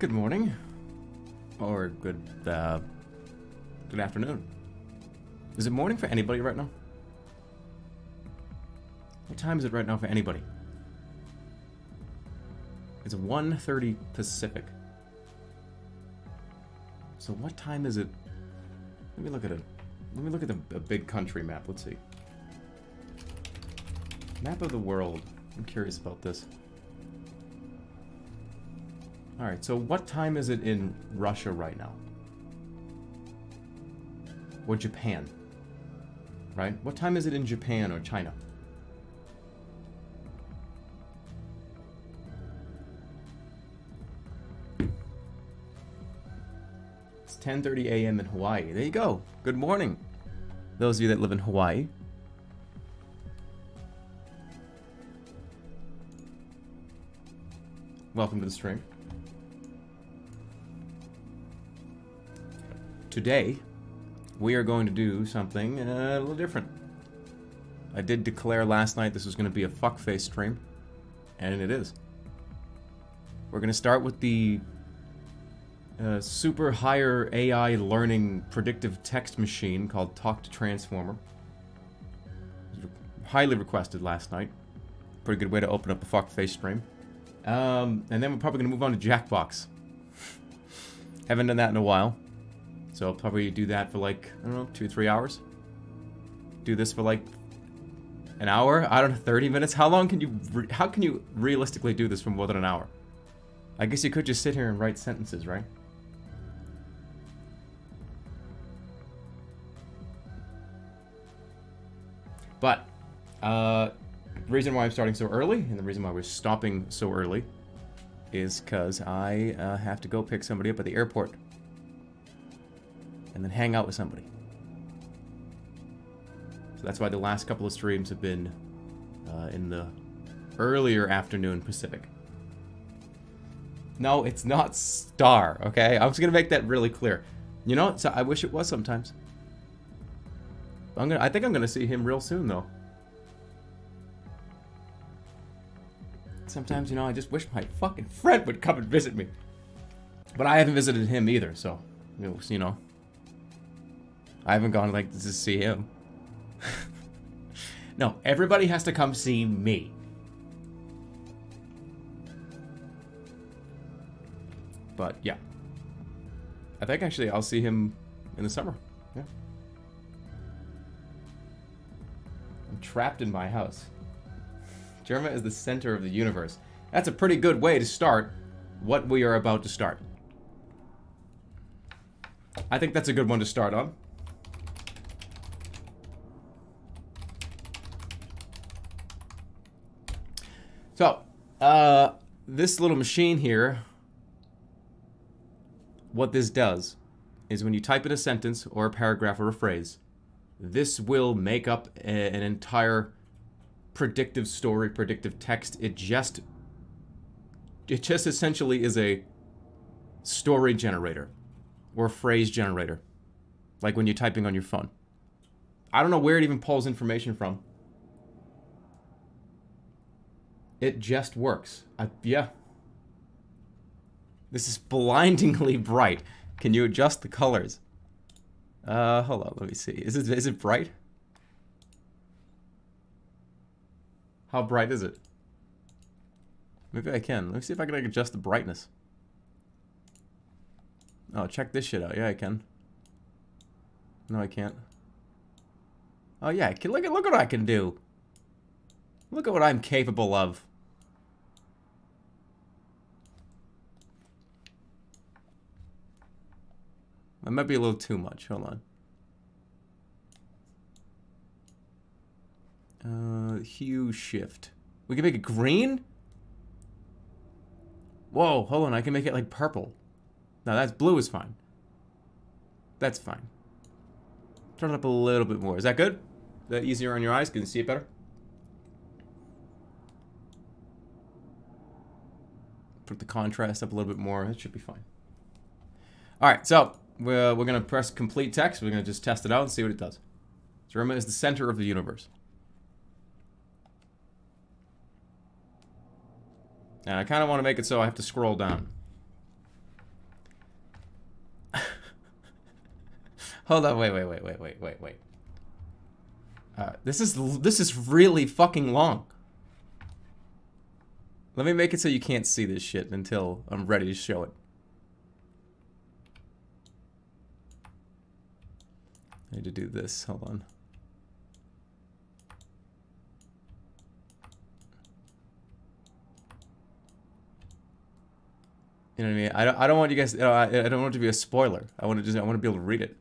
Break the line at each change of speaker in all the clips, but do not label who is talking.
Good morning. Or good afternoon. Is it morning for anybody right now? What time is it right now for anybody? It's 1:30 Pacific. So what time is it? Let me look at it. Let me look at the big country map. Let's see. Map of the world. I'm curious about this. Alright, so what time is it in Russia right now? Or Japan? Right? What time is it in Japan or China? It's 10:30 a.m. in Hawaii. There you go. Good morning. Those of you that live in Hawaii. Welcome to the stream. Today, we are going to do something a little different. I did declare last night this was going to be a fuckface stream, and it is. We're going to start with the super higher AI learning predictive text machine called Talk to Transformer. It was highly requested last night. Pretty good way to open up a fuckface stream. And then we're probably going to move on to Jackbox. Haven't done that in a while. So I'll probably do that for like, I don't know, 2 or 3 hours. Do this for like an hour? I don't know, 30 minutes? How long can you realistically do this for more than an hour? I guess you could just sit here and write sentences, right? But, the reason why I'm starting so early, and the reason why we're stopping so early, is because I have to go pick somebody up at the airport. And then hang out with somebody. So that's why the last couple of streams have been in the earlier afternoon Pacific. No, it's not Star, okay? I was gonna make that really clear. You know, so I wish it was sometimes. I think I'm gonna see him real soon, though. Sometimes, you know, I just wish my fucking friend would come and visit me. But I haven't visited him either, so, you know. I haven't gone, like, to see him. No, everybody has to come see me. But, yeah. I think, actually, I'll see him in the summer. Yeah. I'm trapped in my house. Jerma is the center of the universe. That's a pretty good way to start what we are about to start. I think that's a good one to start on. So, this little machine here, what this does is when you type in a sentence or a paragraph or a phrase, this will make up an entire predictive story, predictive text. It just essentially is a story generator or a phrase generator, like when you're typing on your phone. I don't know where it even pulls information from. It just works. Yeah. This is blindingly bright. Can you adjust the colors? Hold on, let me see. Is it bright? How bright is it? Maybe I can. Let me see if I can adjust the brightness. Oh, check this shit out. Yeah, I can. No, I can't. Oh yeah, I can. Look at what I can do. Look at what I'm capable of. That might be a little too much. Hold on. Hue shift. We can make it green? Whoa, hold on. I can make it like purple. No, that's blue is fine. That's fine. Turn it up a little bit more. Is that good? Is that easier on your eyes? Can you see it better? Put the contrast up a little bit more. That should be fine. Alright, so we're going to press complete text. We're going to just test it out and see what it does. Jerma is the center of the universe. And I kind of want to make it so I have to scroll down. Hold on, wait. This is really fucking long. Let me make it so you can't see this shit until I'm ready to show it. I need to do this. Hold on. You know what I mean? I don't want you guys. I don't want it to be a spoiler. I want to be able to read it.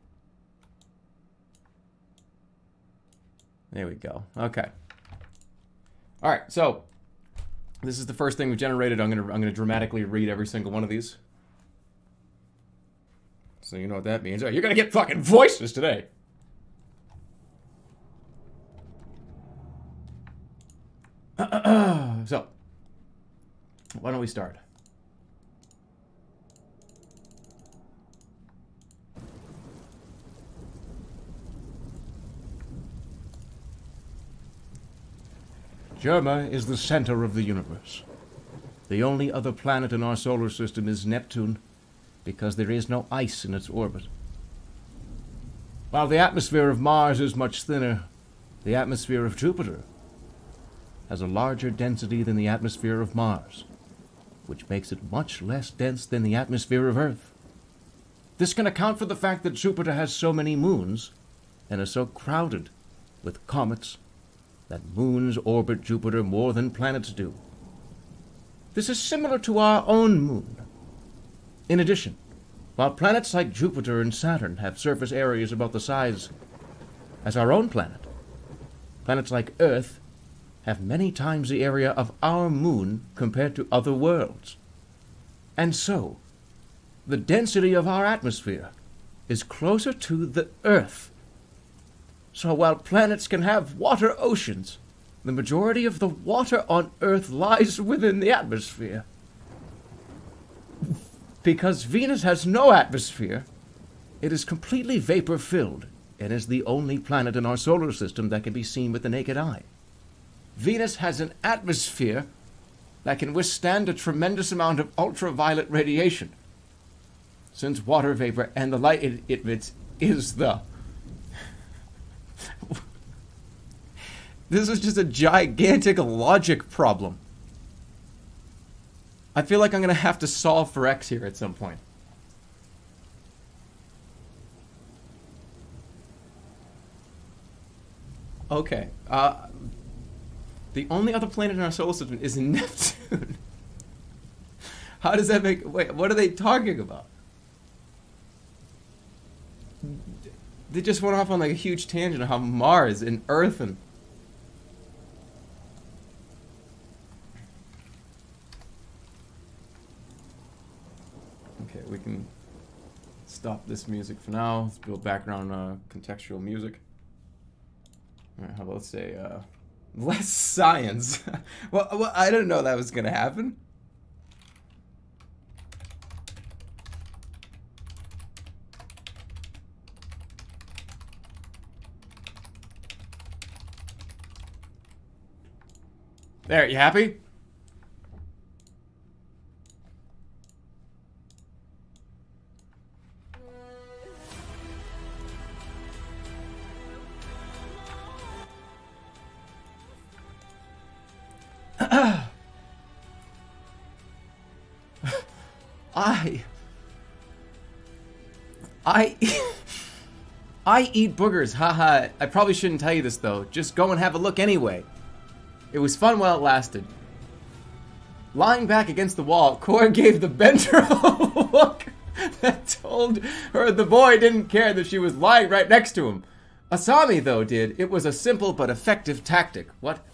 There we go. Okay. All right. So this is the first thing we've generated. I'm gonna dramatically read every single one of these. So you know what that means. Oh, you're gonna get fucking voices today. So why don't we start?
Jerma is the center of the universe. The only other planet in our solar system is Neptune, because there is no ice in its orbit. While the atmosphere of Mars is much thinner, the atmosphere of Jupiter has a larger density than the atmosphere of Mars, which makes it much less dense than the atmosphere of Earth. This can account for the fact that Jupiter has so many moons and is so crowded with comets that moons orbit Jupiter more than planets do. This is similar to our own moon. In addition, while planets like Jupiter and Saturn have surface areas about the size as our own planet, planets like Earth have many times the area of our moon compared to other worlds. And so, the density of our atmosphere is closer to the Earth. So while planets can have water oceans, the majority of the water on Earth lies within the atmosphere. Because Venus has no atmosphere, it is completely vapor-filled and is the only planet in our solar system that can be seen with the naked eye. Venus has an atmosphere that can withstand a tremendous amount of ultraviolet radiation, since water vapor and the light it emits is the... This is just a gigantic logic problem. I feel like I'm going to have to solve for X here at some point. Okay. The only other planet in our solar system is Neptune. How does that make... Wait, what are they talking about? They just went off on like a huge tangent of how Mars and Earth and... Okay, we can stop this music for now. Let's build background contextual music. Alright, how about let's say less science. well, I didn't know that was gonna happen. There, you happy? I eat boogers, haha. I probably shouldn't tell you this though. Just go and have a look anyway. It was fun while it lasted. Lying back against the wall, Cora gave the bender a look that told her the boy didn't care that she was lying right next to him. Asami, though, did. It was a simple but effective tactic. What?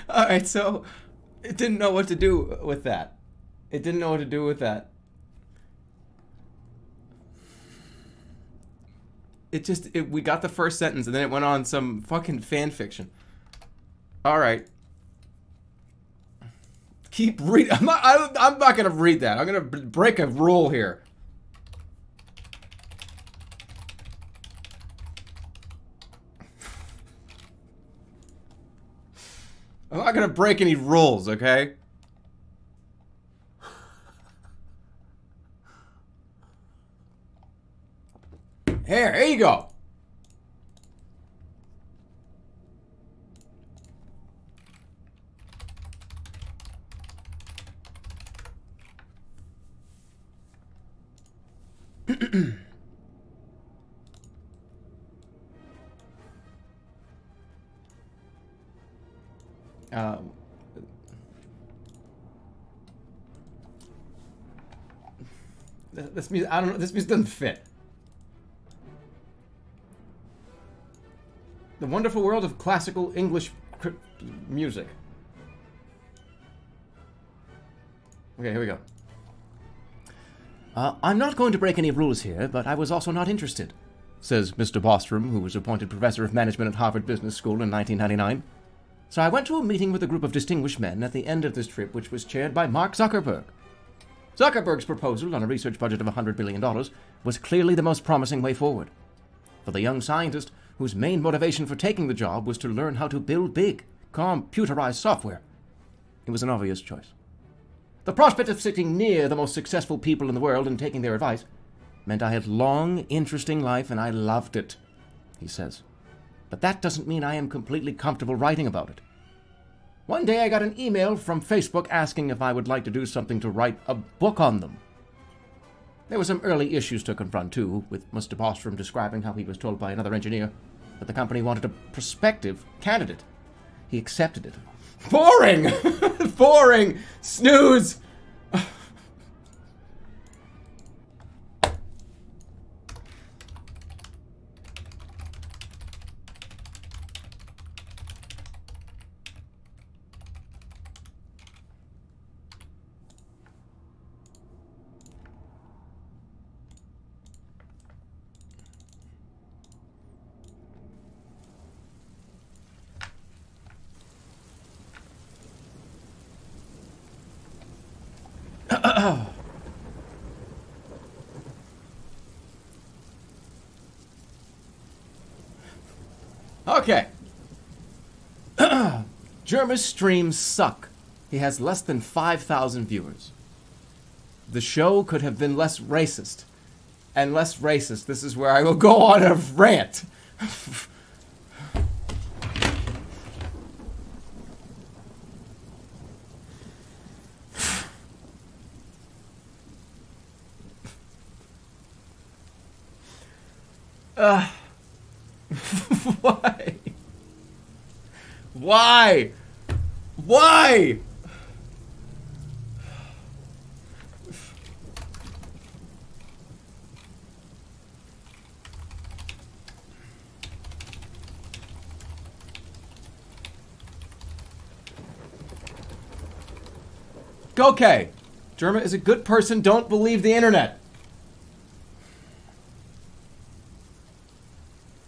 Alright, so it didn't know what to do with that. It didn't know what to do with that.
we got the first sentence and then it went on some fucking fan fiction. All right. Keep reading. I'm not gonna read that. I'm gonna break a rule here. I'm not gonna break any rules, okay? Here you go. This music, I don't know. This music doesn't fit. The wonderful world of classical English music. Okay, here we go.
I'm not going to break any rules here, but I was also not interested, says Mr. Bostrom, who was appointed professor of management at Harvard Business School in 1999. So I went to a meeting with a group of distinguished men at the end of this trip, which was chaired by Mark Zuckerberg. Zuckerberg's proposal on a research budget of $100 billion was clearly the most promising way forward. For the young scientist, whose main motivation for taking the job was to learn how to build big, computerized software, it was an obvious choice. The prospect of sitting near the most successful people in the world and taking their advice meant I had long, interesting life, and I loved it, he says. But that doesn't mean I am completely comfortable writing about it. One day I got an email from Facebook asking if I would like to do something to write a book on them. There were some early issues to confront, too, with Mr. Bostrom describing how he was told by another engineer that the company wanted a prospective candidate. He accepted it.
Boring! Boring! Snooze! Okay. Jerma's streams suck. He has less than 5,000 viewers. The show could have been less racist. And less racist. This is where I will go on a rant. Why? Why? Why? Okay. Jerma is a good person. Don't believe the internet.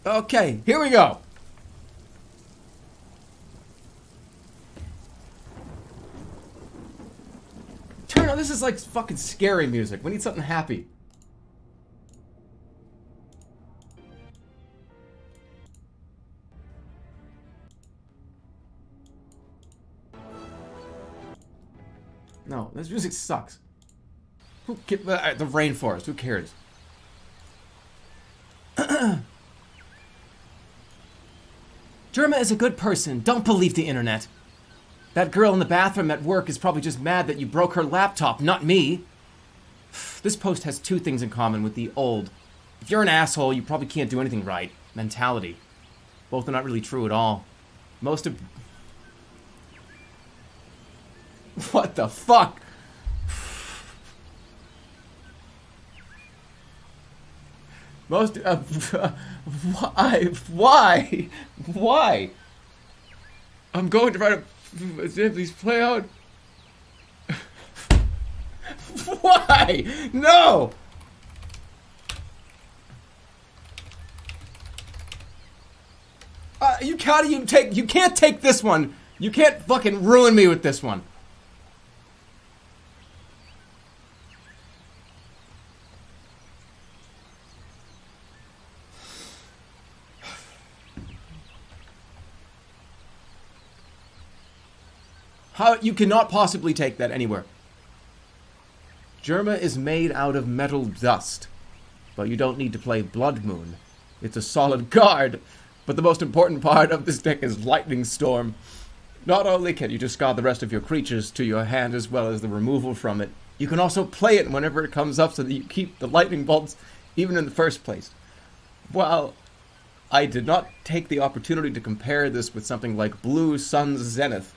Okay, here we go. Turn on, this is like fucking scary music. We need something happy. No, this music sucks. Who the rainforest, who cares? Jerma is a good person. Don't believe the internet. That girl in the bathroom at work is probably just mad that you broke her laptop, not me. This post has two things in common with the old, if you're an asshole, you probably can't do anything right, mentality. Both are not really true at all. Most of... What the fuck? Most why? I'm going to write a please play out. Why? No. You can't take this one. You can't fucking ruin me with this one. How? You cannot possibly take that anywhere. Jerma is made out of metal dust. But you don't need to play Blood Moon. It's a solid guard. But the most important part of this deck is Lightning Storm. Not only can you discard the rest of your creatures to your hand as well as the removal from it, you can also play it whenever it comes up so that you keep the lightning bolts even in the first place. While I did not take the opportunity to compare this with something like Blue Sun's Zenith,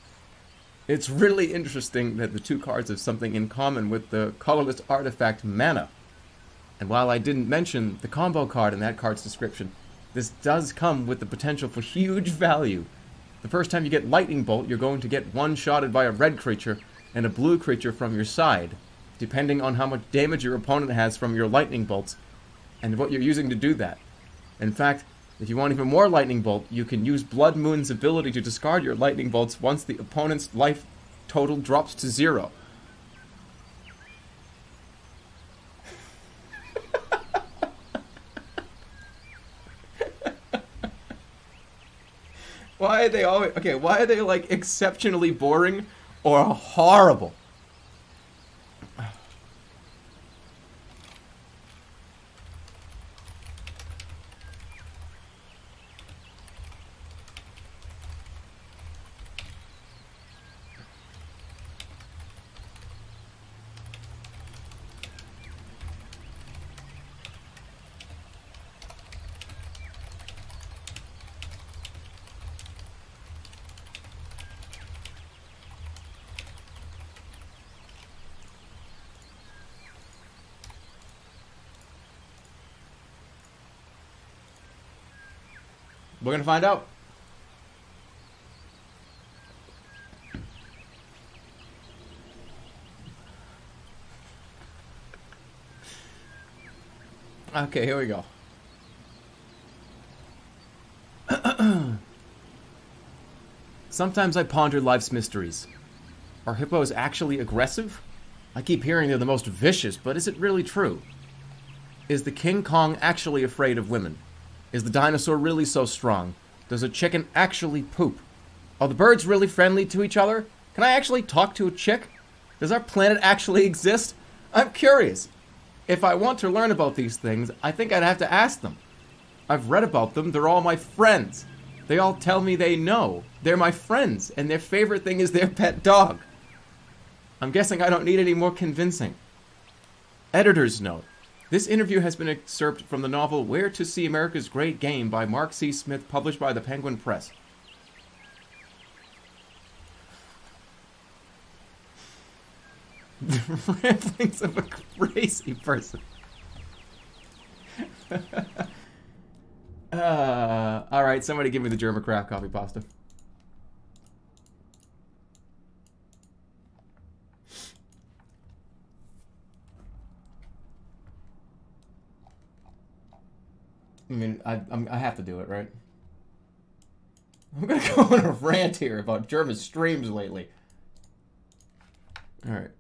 it's really interesting that the two cards have something in common with the colorless artifact Mana. And while I didn't mention the combo card in that card's description, this does come with the potential for huge value. The first time you get Lightning Bolt, you're going to get one-shotted by a red creature and a blue creature from your side, depending on how much damage your opponent has from your Lightning Bolts and what you're using to do that. In fact, if you want even more Lightning Bolt, you can use Blood Moon's ability to discard your Lightning Bolts once the opponent's life total drops to 0. Why are they always... Okay, why are they, like, exceptionally boring or horrible? We're gonna find out. Okay, here we go. Sometimes I ponder life's mysteries. Are hippos actually aggressive? I keep hearing they're the most vicious, but is it really true? Is the King Kong actually afraid of women? Is the dinosaur really so strong? Does a chicken actually poop? Are the birds really friendly to each other? Can I actually talk to a chick? Does our planet actually exist? I'm curious. If I want to learn about these things, I think I'd have to ask them. I've read about them. They're all my friends. They all tell me they know. They're my friends, and their favorite thing is their pet dog. I'm guessing I don't need any more convincing. Editor's note. This interview has been excerpted from the novel Where to See America's Great Game by Mark C. Smith, published by the Penguin Press. The ramblings of a crazy person. Alright, somebody give me the Jerma craft coffee pasta. I mean, I have to do it, right? I'm gonna go on a rant here about Jerma's streams lately. Alright.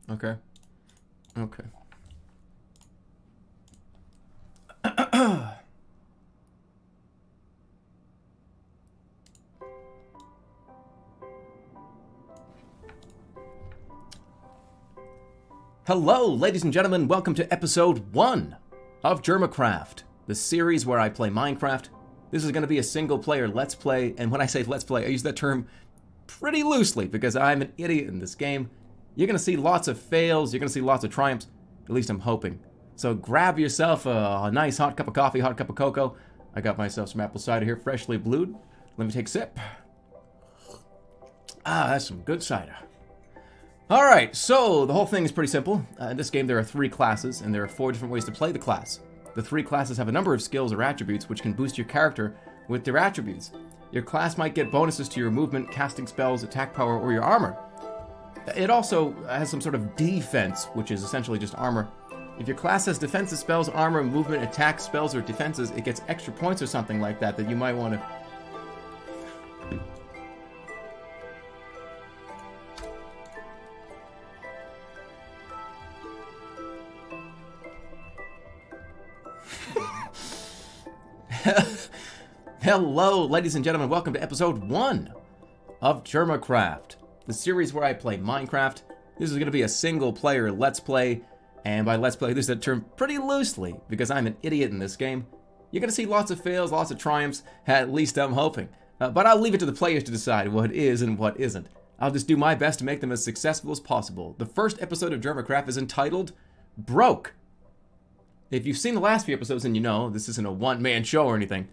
Okay. Okay. Hello, ladies and gentlemen. Welcome to episode 1 of Jermacraft, the series where I play Minecraft. This is going to be a single-player Let's Play, and when I say Let's Play, I use that term pretty loosely because I'm an idiot in this game. You're going to see lots of fails, you're going to see lots of triumphs, at least I'm hoping. So grab yourself a nice hot cup of coffee, hot cup of cocoa. I got myself some apple cider here, freshly brewed. Let me take a sip. Ah, that's some good cider. Alright, so the whole thing is pretty simple. In this game there are 3 classes, and there are 4 different ways to play the class. The 3 classes have a number of skills or attributes which can boost your character with their attributes. Your class might get bonuses to your movement, casting spells, attack power, or your armor. It also has some sort of defense, which is essentially just armor. If your class has defensive spells, armor, movement, attack spells, or defenses, it gets extra points or something like that you might want to... Hello, ladies and gentlemen. Welcome to episode 1 of Jerma, the series where I play Minecraft. This is going to be a single-player Let's Play, and by Let's Play, this is a term pretty loosely, because I'm an idiot in this game. You're going to see lots of fails, lots of triumphs, at least I'm hoping. But I'll leave it to the players to decide what is and what isn't. I'll just do my best to make them as successful as possible. The first episode of Jerma is entitled Broke. If you've seen the last few episodes, then you know this isn't a one-man show or anything.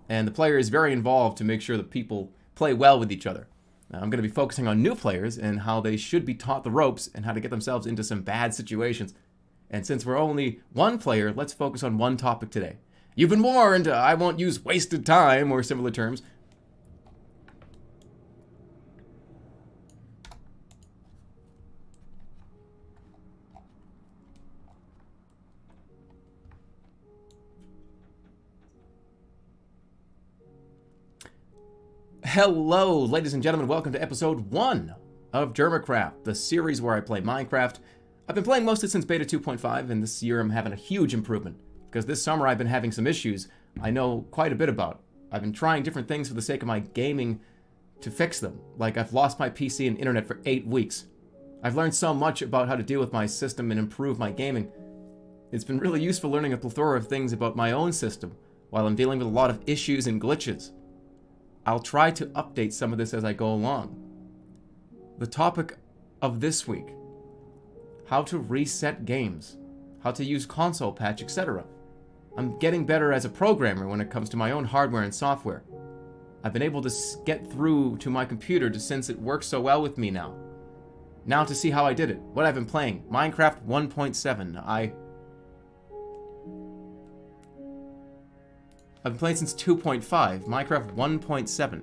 And the player is very involved to make sure that people play well with each other. Now, I'm going to be focusing on new players and how they should be taught the ropes and how to get themselves into some bad situations. And since we're only one player, let's focus on one topic today. You've been warned, I won't use wasted time or similar terms. Hello, ladies and gentlemen. Welcome to episode 1 of Jerma, the series where I play Minecraft. I've been playing mostly since beta 2.5, and this year I'm having a huge improvement. Because this summer I've been having some issues I know quite a bit about. I've been trying different things for the sake of my gaming to fix them. Like I've lost my PC and internet for 8 weeks. I've learned so much about how to deal with my system and improve my gaming. It's been really useful learning a plethora of things about my own system, while I'm dealing with a lot of issues and glitches. I'll try to update some of this as I go along. The topic of this week: how to reset games, how to use console patch, etc. I'm getting better as a programmer when it comes to my own hardware and software. I've been able to get through to my computer since it works so well with me now. Now to see how I did it, what I've been playing. Minecraft 1.7. I've been playing since 2.5, Minecraft 1.7.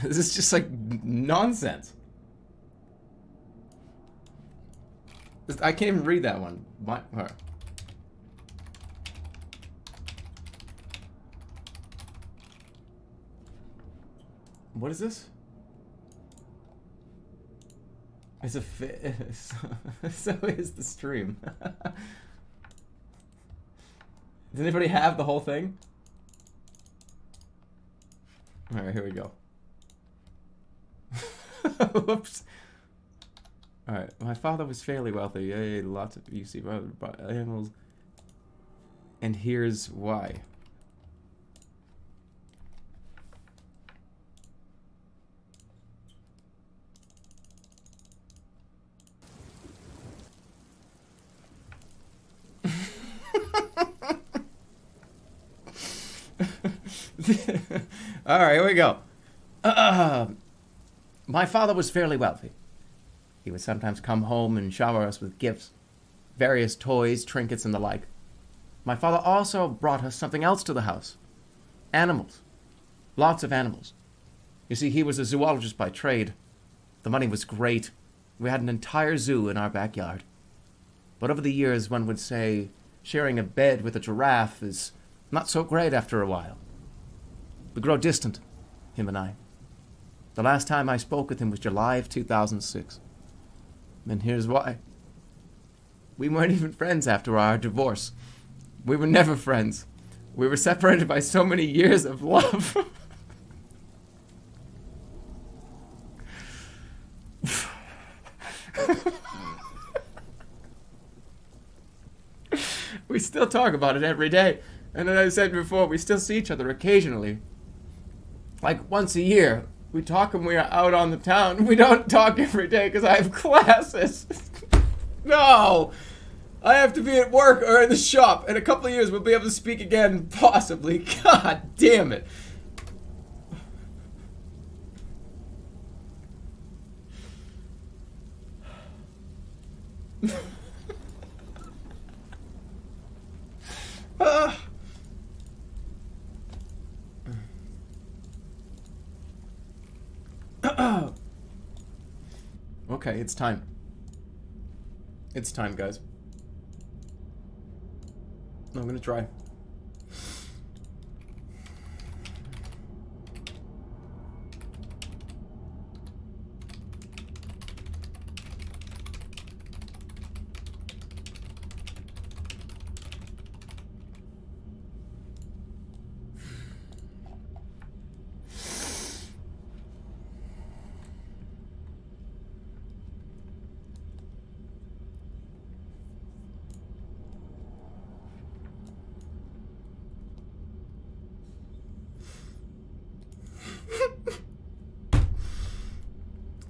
This is just like nonsense. I can't even read that one. What is this? It's a so is the stream. Does anybody have the whole thing? Alright, here we go. Whoops. Alright, my father was fairly wealthy. Yay, lots of UC animals. And here's why. Alright, here we go. My father was fairly wealthy. He would sometimes come home and shower us with gifts, various toys, trinkets, and the like. My father also brought us something else to the house. Animals. Lots of animals. You see, he was a zoologist by trade. The money was great. We had an entire zoo in our backyard. But over the years, one would say sharing a bed with a giraffe is not so great after a while. We grow distant, him and I. The last time I spoke with him was July of 2006. And here's why. We weren't even friends after our divorce. We were never friends. We were separated by so many years of love. We still talk about it every day. And as I said before, we still see each other occasionally. Like once a year. We talk when we are out on the town. We don't talk every day because I have classes. No! I have to be at work or in the shop. In a couple of years, we'll be able to speak again, possibly. God damn it. Okay, it's time. It's time, guys. I'm gonna try.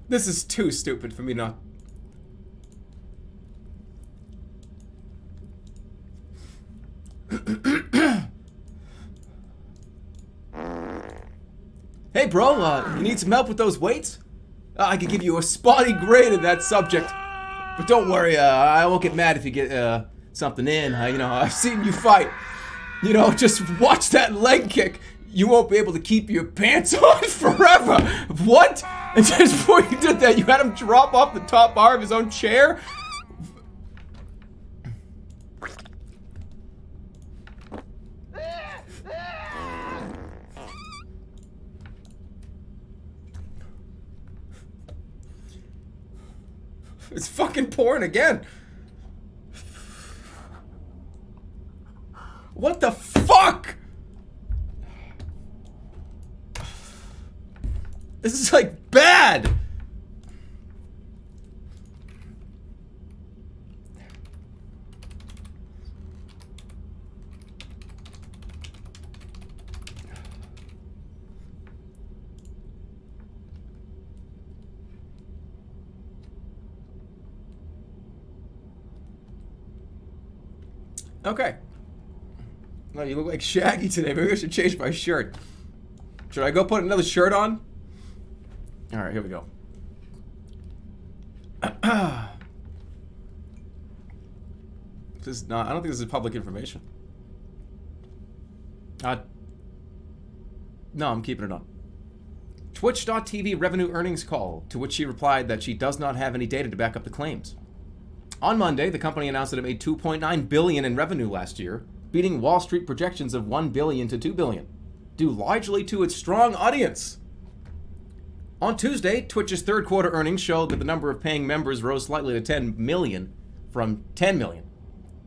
This is too stupid for me not. Hey bro, you need some help with those weights? I could give you a spotty grade in that subject. But don't worry, I won't get mad if you get something in. You know, I've seen you fight. You know, just watch that leg kick. You won't be able to keep your pants on forever. What? And just before you did that, you had him drop off the top bar of his own chair? It's fucking porn again. What the fuck? This is like bad. Okay. No, you look like Shaggy today. Maybe I should change my shirt. Should I go put another shirt on? Alright, here we go. This is not, I don't think this is public information. No, I'm keeping it on. Twitch.tv revenue earnings call, to which she replied that she does not have any data to back up the claims. On Monday, the company announced that it made $2.9 billion in revenue last year, beating Wall Street projections of $1 billion to $2 billion, due largely to its strong audience. On Tuesday, Twitch's third quarter earnings showed that the number of paying members rose slightly to 10 million from 10 million.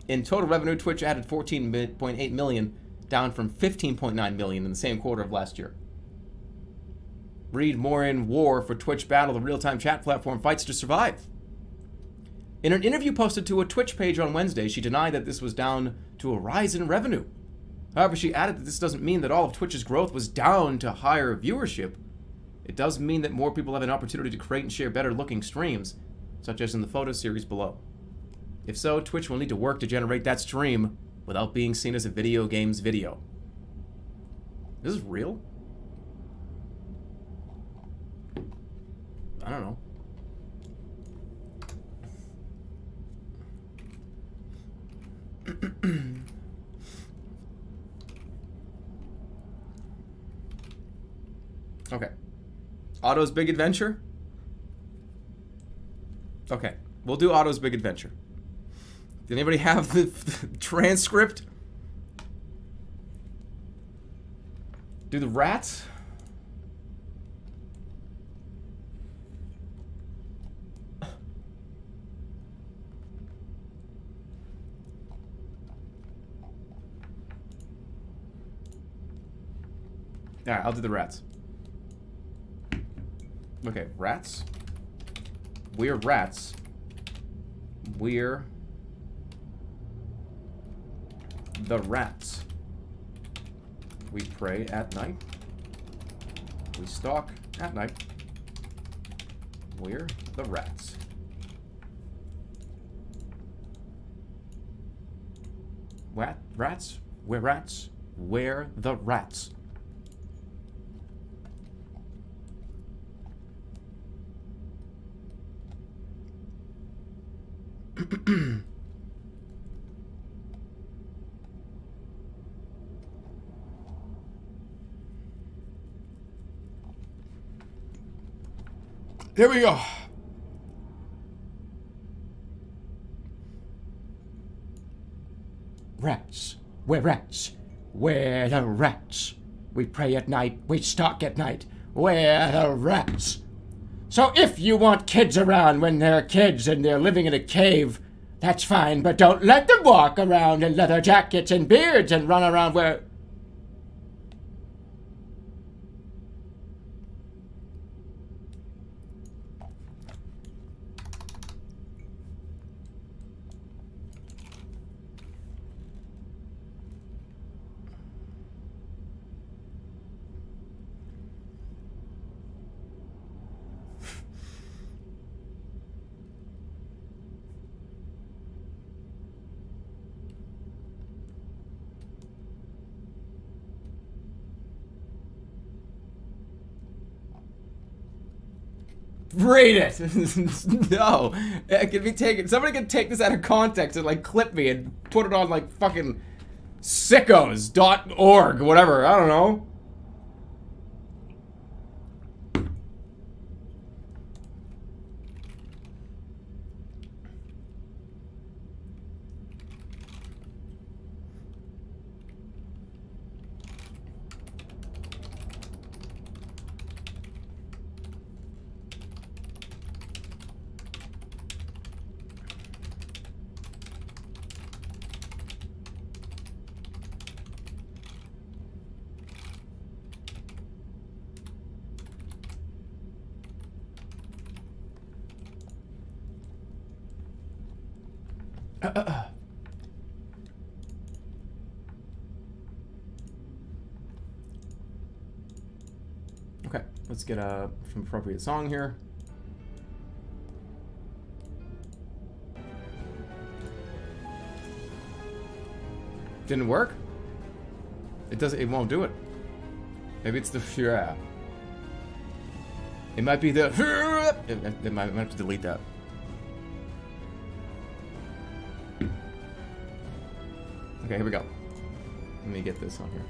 In total revenue, Twitch added 14.8 million, down from 15.9 million in the same quarter of last year. Read more in War for Twitch Battle, the real-time chat platform fights to survive. In an interview posted to a Twitch page on Wednesday, she denied that this was down to a rise in revenue. However, she added that this doesn't mean that all of Twitch's growth was down to higher viewership. It does mean that more people have an opportunity to create and share better-looking streams, such as in the photo series below. If so, Twitch will need to work to generate that stream without being seen as a video game's video. This is real? I don't know. Okay. Otto's Big Adventure? Okay. We'll do Otto's Big Adventure. Did anybody have the transcript? Do the rats? Alright, I'll do the rats. Okay, rats. We're rats. We're the rats. We pray at night. We stalk At night. Where the rats? What? Rats? Where rats? Where the rats? Here we go.
Rats. We're rats. We're the rats. We pray at night. We stalk at night. We're the rats. So if you want kids around when they're kids and they're living in a cave, that's fine, but don't let them walk around in leather jackets and beards and run around where...
Read it! No. It can be taken. Somebody can take this out of context and, like, clip me and put it on, like, fucking sickos.org, whatever. I don't know. Okay, let's get some appropriate song here. Didn't work? It doesn't. It won't do it. Maybe it's the yeah. It might be the. It might have to delete that. Okay, here we go. Let me get this on here.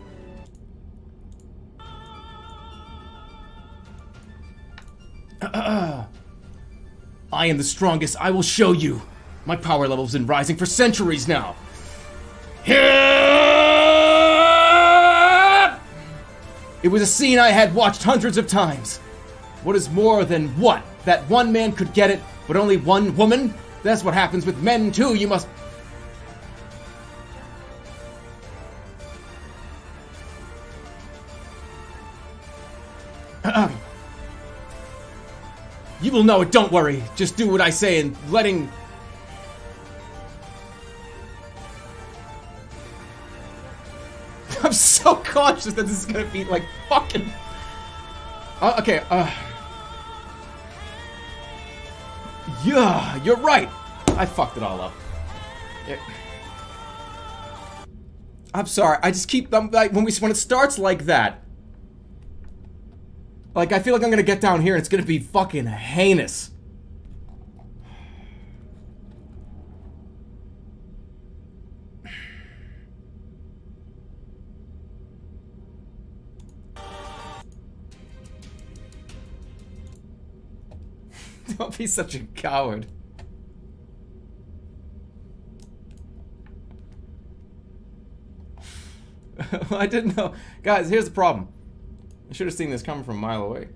I am the strongest. I will show you. My power level's been rising for centuries now. It was a scene I had watched hundreds of times. What is more than what? That one man could get it, but only one woman? That's what happens with men too. You must... You will know it, don't worry. Just do what I say and letting... I'm so conscious that this is gonna be like fucking... okay, yeah, you're right. I fucked it all up. I'm sorry, I just keep... like, when it starts like that... Like, I feel like I'm gonna get down here and it's gonna be fucking heinous. Don't be such a coward. I didn't know. Guys, here's the problem. I should have seen this coming from a mile away.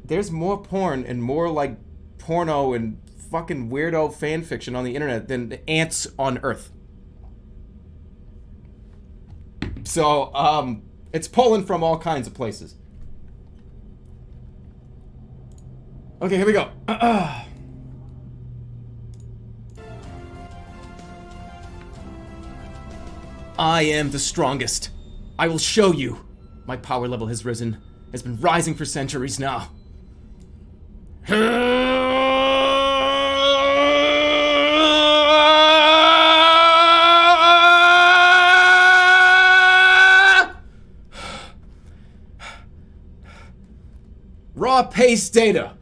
There's more porn and more, like, porno and fucking weirdo fan fiction on the internet than the ants on Earth. So, it's pulling from all kinds of places. Okay, here we go. I am the strongest. I will show you. My power level has risen. It's been rising for centuries now. Raw paste data.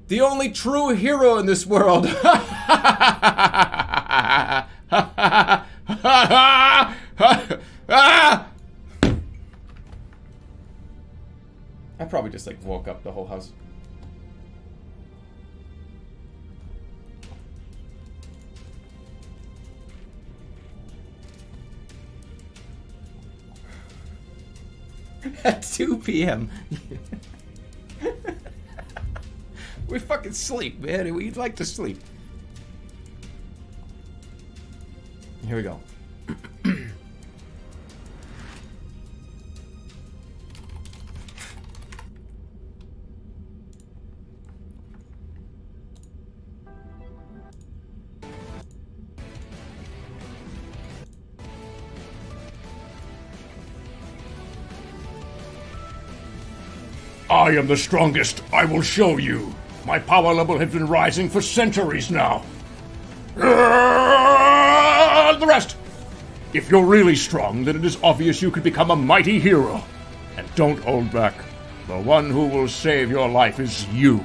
The only true hero in this world. I probably just like woke up the whole house. At 2 p.m. We fucking sleep, man. We'd like to sleep. Here we go.
I am the strongest. I will show you. My power level has been rising for centuries now. The rest. If you're really strong, then it is obvious you could become a mighty hero. And don't hold back. The one who will save your life is you.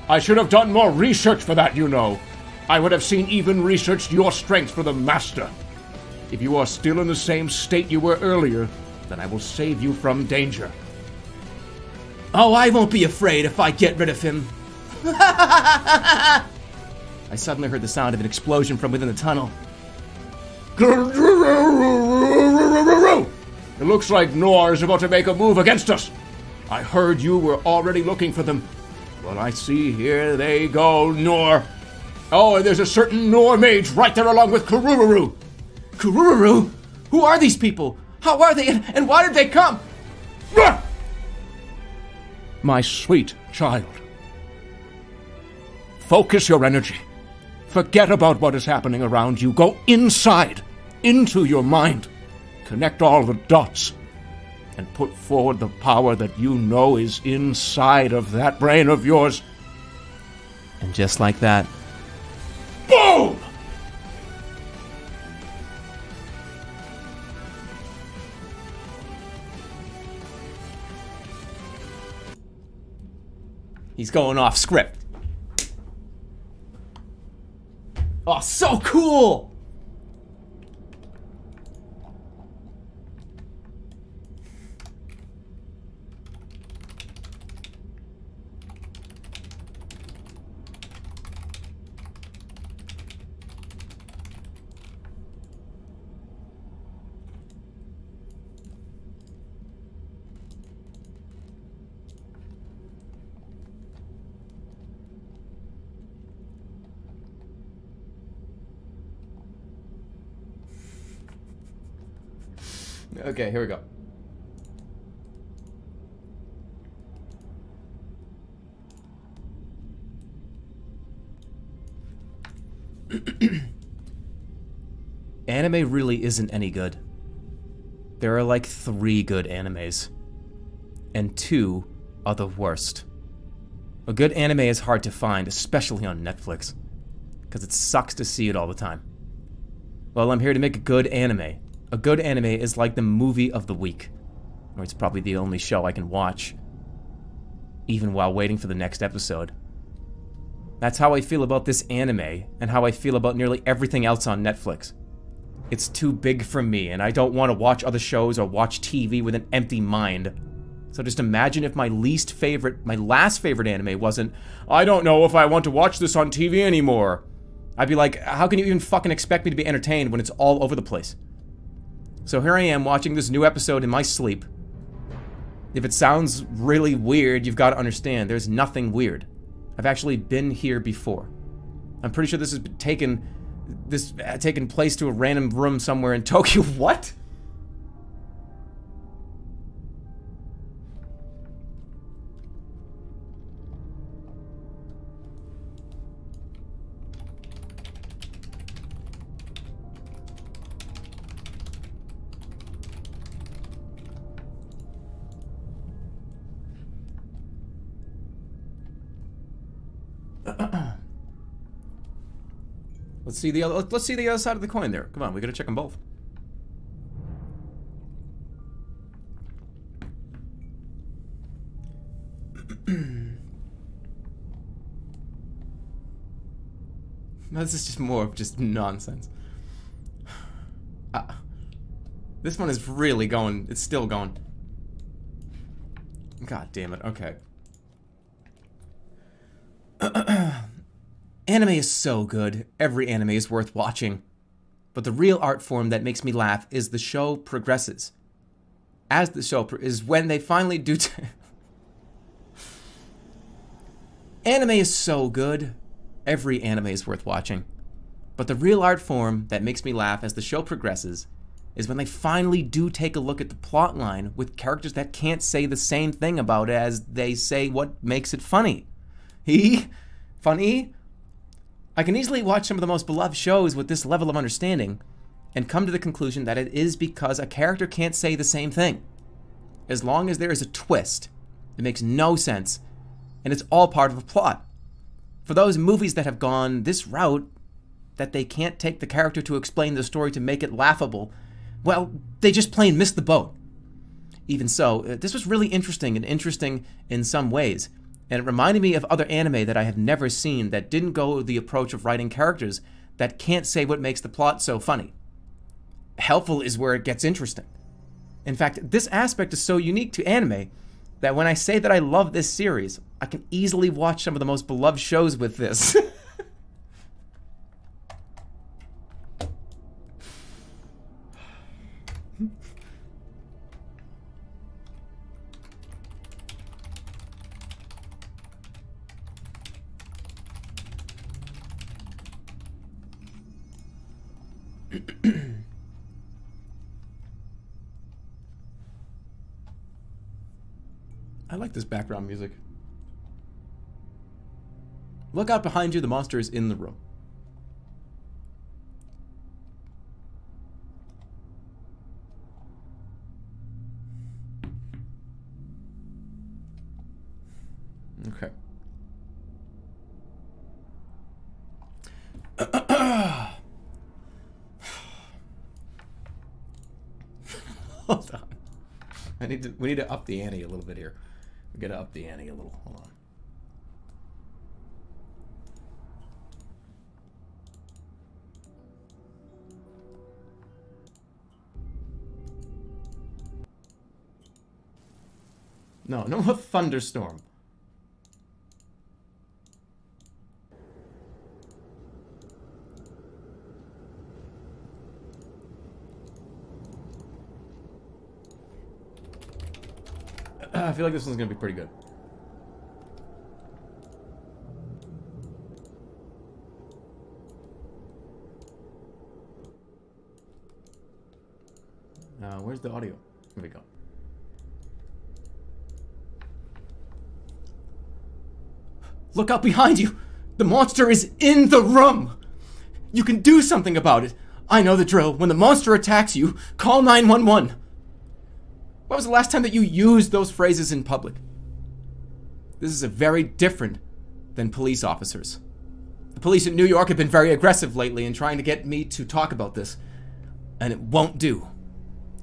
I should have done more research for that, you know. I would have seen even researched your strength for the Master. If you are still in the same state you were earlier, then I will save you from danger.
Oh, I won't be afraid if I get rid of him. I suddenly heard the sound of an explosion from within the tunnel.
It looks like Nor is about to make a move against us. I heard you were already looking for them. Well, I see here they go, Nor. Oh, and there's a certain Nor mage right there along with Kurururu.
Kurururu? Who are these people? How are they and why did they come?
My sweet child. Focus your energy. Forget about what is happening around you. Go inside, into your mind. Connect all the dots. And put forward the power that you know is inside of that brain of yours.
And just like that.
Boom!
He's going off script. Oh, so cool! Okay, here we go. Anime really isn't any good. There are like 3 good animes, and 2 are the worst. A good anime is hard to find, especially on Netflix, because it sucks to see it all the time. Well, I'm here to make a good anime. A good anime is like the movie of the week, or it's probably the only show I can watch, even while waiting for the next episode. That's how I feel about this anime, and how I feel about nearly everything else on Netflix. It's too big for me, and I don't want to watch other shows or watch TV with an empty mind. So just imagine if my last favorite anime wasn't, I don't know if I want to watch this on TV anymore. I'd be like, how can you even fucking expect me to be entertained when it's all over the place? So here I am watching this new episode in my sleep. If it sounds really weird, you've got to understand, there's nothing weird. I've actually been here before. I'm pretty sure this has taken place to a random room somewhere in Tokyo. What? Let's see the other side of the coin there. Come on, we gotta check them both. No, this is just more of just nonsense. This one is really going. It's still going. God damn it. Okay. Anime is so good. Every anime is worth watching. But the real art form that makes me laugh is the show progresses. As the show is when they finally do. Anime is so good. Every anime is worth watching. But the real art form that makes me laugh as the show progresses is when they finally do take a look at the plot line with characters that can't say the same thing about it as they say what makes it funny. Funny? I can easily watch some of the most beloved shows with this level of understanding and come to the conclusion that it is because a character can't say the same thing. As long as there is a twist, it makes no sense, and it's all part of a plot. For those movies that have gone this route, that they can't take the character to explain the story to make it laughable, well, they just plain missed the boat. Even so, this was really interesting in some ways, and it reminded me of other anime that I have never seen that didn't go the approach of writing characters that can't say what makes the plot so funny. Helpful is where it gets interesting. In fact, this aspect is so unique to anime that when I say that I love this series, I can easily watch some of the most beloved shows with this. I like this background music. Look out behind you, the monster is in the room. Okay. Hold on. We need to up the ante a little bit here. We gotta up the ante a little. Hold on. No more thunderstorm. I feel like this one's gonna be pretty good. Where's the audio? Here we go. Look out behind you! The monster is in the room! You can do something about it! I know the drill. When the monster attacks you, call 911. When was the last time that you used those phrases in public? This is a very different than police officers. The police in New York have been very aggressive lately in trying to get me to talk about this, and it won't do.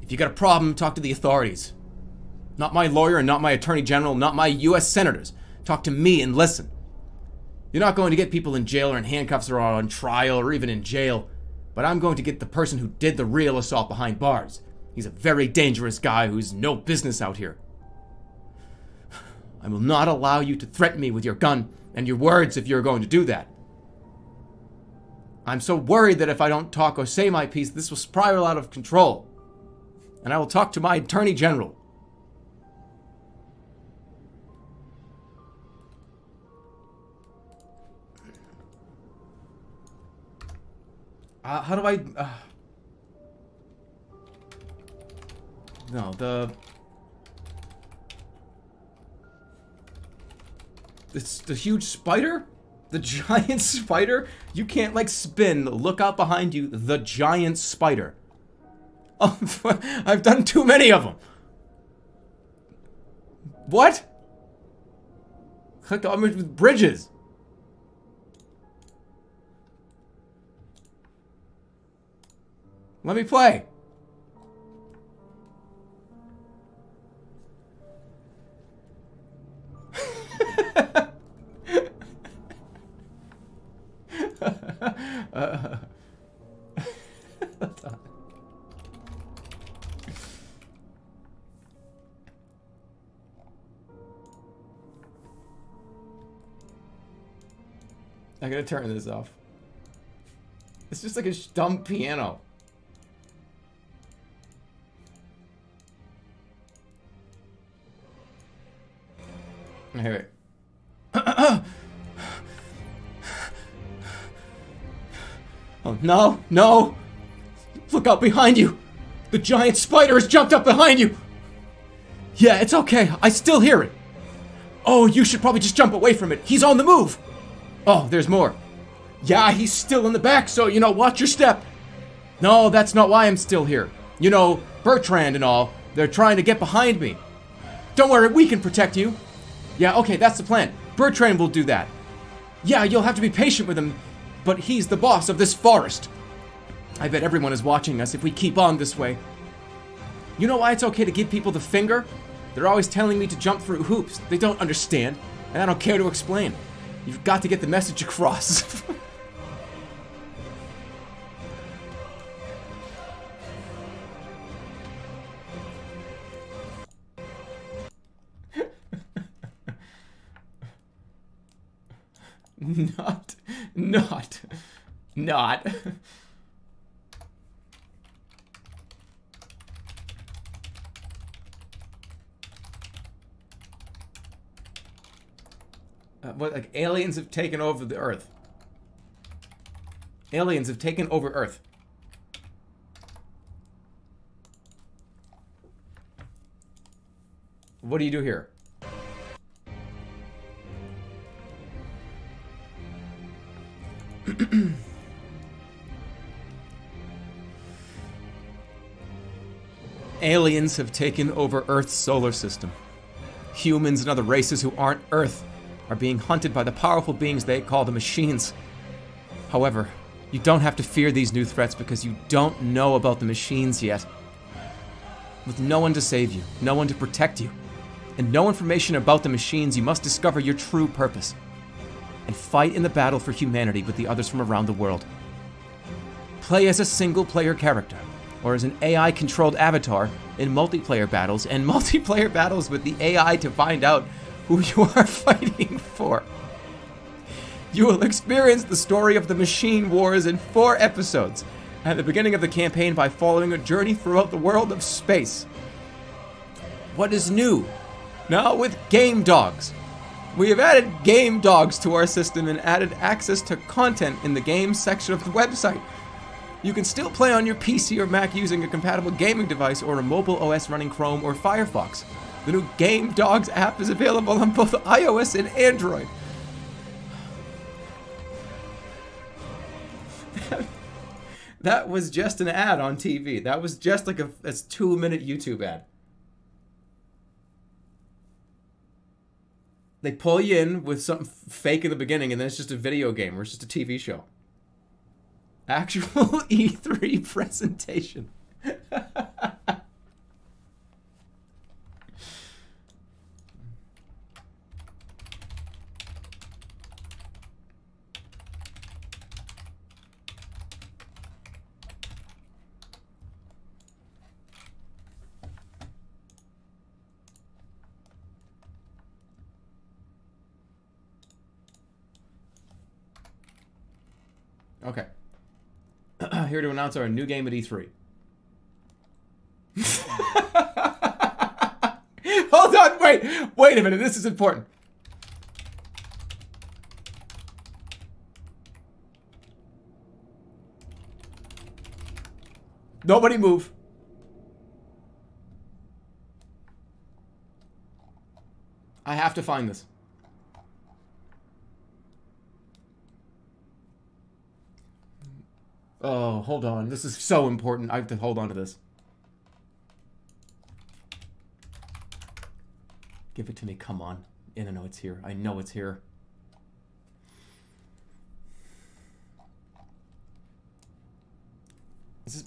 If you got a problem, talk to the authorities. Not my lawyer and not my attorney general, not my US senators. Talk to me and listen. You're not going to get people in jail or in handcuffs or on trial or even in jail, but I'm going to get the person who did the real assault behind bars. He's a very dangerous guy who's no business out here. I will not allow you to threaten me with your gun and your words if you're going to do that. I'm so worried that if I don't talk or say my piece, this will spiral out of control. And I will talk to my attorney general. How do I... No, It's the huge spider? The giant spider? You can't, like, spin. Look out behind you. The giant spider. Oh, I've done too many of them. What? Click on with bridges. Let me play. I gotta turn this off. It's just like a dumb piano. I hear it. Oh, no, no! Look out behind you! The giant spider has jumped up behind you! Yeah, it's okay. I still hear it. Oh, you should probably just jump away from it. He's on the move! Oh, there's more. Yeah, he's still in the back, so, you know, watch your step. No, that's not why I'm still here. You know, Bertrand and all, they're trying to get behind me. Don't worry, we can protect you. Yeah, okay, that's the plan. Bertrand will do that. Yeah, you'll have to be patient with him, but he's the boss of this forest. I bet everyone is watching us if we keep on this way. You know why it's okay to give people the finger? They're always telling me to jump through hoops. They don't understand, and I don't care to explain. You've got to get the message across. Not. What, like, aliens have taken over the Earth. Aliens have taken over Earth. What do you do here? Aliens have taken over Earth's solar system. Humans and other races who aren't Earth are being hunted by the powerful beings they call the machines. However, you don't have to fear these new threats because you don't know about the machines yet. With no one to save you, no one to protect you, and no information about the machines, you must discover your true purpose and fight in the battle for humanity with the others from around the world. Play as a single-player character, or as an AI-controlled avatar in multiplayer battles, and multiplayer battles with the AI to find out who you are fighting for. You will experience the story of the Machine Wars in 4 episodes at the beginning of the campaign by following a journey throughout the world of space. What is new? Now with Game Dogs. We have added Game Dogs to our system and added access to content in the games section of the website. You can still play on your PC or Mac using a compatible gaming device or a mobile OS running Chrome or Firefox. The new Game Dogs app is available on both iOS and Android. That was just an ad on TV. That was just like a 2-minute YouTube ad. They pull you in with something fake in the beginning, and then it's just a video game or it's just a TV show. Actual E3 presentation. Okay. Here to announce our new game at E3. Hold on, wait a minute, this is important. Nobody move. I have to find this. Oh, hold on. This is so important. I have to hold on to this. Give it to me. Come on. I know it's here. I know it's here.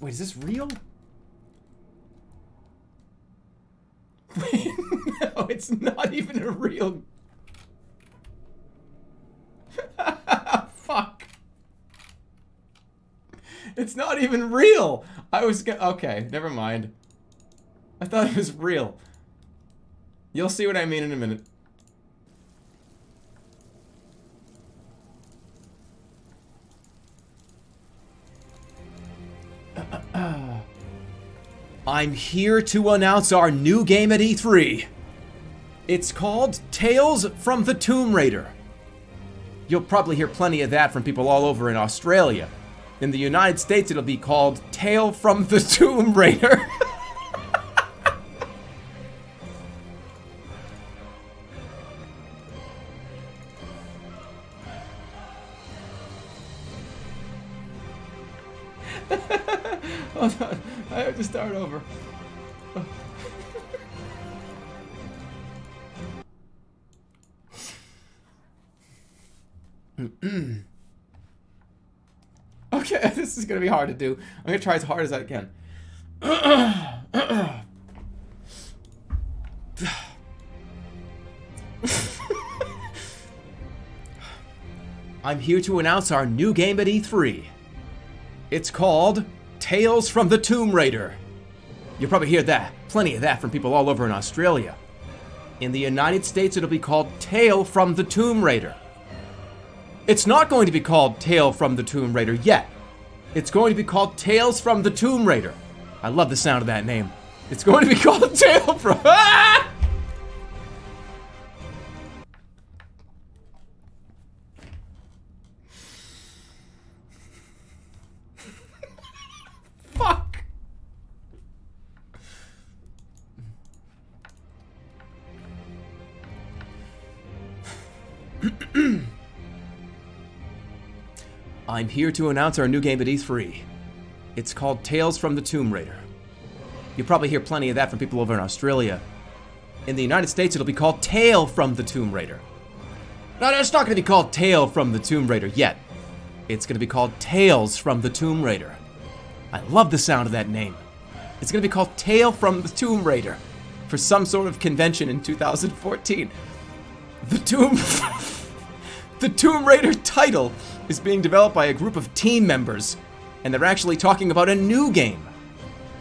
Wait, is this real? Wait, no, it's not even a real... Fuck. It's not even real. I was gonna... Okay, never mind. I thought it was real. You'll see what I mean in a minute. I'm here to announce our new game at E3. It's called Tales from the Tomb Raider. You'll probably hear plenty of that from people all over in Australia. In the United States, it'll be called Tale from the Tomb Raider. Hold on, I have to start over. Okay, this is gonna be hard to do. I'm gonna try as hard as I can. I'm here to announce our new game at E3. It's called Tales from the Tomb Raider. You'll probably hear that, plenty of that from people all over in Australia. In the United States, it'll be called Tale from the Tomb Raider. It's not going to be called Tale from the Tomb Raider yet. It's going to be called Tales from the Tomb Raider. I love the sound of that name. It's going to be called Tale from... Ah! Fuck. I'm here to announce our new game at E3. It's called Tales from the Tomb Raider. You'll probably hear plenty of that from people over in Australia. In the United States, it'll be called Tale from the Tomb Raider. No, it's not going to be called Tale from the Tomb Raider yet. It's going to be called Tales from the Tomb Raider. I love the sound of that name. It's going to be called Tale from the Tomb Raider for some sort of convention in 2014. The Tomb Raider title is being developed by a group of team members, and they're actually talking about a new game.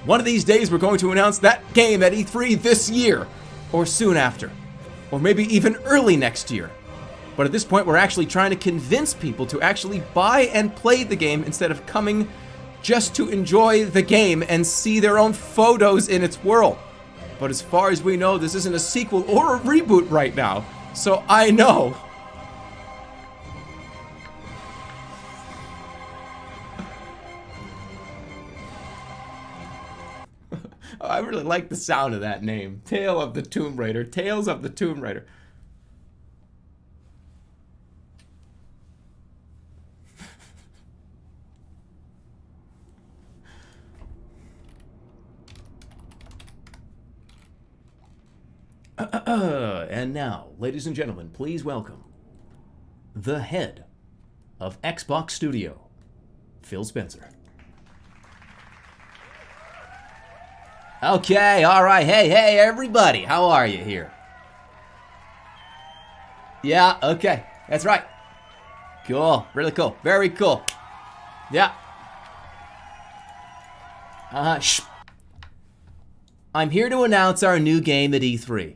One of these days we're going to announce that game at E3 this year, or soon after, or maybe even early next year. But at this point we're actually trying to convince people to actually buy and play the game instead of coming just to enjoy the game and see their own photos in its world. But as far as we know, this isn't a sequel or a reboot right now, so I know. I really like the sound of that name. Tale of the Tomb Raider. Tales of the Tomb Raider. And now, ladies and gentlemen, please welcome the head of Xbox Studio, Phil Spencer. Okay, alright, hey everybody, how are you here? Yeah, okay, that's right. Cool, really cool, very cool. Yeah. Shh. I'm here to announce our new game at E3.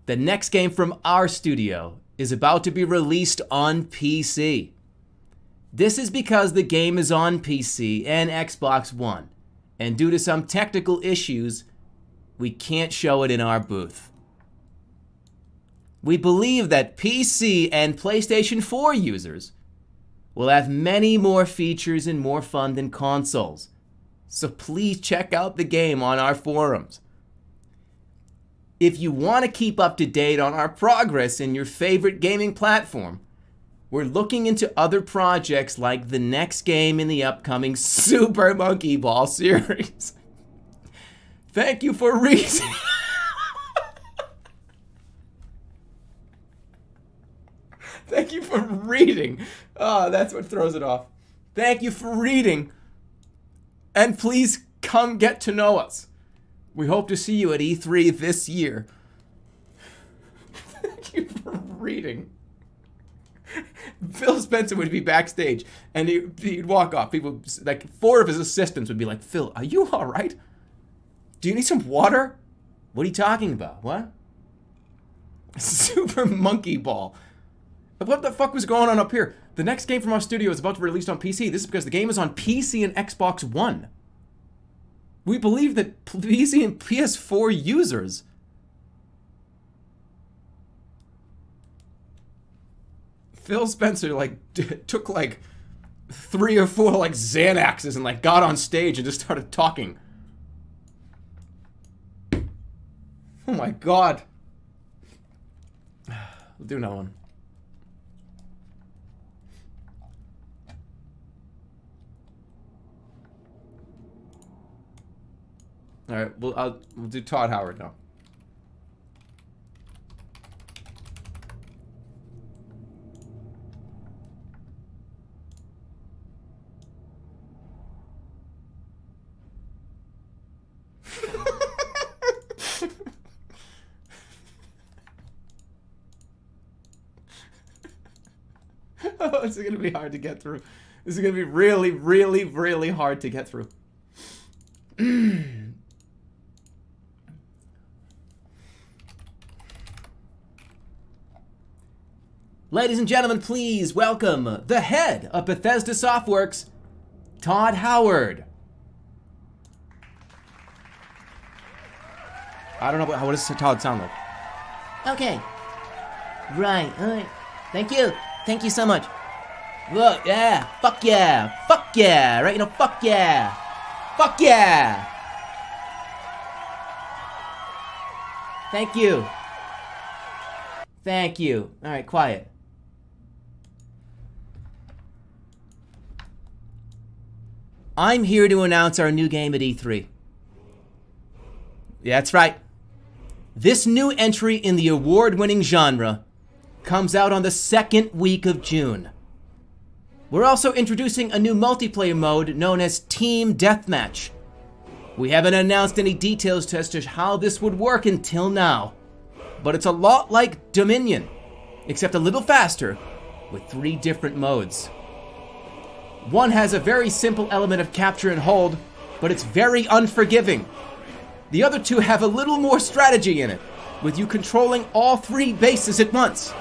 The next game from our studio is about to be released on PC. This is because the game is on PC and Xbox One, and due to some technical issues, we can't show it in our booth. We believe that PC and PlayStation 4 users will have many more features and more fun than consoles, so please check out the game on our forums. If you want to keep up to date on our progress in your favorite gaming platform, we're looking into other projects like the next game in the upcoming Super Monkey Ball series. Thank you for reading. Thank you for reading. Oh, that's what throws it off. Thank you for reading And please come get to know us. We hope to see you at E3 this year. Thank you for reading. Phil Spencer would be backstage, and he'd walk off. People, like 4 of his assistants would be like, Phil, are you all right? Do you need some water? What are you talking about? What? Super Monkey Ball. What the fuck was going on up here? The next game from our studio is about to be released on PC. This is because the game is on PC and Xbox One. We believe that PC and PS4 users... Phil Spencer, like, took, like, 3 or 4, like, Xanaxes and, like, got on stage and just started talking. Oh my god. We'll do another one. Alright, we'll do Todd Howard now. Oh, this is going to be hard to get through. This is going to be really, really, really hard to get through. Ladies and gentlemen, please welcome the head of Bethesda Softworks, Todd Howard. I don't know what does Todd sound like.
Okay. Right, alright. Thank you. Thank you so much. Look, yeah. Fuck yeah. Fuck yeah. Right, you know, fuck yeah. Fuck yeah. Thank you. Thank you. Alright, quiet. I'm here to announce our new game at E3. Yeah, that's right. This new entry in the award-winning genre comes out on the 2nd week of June. We're also introducing a new multiplayer mode known as Team Deathmatch. We haven't announced any details as to how this would work until now, but it's a lot like Dominion, except a little faster, with 3 different modes. One has a very simple element of capture and hold, but it's very unforgiving. The other 2 have a little more strategy in it, with you controlling all 3 bases at once.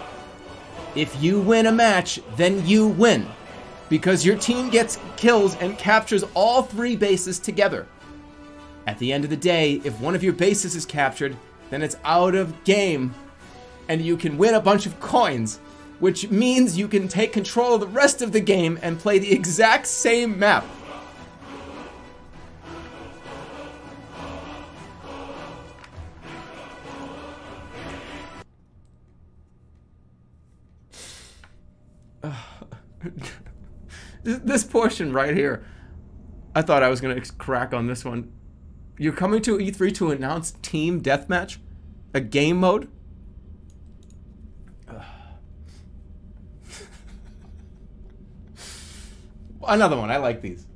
If you win a match, then you win, because your team gets kills and captures all 3 bases together. At the end of the day, if one of your bases is captured, then it's out of game, and you can win a bunch of coins, which means you can take control of the rest of the game and play the exact same map. This portion right here, I thought I was going to crack on this one. You're coming to E3 to announce Team Deathmatch? A game mode? Another one, I like these.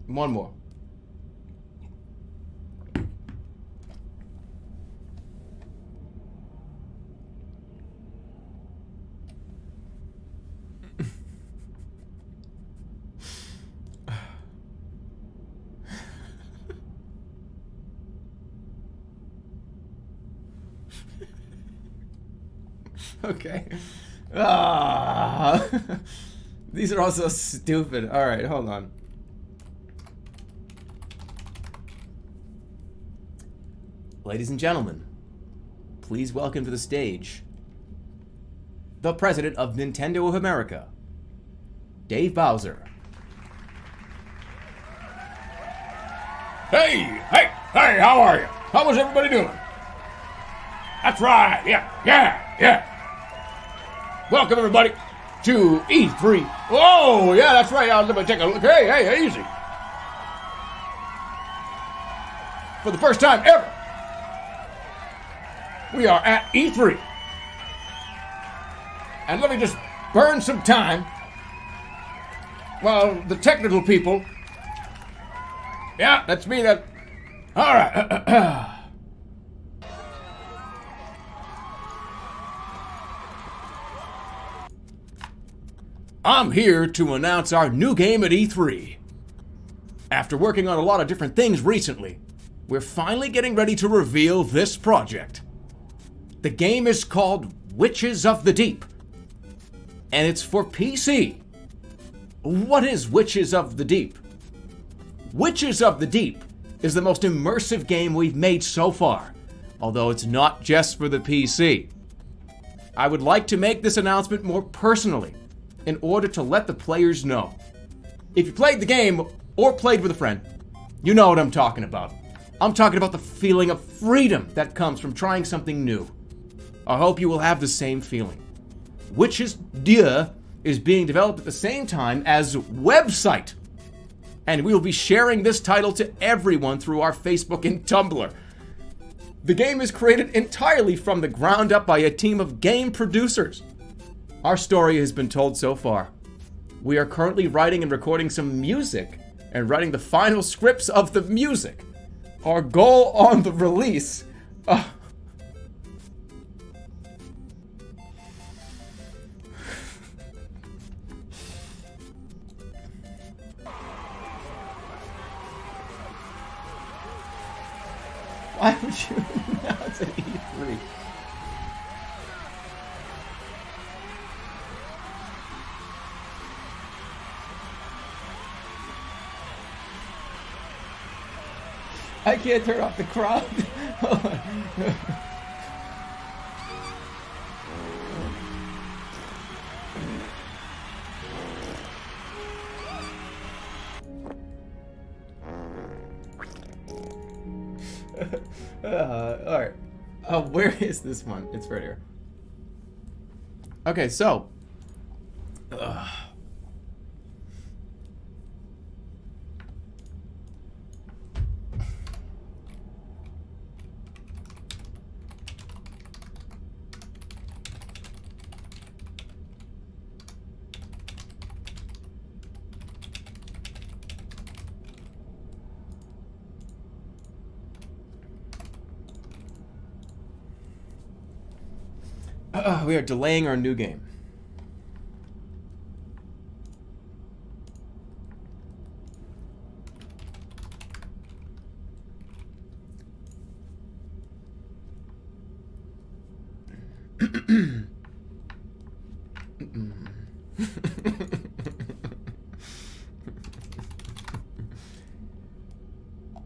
One more. Okay. Ah, these are all so stupid. All right, hold on. Ladies and gentlemen, please welcome to the stage the President of Nintendo of America, Dave Bowser.
Hey, how are you? How was everybody doing? That's right, yeah. Welcome everybody to E3. Oh, yeah, that's right. Let me take a look. Hey, easy. For the first time ever, we are at E3. And let me just burn some time while the technical people... Yeah, that's me. All right. I'm here to announce our new game at E3. After working on a lot of different things recently, we're finally getting ready to reveal this project. The game is called Witches of the Deep, and it's for PC. What is Witches of the Deep? Witches of the Deep is the most immersive game we've made so far, although it's not just for the PC. I would like to make this announcement more personally in order to let the players know. If you played the game or played with a friend, you know what I'm talking about. I'm talking about the feeling of freedom that comes from trying something new. I hope you will have the same feeling. Witches Dieu is being developed at the same time as Website, and we will be sharing this title to everyone through our Facebook and Tumblr. The game is created entirely from the ground up by a team of game producers. Our story has been told so far. We are currently writing and recording some music and writing the final scripts of the music. Our goal on the release... Why would you announce an E3? I can't turn off the crowd. Alright. Where is this one? It's right here. Okay, so. We are delaying our new game.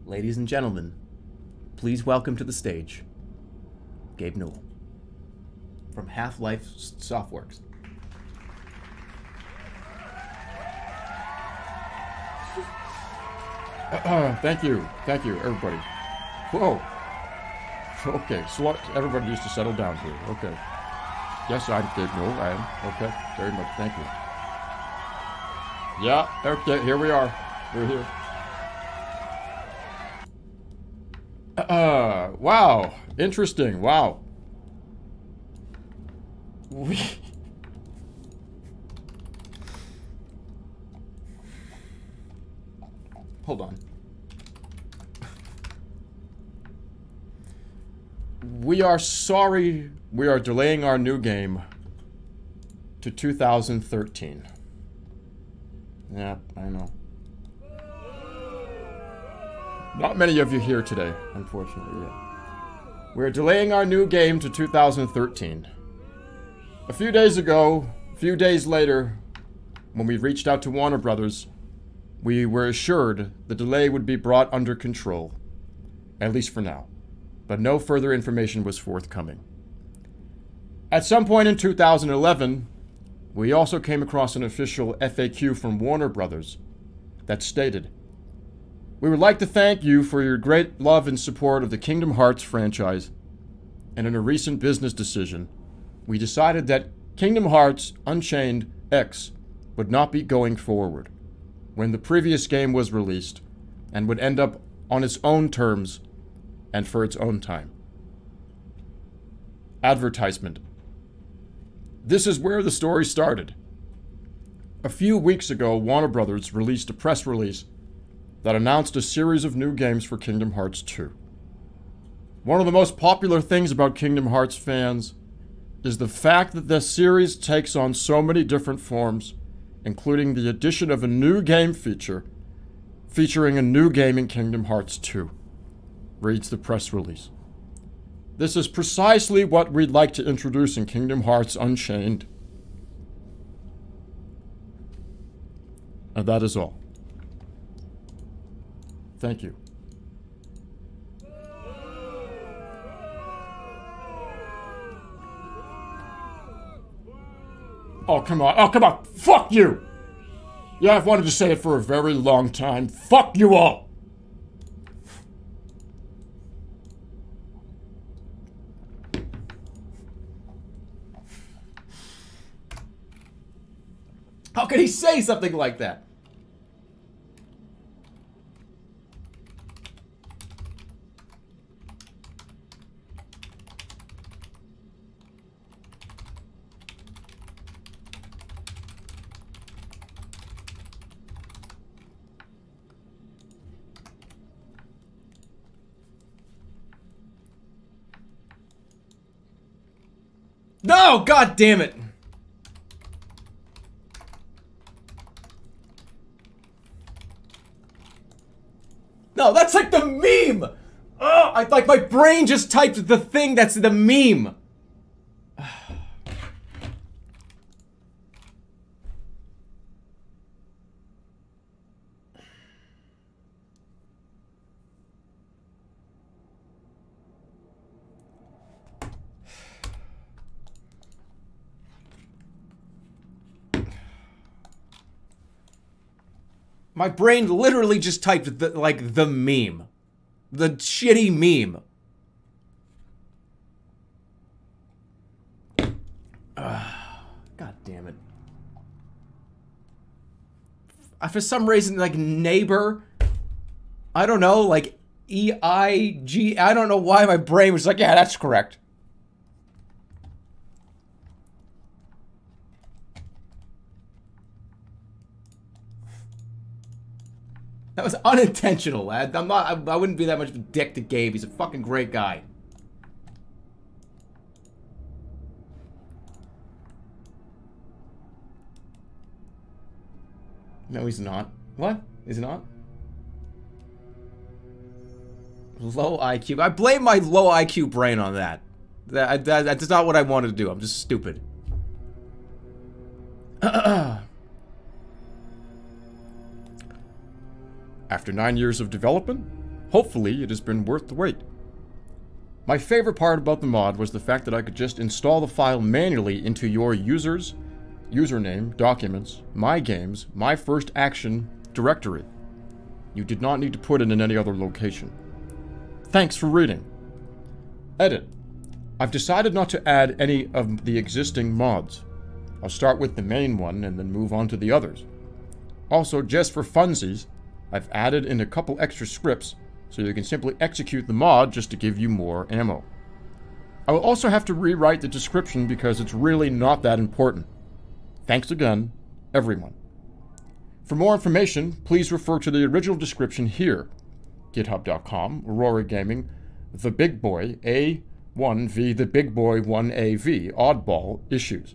Ladies and gentlemen, please welcome to the stage, Gabe Newell from Half-Life Softworks. Thank you, everybody. Whoa. Okay, so everybody needs to settle down here. Okay. Yes, I'm Gabe Newell. I am. Okay, very much. Thank you. Yeah. Okay. Here we are. We're here. Wow. Interesting. Wow.
Hold on.
We are sorry we are delaying our new game to 2013. Yeah, I know. Not many of you here today, unfortunately. Yeah. We're delaying our new game to 2013. A few days ago, a few days later, when we reached out to Warner Brothers, we were assured the delay would be brought under control, at least for now, but no further information was forthcoming. At some point in 2011, we also came across an official FAQ from Warner Brothers that stated, "We would like to thank you for your great love and support of the Kingdom Hearts franchise, and in a recent business decision, we decided that Kingdom Hearts Unchained X would not be going forward when the previous game was released and would end up on its own terms and for its own time." Advertisement. This is where the story started. A few weeks ago, Warner Brothers released a press release that announced a series of new games for Kingdom Hearts 2. One of the most popular things about Kingdom Hearts fans is the fact that the series takes on so many different forms, including the addition of a new game featuring a new game in Kingdom Hearts 2, reads the press release. This is precisely what we'd like to introduce in Kingdom Hearts Unchained. And that is all. Thank you. Oh, come on. Oh, come on. Fuck you! Yeah, I've wanted to say it for a very long time. Fuck you all!
How can he say something like that? No, god damn it. No, that's like the meme. Oh, like my brain just typed the thing that's the meme. My brain literally just typed the meme. The shitty meme. God damn it. For some reason, like, neighbor, I don't know, like, E-I-G, I don't know why my brain was like, yeah, that's correct. That was unintentional, lad. I wouldn't be that much of a dick to Gabe. He's a fucking great guy. No, he's not. What? He's not? Low IQ. I blame my low IQ brain on that. That's not what I wanted to do. I'm just stupid.
After 9 years of development, hopefully it has been worth the wait. My favorite part about the mod was the fact that I could just install the file manually into your username, documents, my games, my first action directory. You did not need to put it in any other location. Thanks for reading. Edit. I've decided not to add any of the existing mods. I'll start with the main one and then move on to the others. Also, just for funsies, I've added in a couple extra scripts so you can simply execute the mod just to give you more ammo. I will also have to rewrite the description because it's really not that important. Thanks again, everyone. For more information, please refer to the original description here. GitHub.com, Aurora Gaming, The Big Boy, A1V, The Big Boy 1AV, Oddball, Issues.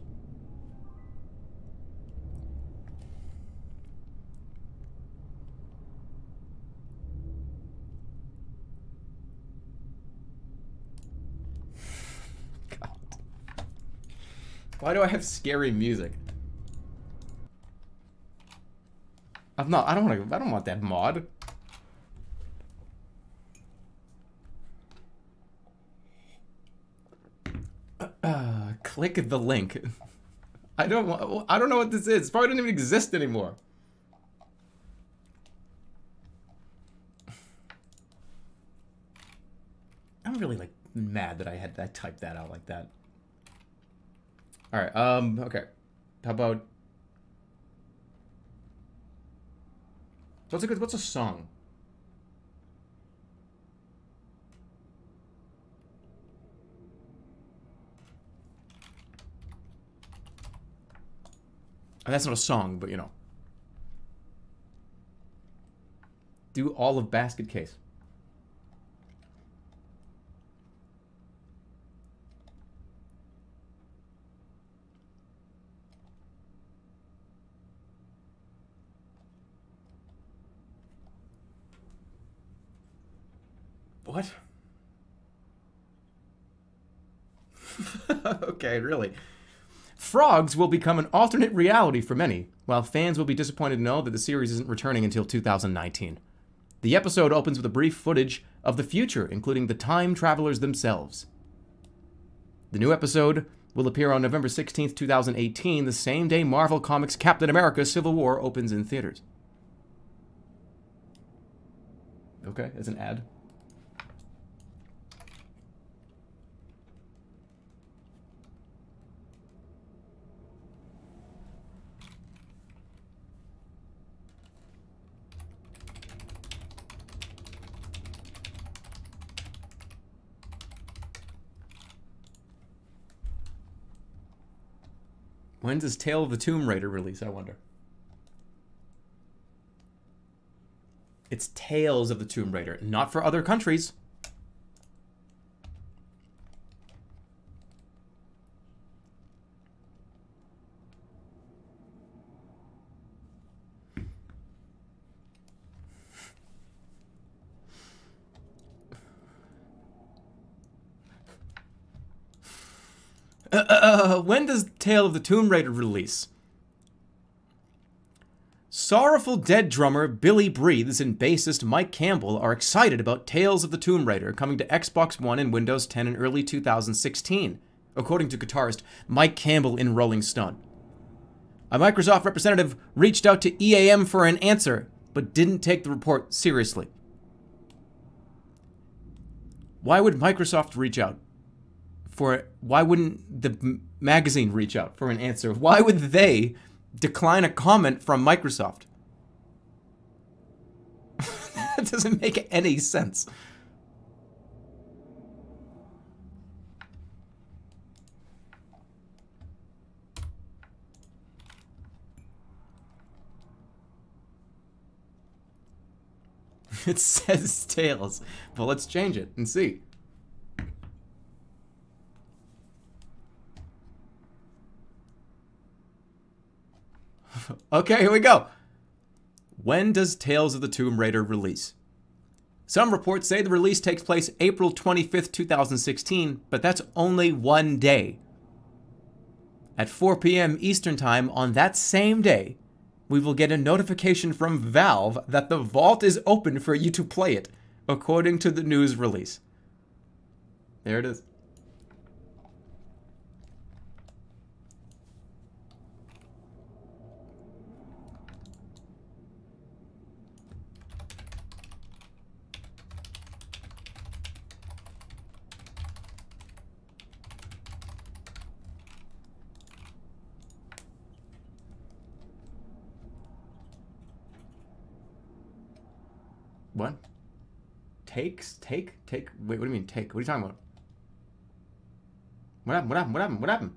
Why do I have scary music? I don't want that mod. Click the link. I don't know what this is. It probably doesn't even exist anymore. I'm really like mad that I typed that out like that. Alright, okay. How about... What's a song?
That's not a song, but you know. Do all of Basket Case. What? Okay, really. Frogs will become an alternate reality for many, while fans will be disappointed to know that the series isn't returning until 2019. The episode opens with a brief footage of the future, including the time travelers themselves. The new episode will appear on November 16th, 2018, the same day Marvel Comics' Captain America: Civil War opens in theaters. Okay, as an ad. When does Tale of the Tomb Raider release, I wonder? It's Tales of the Tomb Raider, not for other countries. When does Tale of the Tomb Raider release? Sorrowful Dead drummer Billy Breathes and bassist Mike Campbell are excited about Tales of the Tomb Raider coming to Xbox One and Windows 10 in early 2016, according to guitarist Mike Campbell in Rolling Stone. A Microsoft representative reached out to EAM for an answer, but didn't take the report seriously. Why would Microsoft reach out? Why wouldn't the magazine reach out for an answer? Why would they decline a comment from Microsoft? That doesn't make any sense. It says Tales, but let's change it and see. Okay, here we go. When does Tales of the Tomb Raider release? Some reports say the release takes place April 25th, 2016, but that's only one day. At 4 p.m. Eastern Time on that same day, we will get a notification from Valve that the vault is open for you to play it, according to the news release. There it is. What? Take? Wait, what do you mean take? What are you talking about? What happened?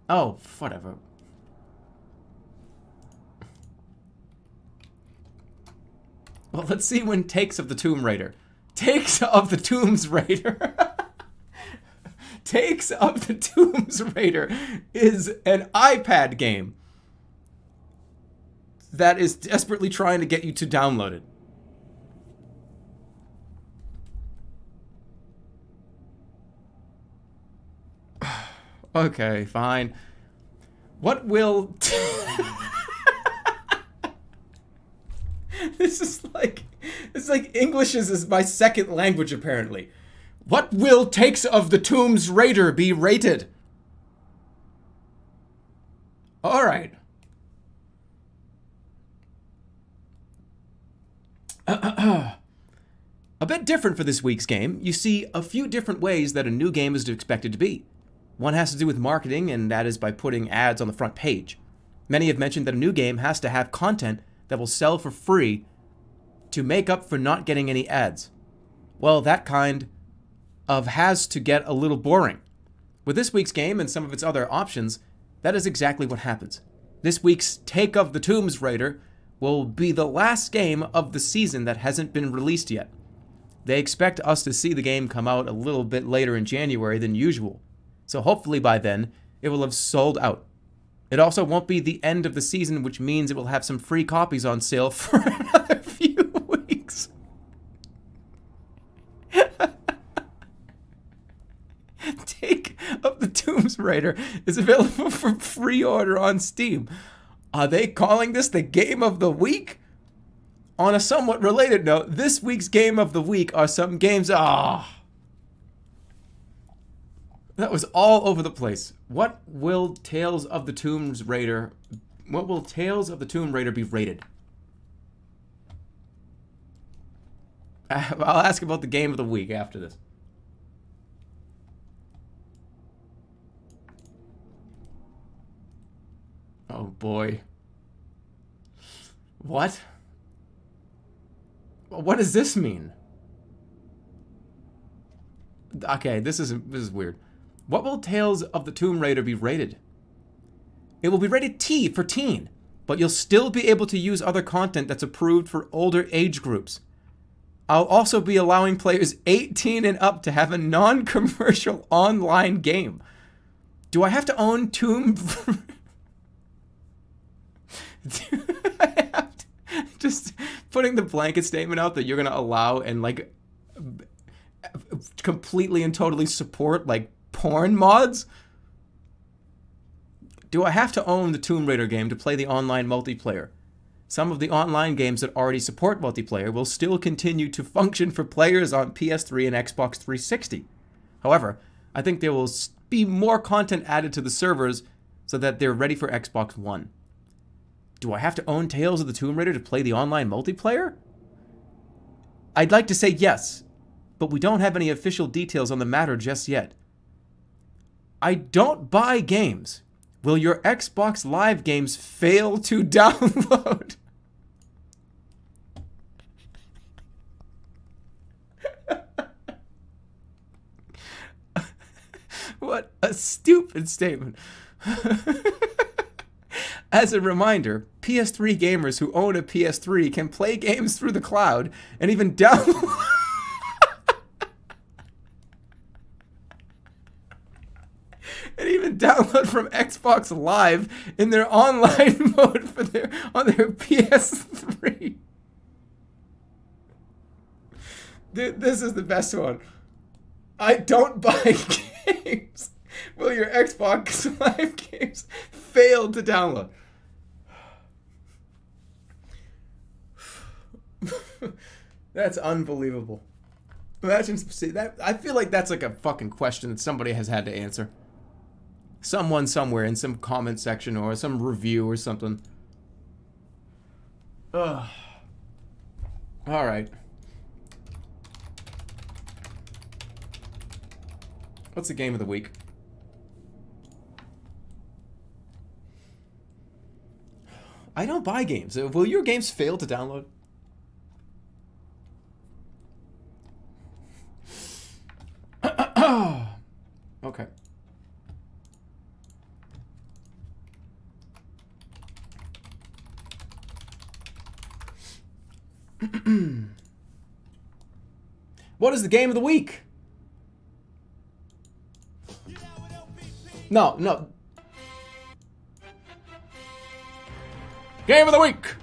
Oh, whatever. Well, let's see when Takes of the Tomb Raider. Takes of the Tombs Raider. Takes of the Tombs Raider is an iPad game that is desperately trying to get you to download it. Okay, fine. What will... This is like English is my second language, apparently. What will Takes of the Tombs Raider be rated? Alright. A bit different for this week's game. You see a few different ways that a new game is expected to be. One has to do with marketing, and that is by putting ads on the front page. Many have mentioned that a new game has to have content that will sell for free to make up for not getting any ads. Well, that kind of has to get a little boring.
With this week's game and some of its other options, that is exactly what happens. This week's Take of the Tomb Raider will be the last game of the season that hasn't been released yet. They expect us to see the game come out a little bit later in January than usual, so hopefully by then it will have sold out. It also won't be the end of the season, which means it will have some free copies on sale for another few weeks. Take of the Tomb Raider is available for pre-order on Steam. Are they calling this the Game of the Week? On a somewhat related note, this week's Game of the Week are some games... that was all over the place. What will Tales of the Tomb Raider be rated? I'll ask about the Game of the Week after this. Oh boy. What? What does this mean? Okay, this is weird. What will Tales of the Tomb Raider be rated? It will be rated T for teen, but you'll still be able to use other content that's approved for older age groups. I'll also be allowing players 18 and up to have a non-commercial online game. Do I have to own Tomb... Just putting the blanket statement out that you're going to allow and, like, completely and totally support, like, porn mods? Do I have to own the Tomb Raider game to play the online multiplayer? Some of the online games that already support multiplayer will still continue to function for players on PS3 and Xbox 360. However, I think there will be more content added to the servers so that they're ready for Xbox One. Do I have to own Tales of the Tomb Raider to play the online multiplayer? I'd like to say yes, but we don't have any official details on the matter just yet. I don't buy games. Will your Xbox Live games fail to download? What a stupid statement. As a reminder, PS3 gamers who own a PS3 can play games through the cloud and even download... and even download from Xbox Live in their online mode on their PS3. Dude, this is the best one. I don't buy games. Will your Xbox Live games fail to download? That's unbelievable. Imagine, see that. I feel like that's like a fucking question that somebody has had to answer. Someone somewhere in some comment section or some review or something. Ugh. All right. What's the game of the week? I don't buy games. Will your games fail to download? Okay. What is the game of the week? No. Game of the week.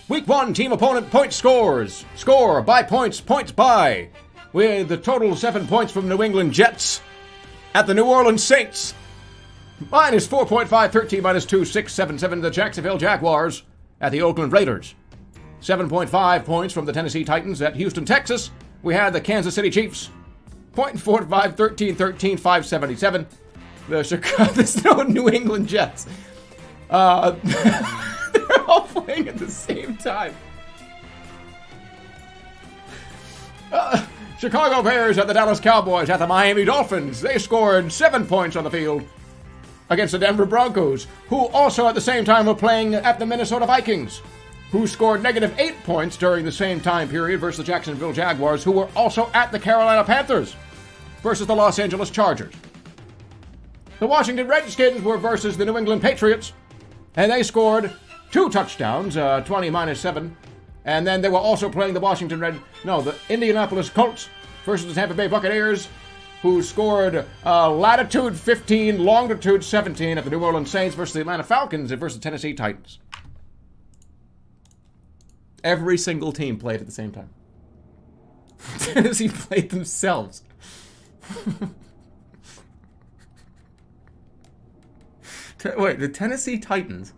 Week 1, team opponent point scores. Score by points, points by. With the total 7 points from New England Jets at the New Orleans Saints. Minus 4.5, 13, minus 2, 6, 7, 7, the Jacksonville Jaguars at the Oakland Raiders. 7.5 points from the Tennessee Titans at Houston, Texas. We had the Kansas City Chiefs. 0.45, 13, 13, 577. The Chicago, there's no New England Jets. They're all playing at the same time. Chicago Bears at the Dallas Cowboys at the Miami Dolphins. They scored 7 points on the field against the Denver Broncos, who also at the same time were playing at the Minnesota Vikings, who scored negative 8 points during the same time period versus the Jacksonville Jaguars, who were also at the Carolina Panthers versus the Los Angeles Chargers.
The Washington Redskins were versus the New England Patriots, and they scored 2 touchdowns, 20-7. And then they were also playing the Indianapolis Colts versus the Tampa Bay Buccaneers, who scored latitude 15, longitude 17 at the New Orleans Saints versus the Atlanta Falcons and versus the Tennessee Titans.
Every single team played at the same time. Tennessee played themselves. Wait, the Tennessee Titans?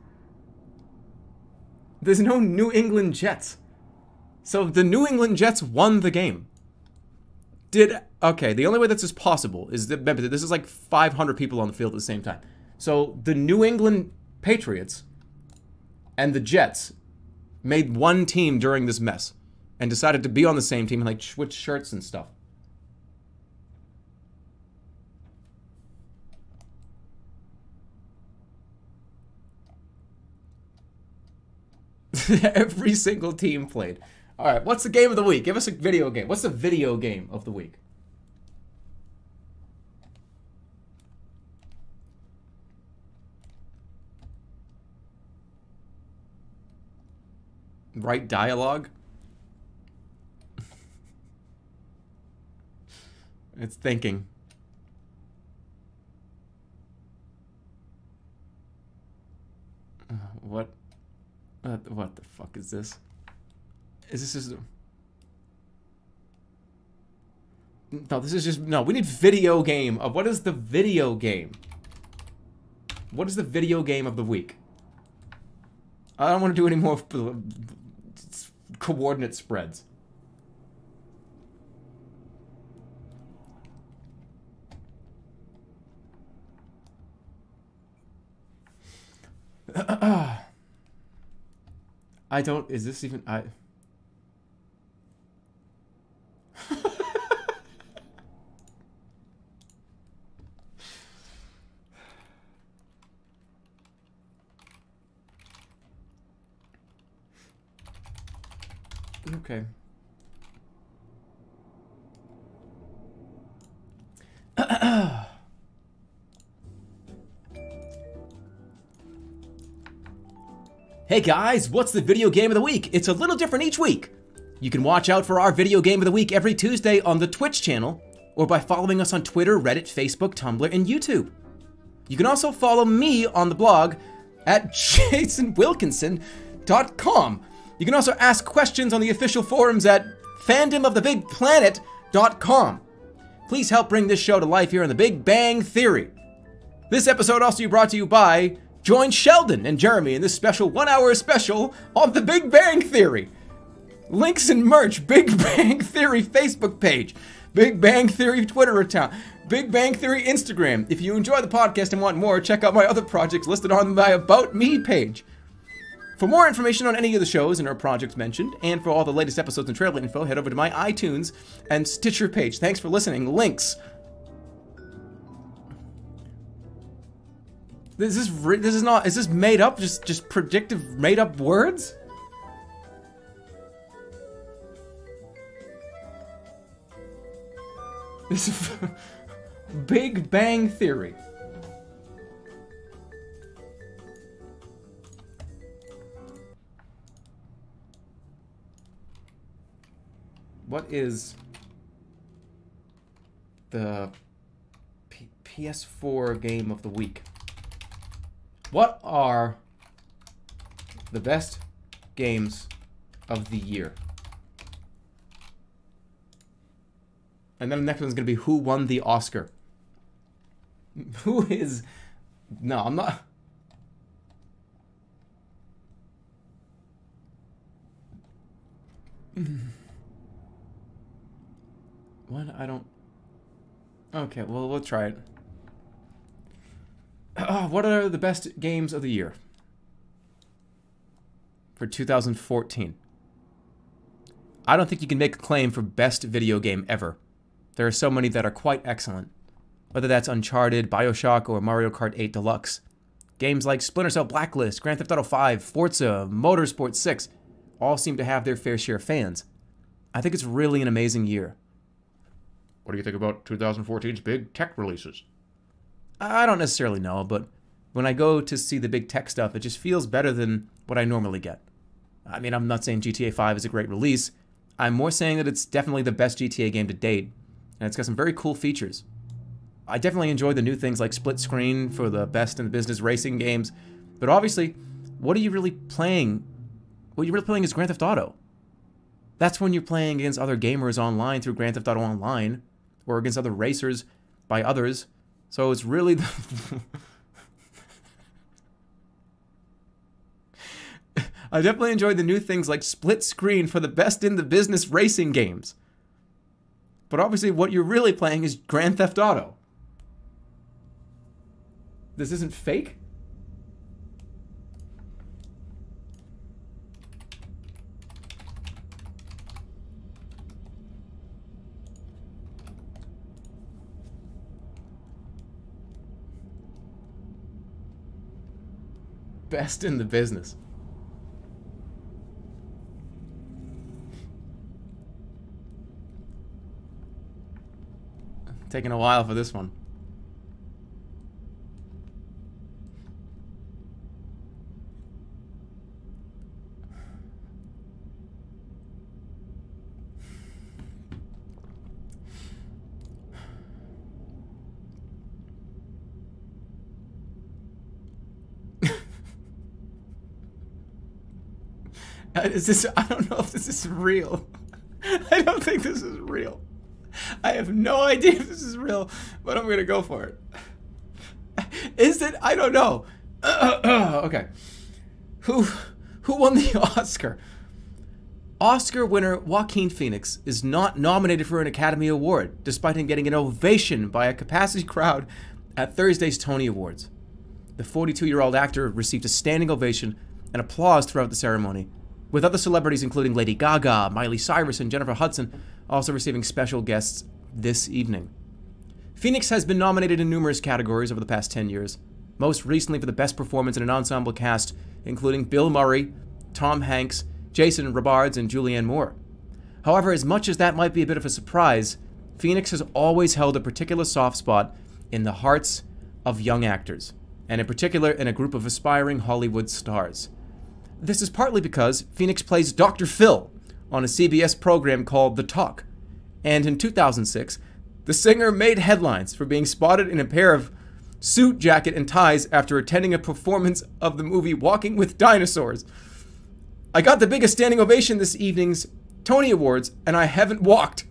There's no New England Jets. So the New England Jets won the game. Okay, the only way that's just possible is that, remember, this is like 500 people on the field at the same time. So the New England Patriots and the Jets made one team during this mess and decided to be on the same team and like switch shirts and stuff. Every single team played. All right, what's the game of the week? Give us a video game. What's the video game of the week? Write dialogue? It's thinking. What the fuck is this? Is this just... No, this is just... No, we need video game of... What is the video game? What is the video game of the week? I don't want to do any more coordinate spreads. I don't... Is this even... Okay. Hey guys, what's the video game of the week? It's a little different each week. You can watch out for our video game of the week every Tuesday on the Twitch channel, or by following us on Twitter, Reddit, Facebook, Tumblr, and YouTube. You can also follow me on the blog at jasonwilkinson.com. You can also ask questions on the official forums at fandomofthebigplanet.com. Please help bring this show to life here on The Big Bang Theory. This episode also brought to you by join Sheldon and Jeremy in this special 1-hour special on The Big Bang Theory. Links and merch, Big Bang Theory Facebook page, Big Bang Theory Twitter account, Big Bang Theory Instagram. If you enjoy the podcast and want more, check out my other projects listed on my About Me page. For more information on any of the shows and our projects mentioned, and for all the latest episodes and trailer info, head over to my iTunes and Stitcher page. Thanks for listening. Links. This is this made up? Just predictive made up words? This is Big Bang Theory. What is the PS4 game of the week? What are the best games of the year? And then the next one's going to be who won the Oscar? Who is... No, I'm not... What? I don't... Okay, well, we'll try it. What are the best games of the year? For 2014. I don't think you can make a claim for best video game ever. There are so many that are quite excellent. Whether that's Uncharted, BioShock, or Mario Kart 8 Deluxe. Games like Splinter Cell Blacklist, Grand Theft Auto 5, Forza, Motorsport 6 all seem to have their fair share of fans. I think it's really an amazing year.
What do you think about 2014's big tech releases?
I don't necessarily know, but when I go to see the big tech stuff, it just feels better than what I normally get. I mean, I'm not saying GTA 5 is a great release. I'm more saying that it's definitely the best GTA game to date, and it's got some very cool features. I definitely enjoy the new things like split screen for the best in the business racing games, but obviously, what are you really playing? What you're really playing is Grand Theft Auto. That's when you're playing against other gamers online through Grand Theft Auto Online, or against other racers by others. So it's really the I definitely enjoyed the new things like split screen for the best in the business racing games. But obviously what you're really playing is Grand Theft Auto. This isn't fake? Best in the business. Taking a while for this one. Is this? I don't know if this is real. I don't think this is real. I have no idea if this is real, but I'm gonna go for it. Is it? I don't know. Okay. Who won the Oscar? Oscar winner Joaquin Phoenix is not nominated for an Academy Award, despite him getting an ovation by a capacity crowd at Thursday's Tony Awards. The 42-year-old actor received a standing ovation and applause throughout the ceremony, with other celebrities including Lady Gaga, Miley Cyrus, and Jennifer Hudson also receiving special guests this evening. Phoenix has been nominated in numerous categories over the past 10 years, most recently for the best performance in an ensemble cast, including Bill Murray, Tom Hanks, Jason Robards, and Julianne Moore. However, as much as that might be a bit of a surprise, Phoenix has always held a particular soft spot in the hearts of young actors, and in particular in a group of aspiring Hollywood stars. This is partly because Phoenix plays Dr. Phil on a CBS program called The Talk, and in 2006, the singer made headlines for being spotted in a pair of suit jacket and ties after attending a performance of the movie Walking with Dinosaurs. I got the biggest standing ovation this evening's Tony Awards, and I haven't walked.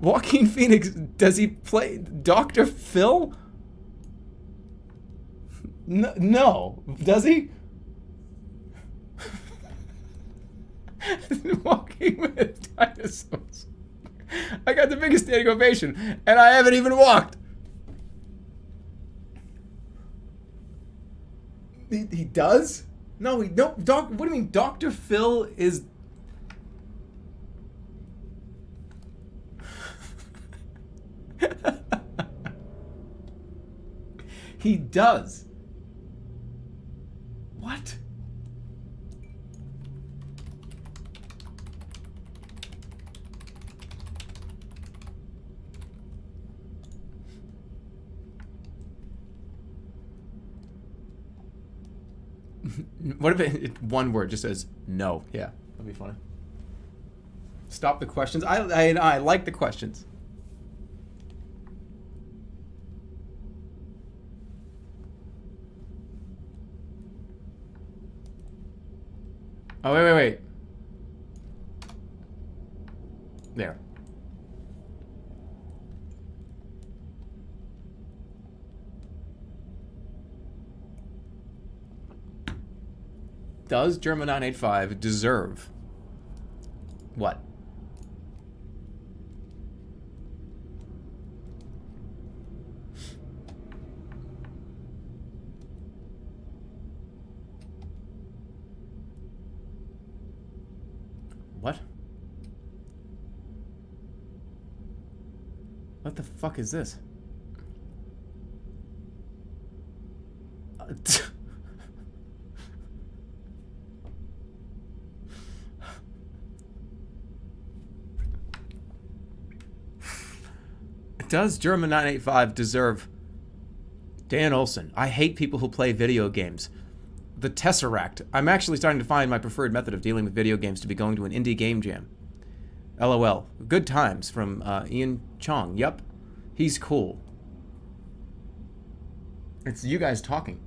Joaquin Phoenix, does he play Dr. Phil? No. Does he? Walking with Dinosaurs. I got the biggest standing ovation, and I haven't even walked. He does? No, he don't. What do you mean? Dr. Phil is. He does. What? What if it one word just says no? Yeah, that'd be funny. Stop the questions. I like the questions. Oh, wait. There. Does Jerma 985 deserve what? What? What the fuck is this?
does Jerma985 deserve Dan Olson? I hate people who play video games. The Tesseract. I'm actually starting to find my preferred method of dealing with video games to be going to an indie game jam. LOL. Good times from Ian Chong. Yep. He's cool. It's you guys talking.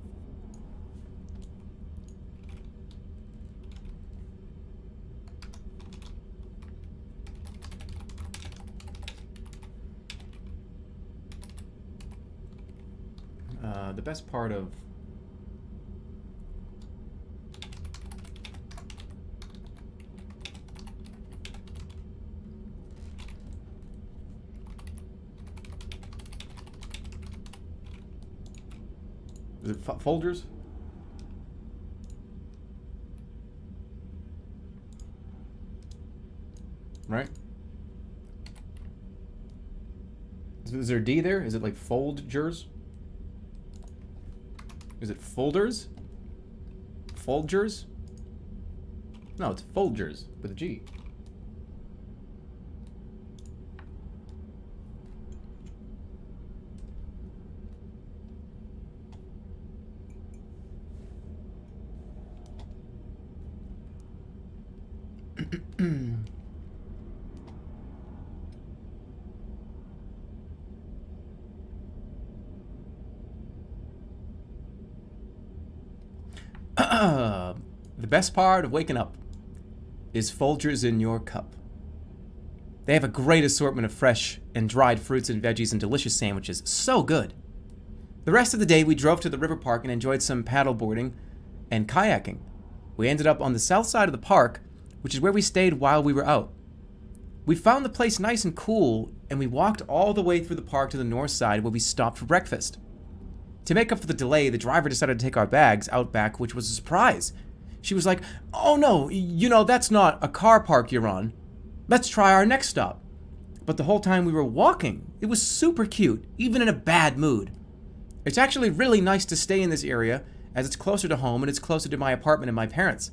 The best part of... Is it folders? Right? Is there a D there? Is it like foldgers? Is it folders? Folgers? No, it's Folgers with a G. The best part of waking up is Folgers in your cup. They have a great assortment of fresh and dried fruits and veggies and delicious sandwiches. So good. The rest of the day we drove to the river park and enjoyed some paddleboarding and kayaking. We ended up on the south side of the park, which is where we stayed while we were out. We found the place nice and cool, and we walked all the way through the park to the north side where we stopped for breakfast. To make up for the delay, the driver decided to take our bags out back, which was a surprise. She was like, "Oh no, you know, that's not a car park you're on. Let's try our next stop." But the whole time we were walking, it was super cute, even in a bad mood. It's actually really nice to stay in this area, as it's closer to home and it's closer to my apartment and my parents.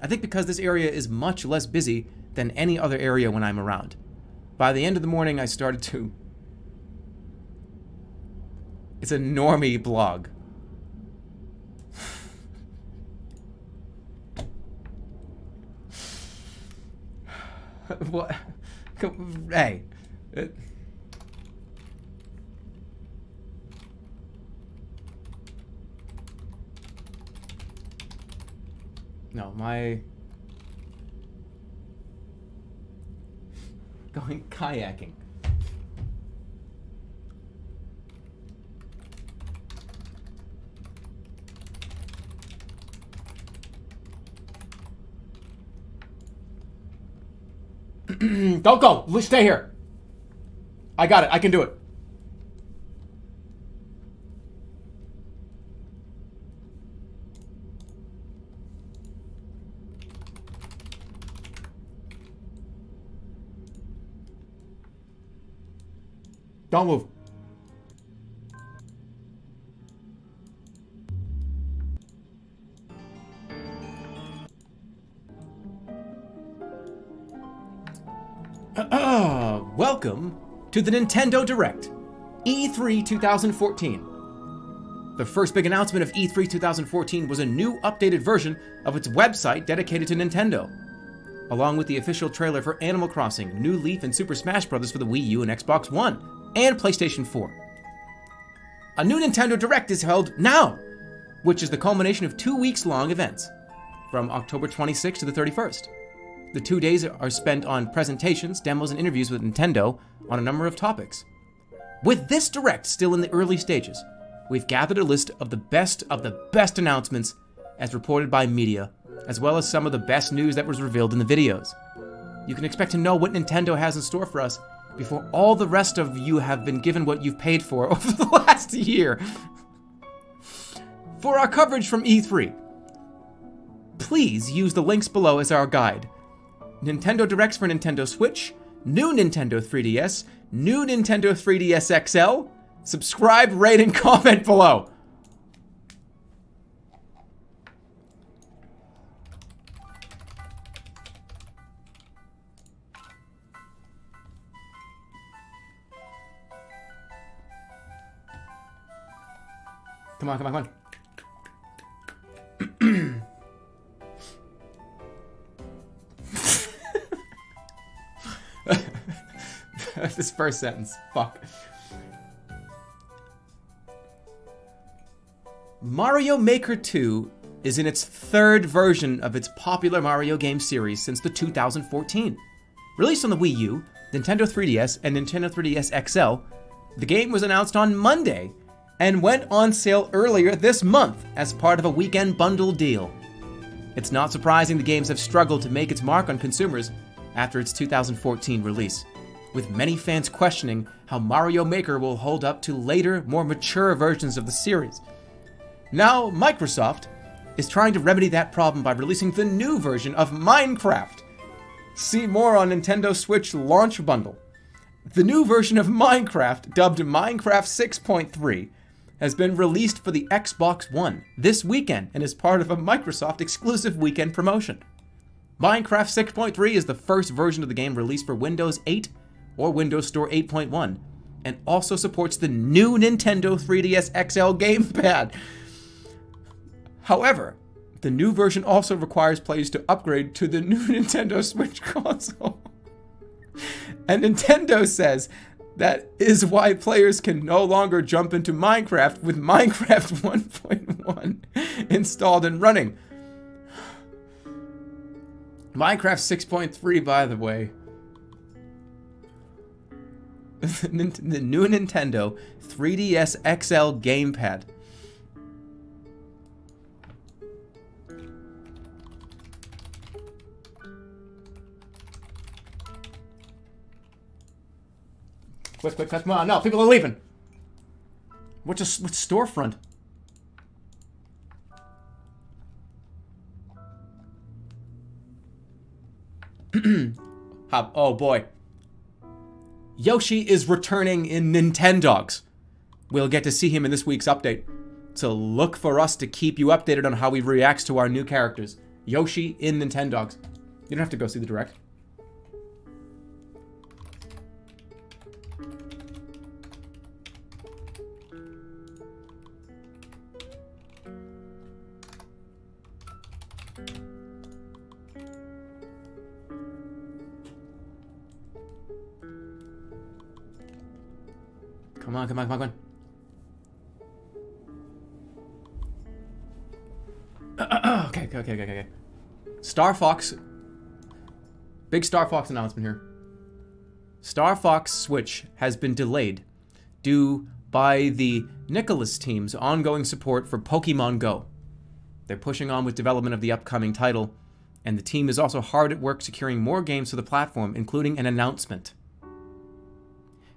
I think because this area is much less busy than any other area when I'm around. By the end of the morning, I started to... It's a normie blog. What? Hey. No, my... Going kayaking. Don't go. Let's stay here. I got it. I can do it. Don't move. Welcome to the Nintendo Direct, E3 2014. The first big announcement of E3 2014 was a new updated version of its website dedicated to Nintendo, along with the official trailer for Animal Crossing, New Leaf, and Super Smash Bros. For the Wii U and Xbox One, and PlayStation 4. A new Nintendo Direct is held now, which is the culmination of 2 weeks-long events, from October 26th to the 31st. The 2 days are spent on presentations, demos, and interviews with Nintendo on a number of topics. With this Direct still in the early stages, we've gathered a list of the best announcements as reported by media, as well as some of the best news that was revealed in the videos. You can expect to know what Nintendo has in store for us before all the rest of you have been given what you've paid for over the last year. For our coverage from E3, please use the links below as our guide. Nintendo Directs for Nintendo Switch, new Nintendo 3DS, new Nintendo 3DS XL. Subscribe, rate, and comment below.
Come on, come on, come on. This first sentence. Fuck. Mario Maker 2 is in its third version of its popular Mario game series since the 2014. Released on the Wii U, Nintendo 3DS, and Nintendo 3DS XL, the game was announced on Monday and went on sale earlier this month as part of a weekend bundle deal. It's not surprising the games have struggled to make its mark on consumers after its 2014 release, with many fans questioning how Mario Maker will hold up to later, more mature versions of the series. Now, Microsoft is trying to remedy that problem by releasing the new version of Minecraft. See more on Nintendo Switch launch bundle. The new version of Minecraft, dubbed Minecraft 6.3, has been released for the Xbox One this weekend and is part of a Microsoft exclusive weekend promotion. Minecraft 6.3 is the first version of the game released for Windows 8 or Windows Store 8.1, and also supports the new Nintendo 3DS XL gamepad. However, the new version also requires players to upgrade to the new Nintendo Switch console. And Nintendo says that is why players can no longer jump into Minecraft with Minecraft 1.1 installed and running. Minecraft 6.3, by the way. The new Nintendo 3DS XL gamepad. Quick, quick, quick, come on, no, people are leaving. What's storefront? Oh boy. Yoshi is returning in Nintendogs. We'll get to see him in this week's update. So look for us to keep you updated on how he reacts to our new characters. Yoshi in Nintendogs. You don't have to go see the direct. Come on, come on, come on, come on. Okay. Star Fox. Big Star Fox announcement here. Star Fox Switch has been delayed due by the Nicholas team's ongoing support for Pokemon Go. They're pushing on with development of the upcoming title, and the team is also hard at work securing more games for the platform, including an announcement.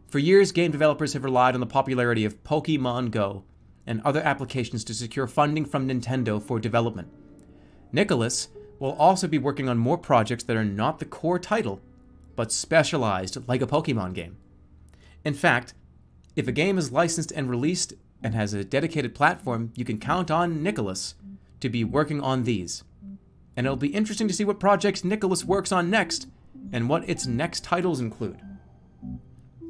For years, game developers have relied on the popularity of Pokemon Go and other applications to secure funding from Nintendo for development. Nicholas will also be working on more projects that are not the core title, but specialized like a Pokemon game. In fact, if a game is licensed and released and has a dedicated platform, you can count on Nicholas to be working on these. And it'll be interesting to see what projects Nicholas works on next and what its next titles include.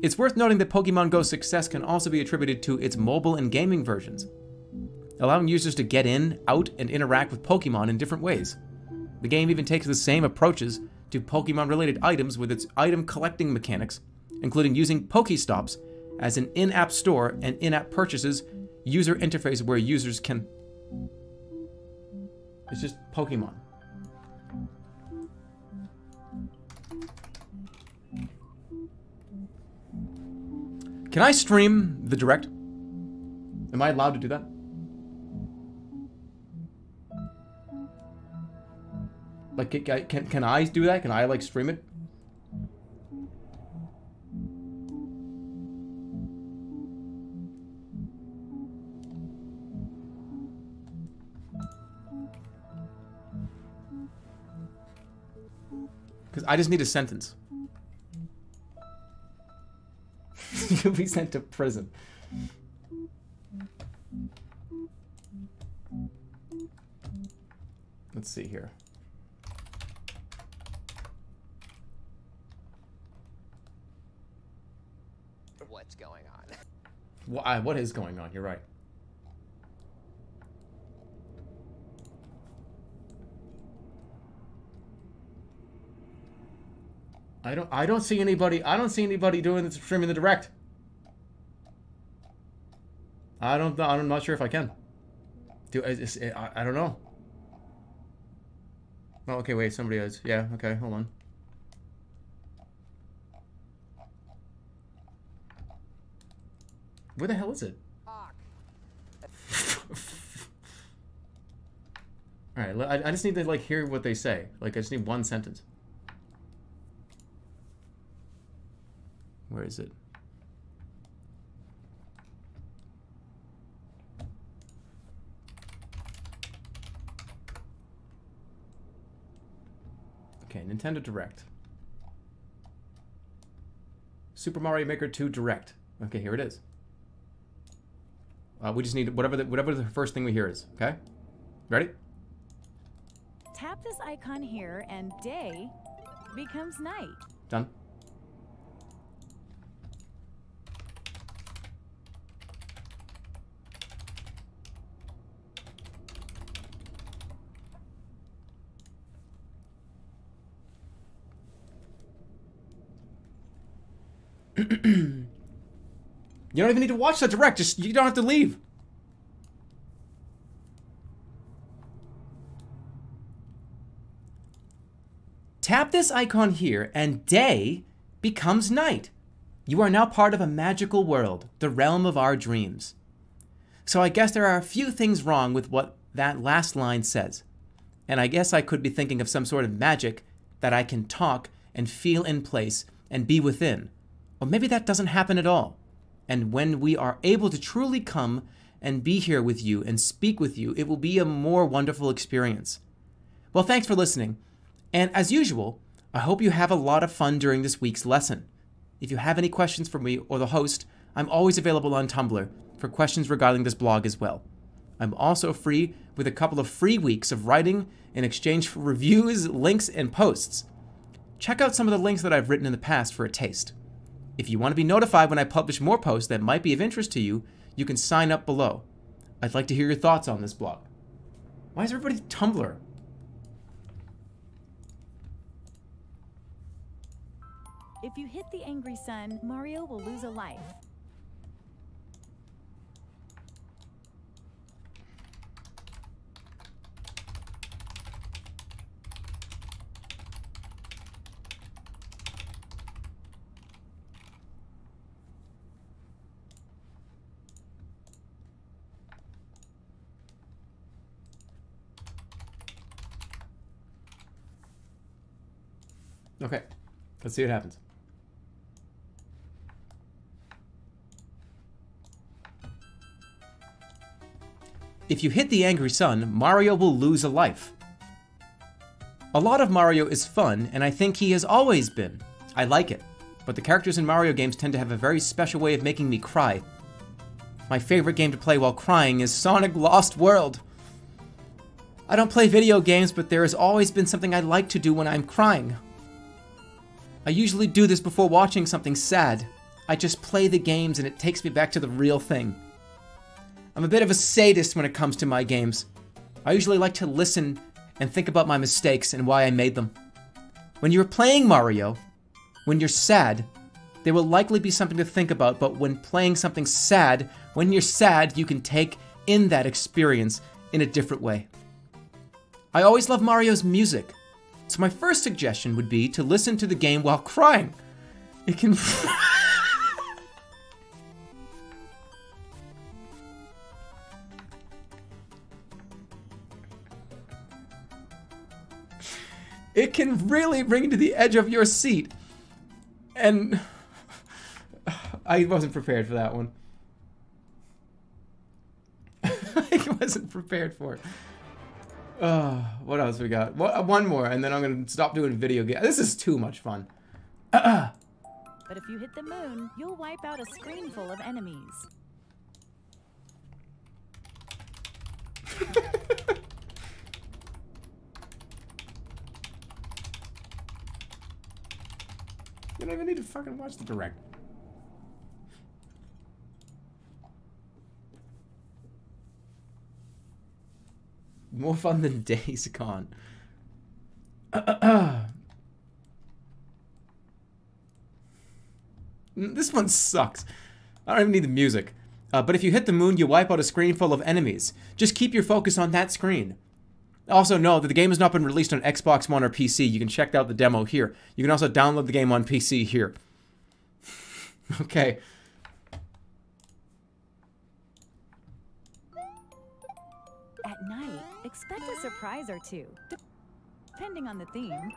It's worth noting that Pokemon Go's success can also be attributed to its mobile and gaming versions, allowing users to get in, out, and interact with Pokemon in different ways. The game even takes the same approaches to Pokemon-related items with its item collecting mechanics, including using Pokestops as an in-app store and in-app purchases user interface where users can... It's just Pokemon. Can I stream the direct? Am I allowed to do that? Like, can I do that? Can I, like, stream it? Because I just need a sentence. You'll be sent to prison. Let's see here.
What's going on?
What is going on? You're right.
I don't see anybody doing this, streaming the direct. I'm not sure if I can. I don't know. Oh, okay, wait, somebody is. Yeah, okay, hold on. Where the hell is it? Alright, I just need to, like, hear what they say. Like, I just need one sentence. Where is it? Okay, Nintendo Direct. Super Mario Maker 2 Direct. Okay, here it is. We just need whatever the first thing we hear is. Okay, ready?
Tap this icon here, and day becomes night.
Done. You don't even need to watch the direct. Just you don't have to leave.
Tap this icon here, and day becomes night. You are now part of a magical world, the realm of our dreams. So I guess there are a few things wrong with what that last line says. And I guess I could be thinking of some sort of magic that I can talk and feel in place and be within. Or maybe that doesn't happen at all. And when we are able to truly come and be here with you and speak with you, it will be a more wonderful experience. Well, thanks for listening. And as usual, I hope you have a lot of fun during this week's lesson. If you have any questions for me or the host, I'm always available on Tumblr for questions regarding this blog as well. I'm also free with a couple of free weeks of writing in exchange for reviews, links, and posts. Check out some of the links that I've written in the past for a taste. If you want to be notified when I publish more posts that might be of interest to you, you can sign up below. I'd like to hear your thoughts on this blog. Why is everybody Tumblr?
If you hit the angry sun, Mario will lose a life.
Okay, let's see what happens.
If you hit the angry sun, Mario will lose a life. A lot of Mario is fun, and I think he has always been. I like it, but the characters in Mario games tend to have a very special way of making me cry. My favorite game to play while crying is Sonic Lost World. I don't play video games, but there has always been something I like to do when I'm crying. I usually do this before watching something sad. I just play the games and it takes me back to the real thing. I'm a bit of a sadist when it comes to my games. I usually like to listen and think about my mistakes and why I made them. When you're playing Mario, when you're sad, there will likely be something to think about, but when playing something sad, when you're sad, you can take in that experience in a different way. I always love Mario's music. So my first suggestion would be to listen to the game while crying. It can... It can really bring you to the edge of your seat. And... I wasn't prepared for that one. I wasn't prepared for it. What else we got? One more, and then I'm gonna stop doing video games. This is too much fun.
But if you hit the moon, you'll wipe out a screen full of enemies.
You don't even need to fucking watch the direct. More fun than Days Gone.
This one sucks. I don't even need the music. But if you hit the moon, you wipe out a screen full of enemies. Just keep your focus on that screen. Also, know that the game has not been released on Xbox One or PC. You can check out the demo here. You can also download the game on PC here. Okay.
At night, expect a surprise or two, depending on the theme.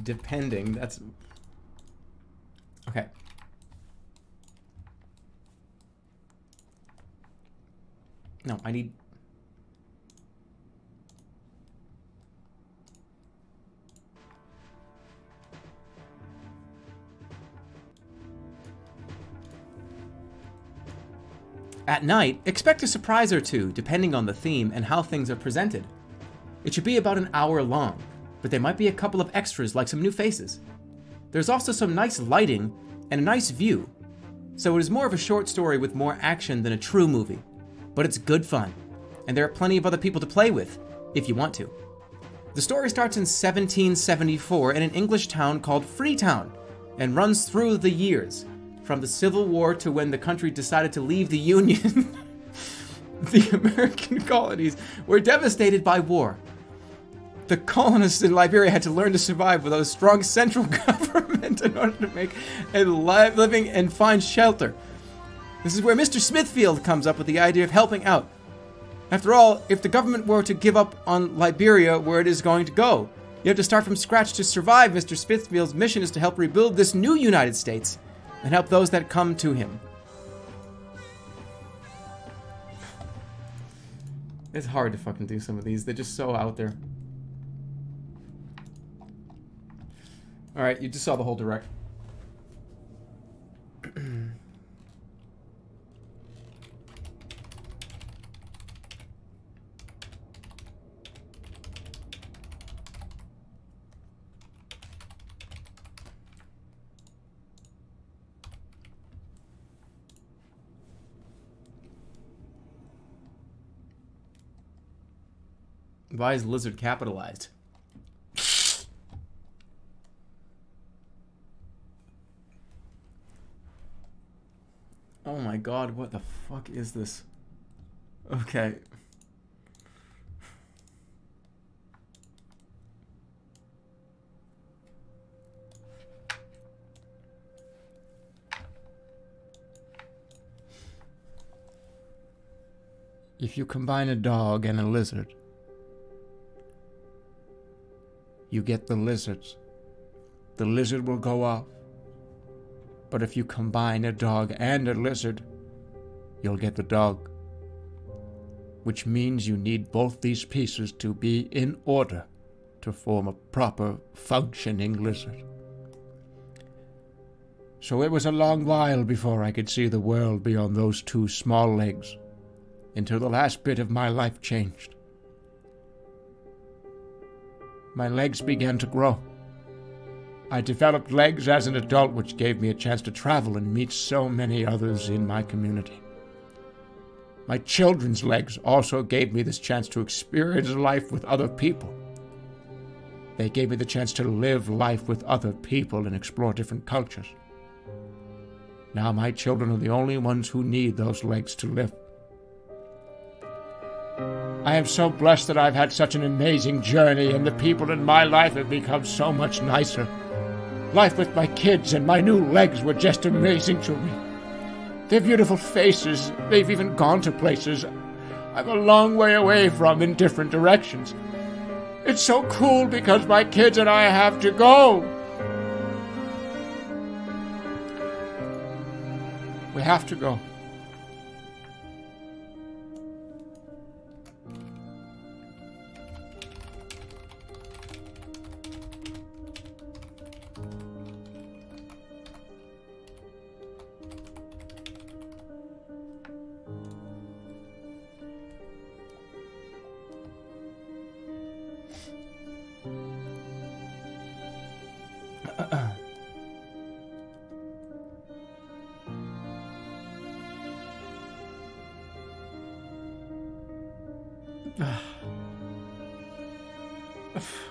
Depending, that's... Okay. No, I need... At night, expect a surprise or two, depending on the theme and how things are presented. It should be about an hour long, but there might be a couple of extras like some new faces. There's also some nice lighting and a nice view, so it is more of a short story with more action than a true movie. But it's good fun, and there are plenty of other people to play with, if you want to. The story starts in 1774 in an English town called Freetown, and runs through the years, from the Civil War to when the country decided to leave the Union. The American colonies were devastated by war. The colonists in Liberia had to learn to survive without a strong central government in order to make a living and find shelter. This is where Mr. Smithfield comes up with the idea of helping out. After all, if the government were to give up on Liberia, where it is going to go? You have to start from scratch to survive. Mr. Smithfield's mission is to help rebuild this new United States and help those that come to him. It's hard to fucking do some of these. They're just so out there. Alright, you just saw the whole direct. Why is lizard capitalized? Oh my god, what the fuck is this? Okay.
If you combine a dog and a lizard, you get the lizards. The lizard will go off. But if you combine a dog and a lizard, you'll get the dog. Which means you need both these pieces to be in order to form a proper, functioning lizard. So it was a long while before I could see the world beyond those two small legs, until the last bit of my life changed. My legs began to grow. I developed legs as an adult, which gave me a chance to travel and meet so many others in my community. My children's legs also gave me this chance to experience life with other people. They gave me the chance to live life with other people and explore different cultures. Now my children are the only ones who need those legs to live. I am so blessed that I've had such an amazing journey, and the people in my life have become so much nicer. Life with my kids and my new legs were just amazing to me. Their beautiful faces, they've even gone to places I'm a long way away from in different directions. It's so cool because my kids and I have to go. We have to go.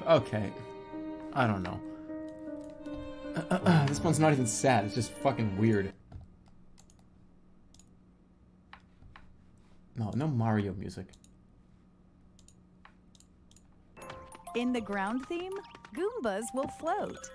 Okay. I don't know. This one's not even sad. It's just fucking weird. No Mario music.
In the ground theme, Goombas will float.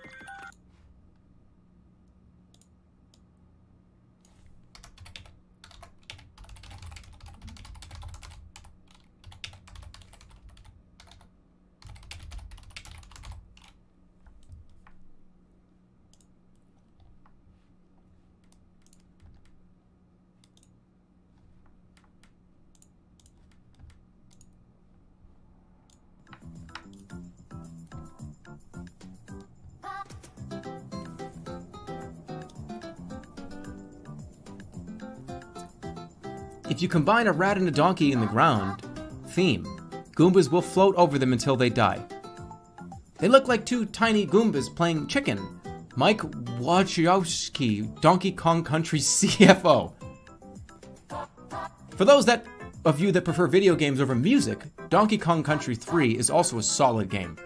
If you combine a rat and a donkey in the ground theme, Goombas will float over them until they die. They look like two tiny Goombas playing chicken. Mike Wachowski, Donkey Kong Country CFO. For those of you that prefer video games over music, Donkey Kong Country 3 is also a solid game.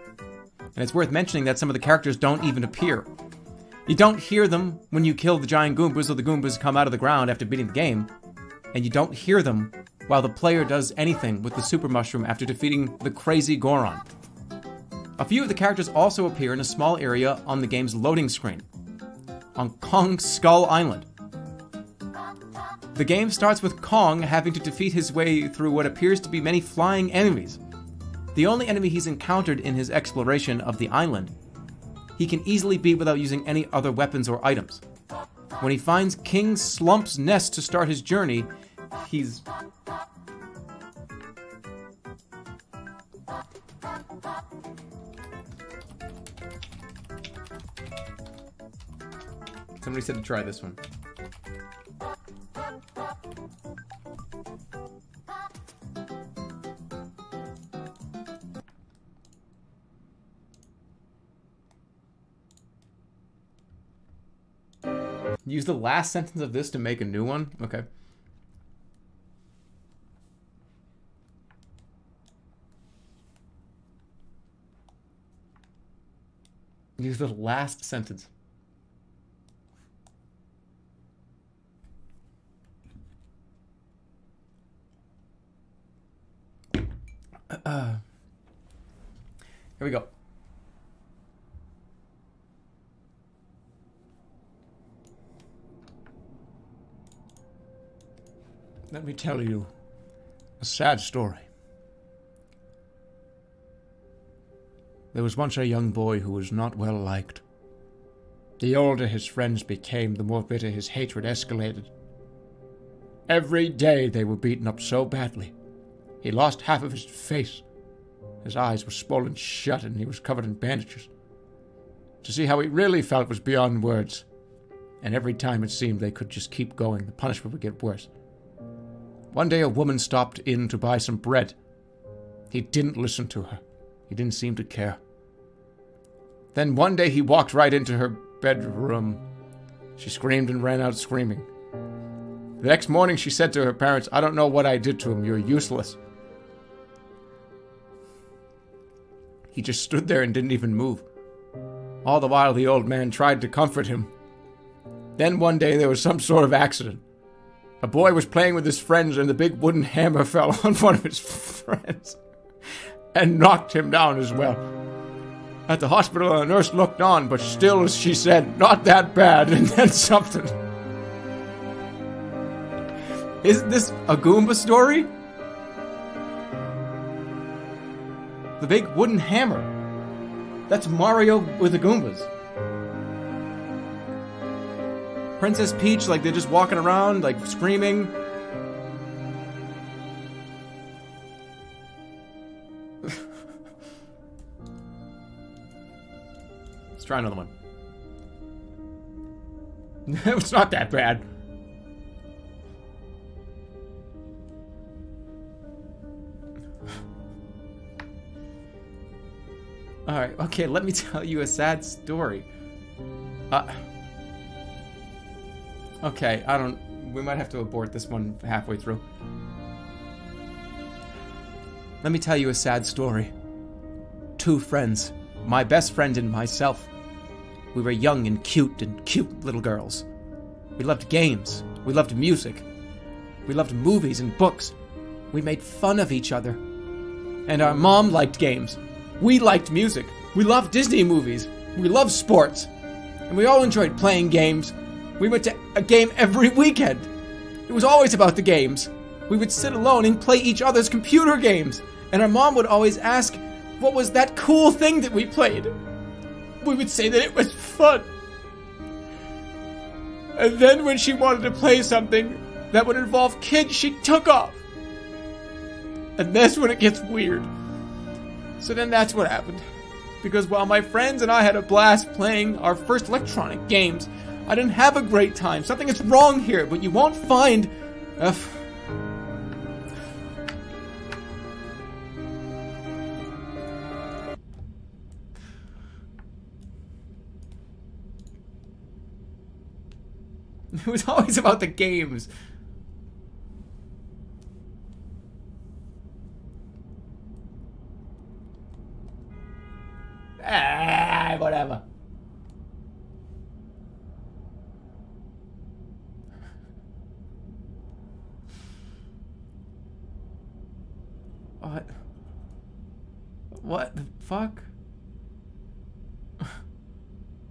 And it's worth mentioning that some of the characters don't even appear. You don't hear them when you kill the giant Goombas or the Goombas come out of the ground after beating the game. And you don't hear them while the player does anything with the Super Mushroom after defeating the crazy Goron. A few of the characters also appear in a small area on the game's loading screen, on Kong Skull Island. The game starts with Kong having to defeat his way through what appears to be many flying enemies. The only enemy he's encountered in his exploration of the island, he can easily beat without using any other weapons or items. When he finds King Slump's nest to start his journey, he's... Somebody said to try this one. Use the last sentence of this to make a new one? Okay. Use the last sentence. Here we go.
Let me tell you a sad story. There was once a young boy who was not well liked. The older his friends became, the more bitter his hatred escalated. Every day they were beaten up so badly. He lost half of his face. His eyes were swollen shut and he was covered in bandages. To see how he really felt was beyond words. And every time it seemed they could just keep going, the punishment would get worse. One day a woman stopped in to buy some bread. He didn't listen to her. He didn't seem to care. Then one day he walked right into her bedroom. She screamed and ran out screaming. The next morning she said to her parents, "I don't know what I did to him. You're useless." He just stood there and didn't even move. All the while the old man tried to comfort him. Then one day there was some sort of accident. A boy was playing with his friends and the big wooden hammer fell on one of his friends and knocked him down as well. At the hospital, a nurse looked on, but still, she said, "Not that bad," and then something.
Isn't this a Goomba story? The big wooden hammer. That's Mario with the Goombas. Princess Peach, like, they're just walking around, like, screaming. Let's try another one.
It's not that bad.
Alright, okay, let me tell you a sad story. Okay, we might have to abort this one halfway through. Let me tell you a sad story. two friends, my best friend and myself. We were young and cute little girls. We loved games. We loved music. We loved movies and books. We made fun of each other. And our mom liked games. We liked music. We loved Disney movies. We loved sports. And we all enjoyed playing games. We went to a game every weekend. It was always about the games. We would sit alone and play each other's computer games. And our mom would always ask, what was that cool thing that we played? We would say that it was fun. And then when she wanted to play something that would involve kids, she took off. And that's when it gets weird. So then that's what happened. Because while my friends and I had a blast playing our first electronic games, I didn't have a great time. Something is wrong here, but you won't find... It was always about the games. Whatever. What the fuck?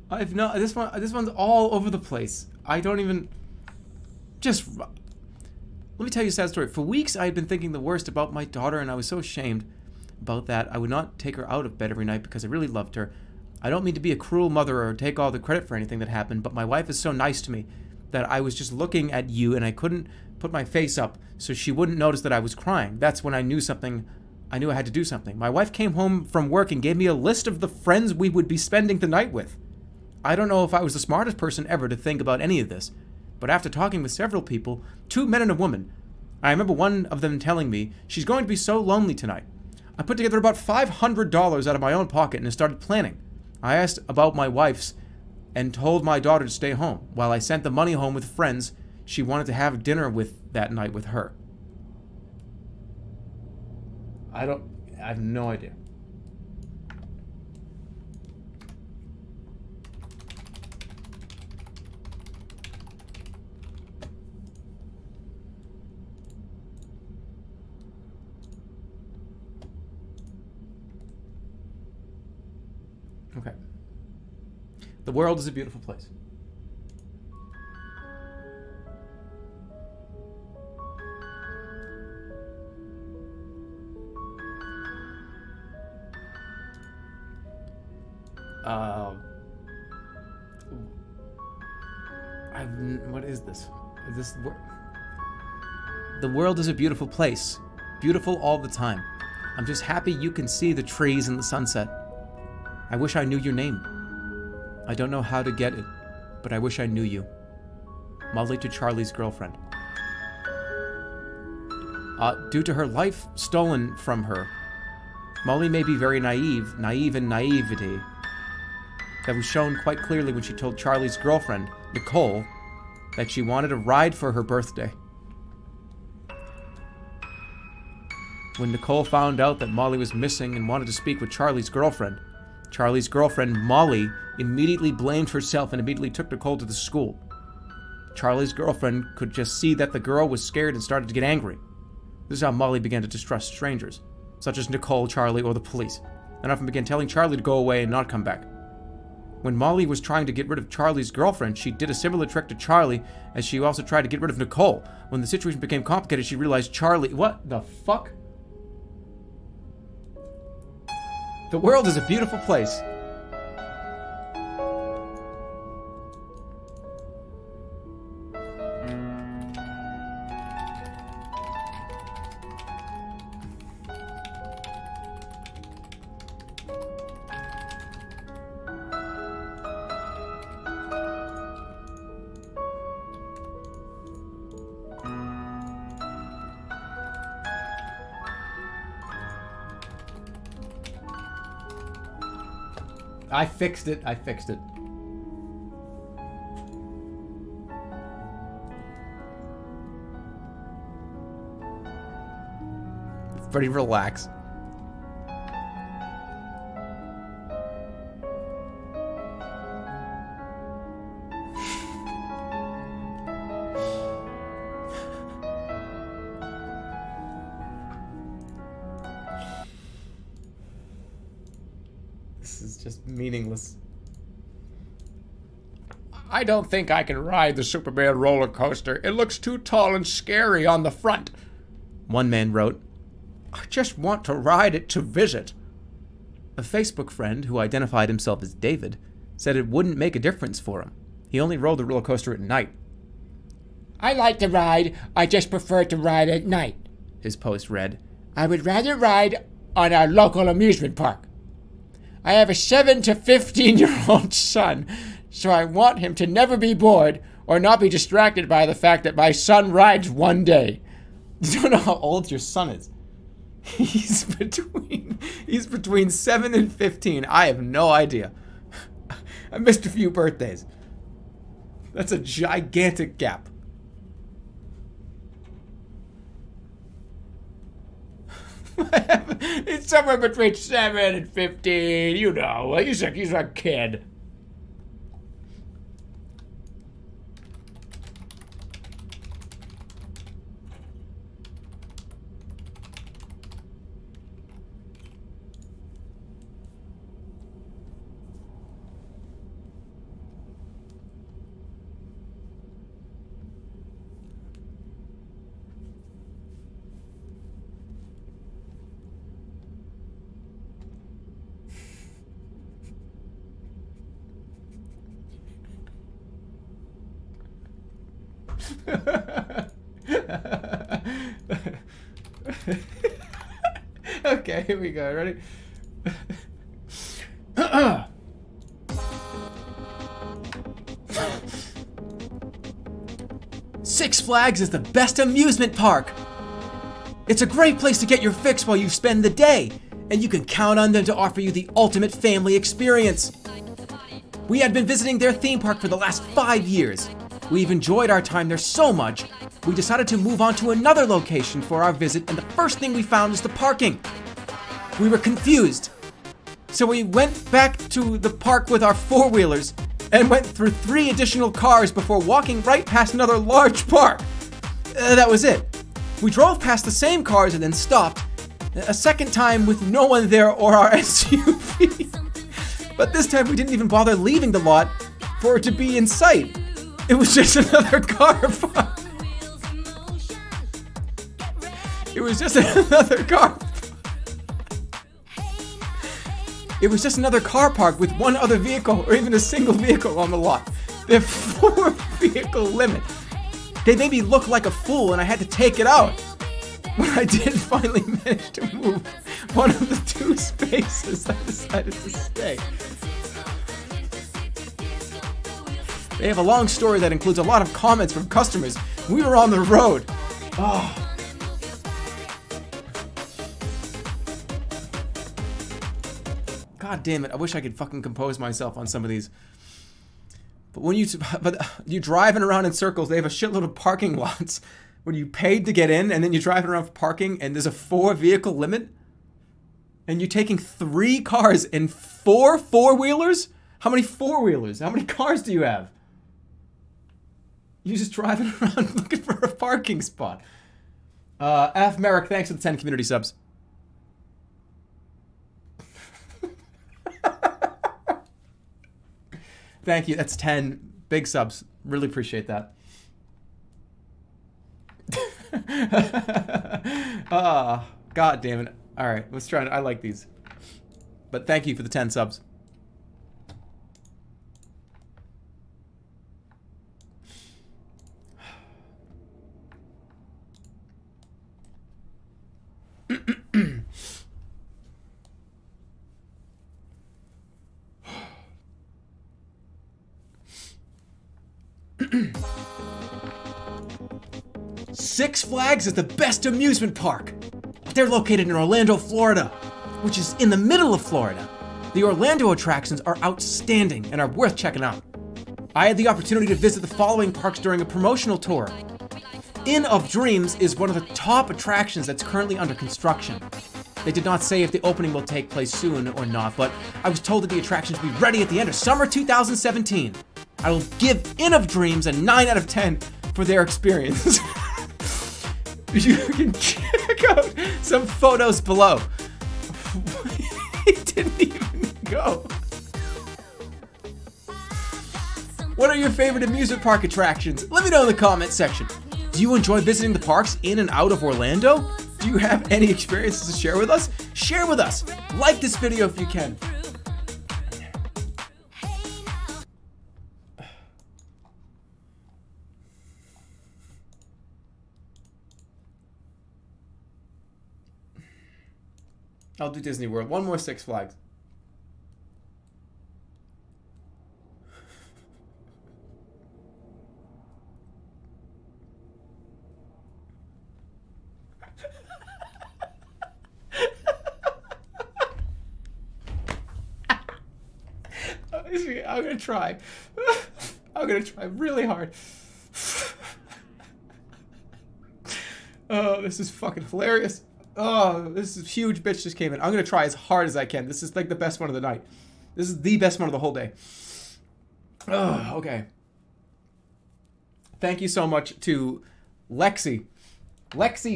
I've no. This one's all over the place. I don't even. Just. Let me tell you a sad story. For weeks, I had been thinking the worst about my daughter, and I was so ashamed about that. I would not take her out of bed every night because I really loved her. I don't mean to be a cruel mother or take all the credit for anything that happened, but my wife is so nice to me that I was just looking at you and I couldn't put my face up so she wouldn't notice that I was crying. That's when I knew something. I knew I had to do something. My wife came home from work and gave me a list of the friends we would be spending the night with. I don't know if I was the smartest person ever to think about any of this, but after talking with several people, 2 men and a woman, I remember one of them telling me, she's going to be so lonely tonight. I put together about $500 out of my own pocket and started planning. I asked about my wife's and told my daughter to stay home, while I sent the money home with friends she wanted to have dinner with that night with her. I have no idea. Okay. The world is a beautiful place. What is this? The world is a beautiful place. Beautiful all the time. I'm just happy you can see the trees and the sunset. I wish I knew your name. I don't know how to get it, but I wish I knew you. Molly to Charlie's girlfriend. Due to her life stolen from her, Molly may be very naive in naivety. That was shown quite clearly when she told Charlie's girlfriend, Nicole, that she wanted a ride for her birthday. When Nicole found out that Molly was missing and wanted to speak with Charlie's girlfriend, Molly, immediately blamed herself and immediately took Nicole to the school. Charlie's girlfriend could just see that the girl was scared and started to get angry. This is how Molly began to distrust strangers, such as Nicole, Charlie, or the police, and often began telling Charlie to go away and not come back. When Molly was trying to get rid of Charlie's girlfriend, she did a similar trick to Charlie, as she also tried to get rid of Nicole. When the situation became complicated, she realized Charlie... What the fuck? The world is a beautiful place. I fixed it. Pretty relaxed.
This is just meaningless.
I don't think I can ride the Superman roller coaster. It looks too tall and scary on the front.
One man wrote.
I just want to ride it to visit.
A Facebook friend, who identified himself as David, said it wouldn't make a difference for him. He only rode the roller coaster at night.
I like to ride, I just prefer to ride at night.
His post read.
I would rather ride on our local amusement park. I have a 7 to 15-year-old son, so I want him to never be bored or not be distracted by the fact that my son rides one day.
You don't know how old your son is. He's between 7 and 15. I have no idea. I missed a few birthdays. That's a gigantic gap.
It's somewhere between 7 and 15, you know. He's a kid.
Okay, here we go. Ready? Six Flags is the best amusement park. It's a great place to get your fix while you spend the day, and you can count on them to offer you the ultimate family experience. We had been visiting their theme park for the last 5 years. We've enjoyed our time there so much, we decided to move on to another location for our visit, and the first thing we found was the parking. We were confused. So we went back to the park with our four-wheelers and went through 3 additional cars before walking right past another large park. That was it. We drove past the same cars and then stopped, a second time with no one there or our SUV. But this time we didn't even bother leaving the lot for it to be in sight. It was just another car park. It was just another car. It was just another car park with one other vehicle or even a single vehicle on the lot. Their 4-vehicle limit. They made me look like a fool and I had to take it out. When I did finally manage to move one of the 2 spaces, I decided to stay. They have a long story that includes a lot of comments from customers. We were on the road. Oh. God damn it, I wish I could fucking compose myself on some of these. But when you driving around in circles, they have a shitload of parking lots where you paid to get in and then you're driving around for parking and there's a 4-vehicle limit? And you're taking 3 cars and 4 four-wheelers? How many four-wheelers? How many cars do you have? You're just driving around looking for a parking spot. F. Merrick, thanks for the 10 community subs. Thank you. That's 10 big subs. Really appreciate that. God damn it. All right, let's try. I like these. But thank you for the 10 subs. Six Flags is the best amusement park. They're located in Orlando, Florida, which is in the middle of Florida. The Orlando attractions are outstanding and are worth checking out. I had the opportunity to visit the following parks during a promotional tour. Inn of Dreams is one of the top attractions that's currently under construction. They did not say if the opening will take place soon or not, but I was told that the attractions will be ready at the end of summer 2017. I will give Inn of Dreams a 9 out of 10 for their experience. You can check out some photos below. He didn't even go. What are your favorite amusement park attractions? Let me know in the comment section. Do you enjoy visiting the parks in and out of Orlando? Do you have any experiences to share with us? Share with us. Like this video if you can. I'll do Disney World. One more Six Flags. I'm gonna try. I'm gonna try really hard. Oh, this is fucking hilarious. Oh, this is huge bitch just came in. I'm gonna try as hard as I can. This is like the best one of the night. This is the best one of the whole day. Oh, okay. Thank you so much to Lexi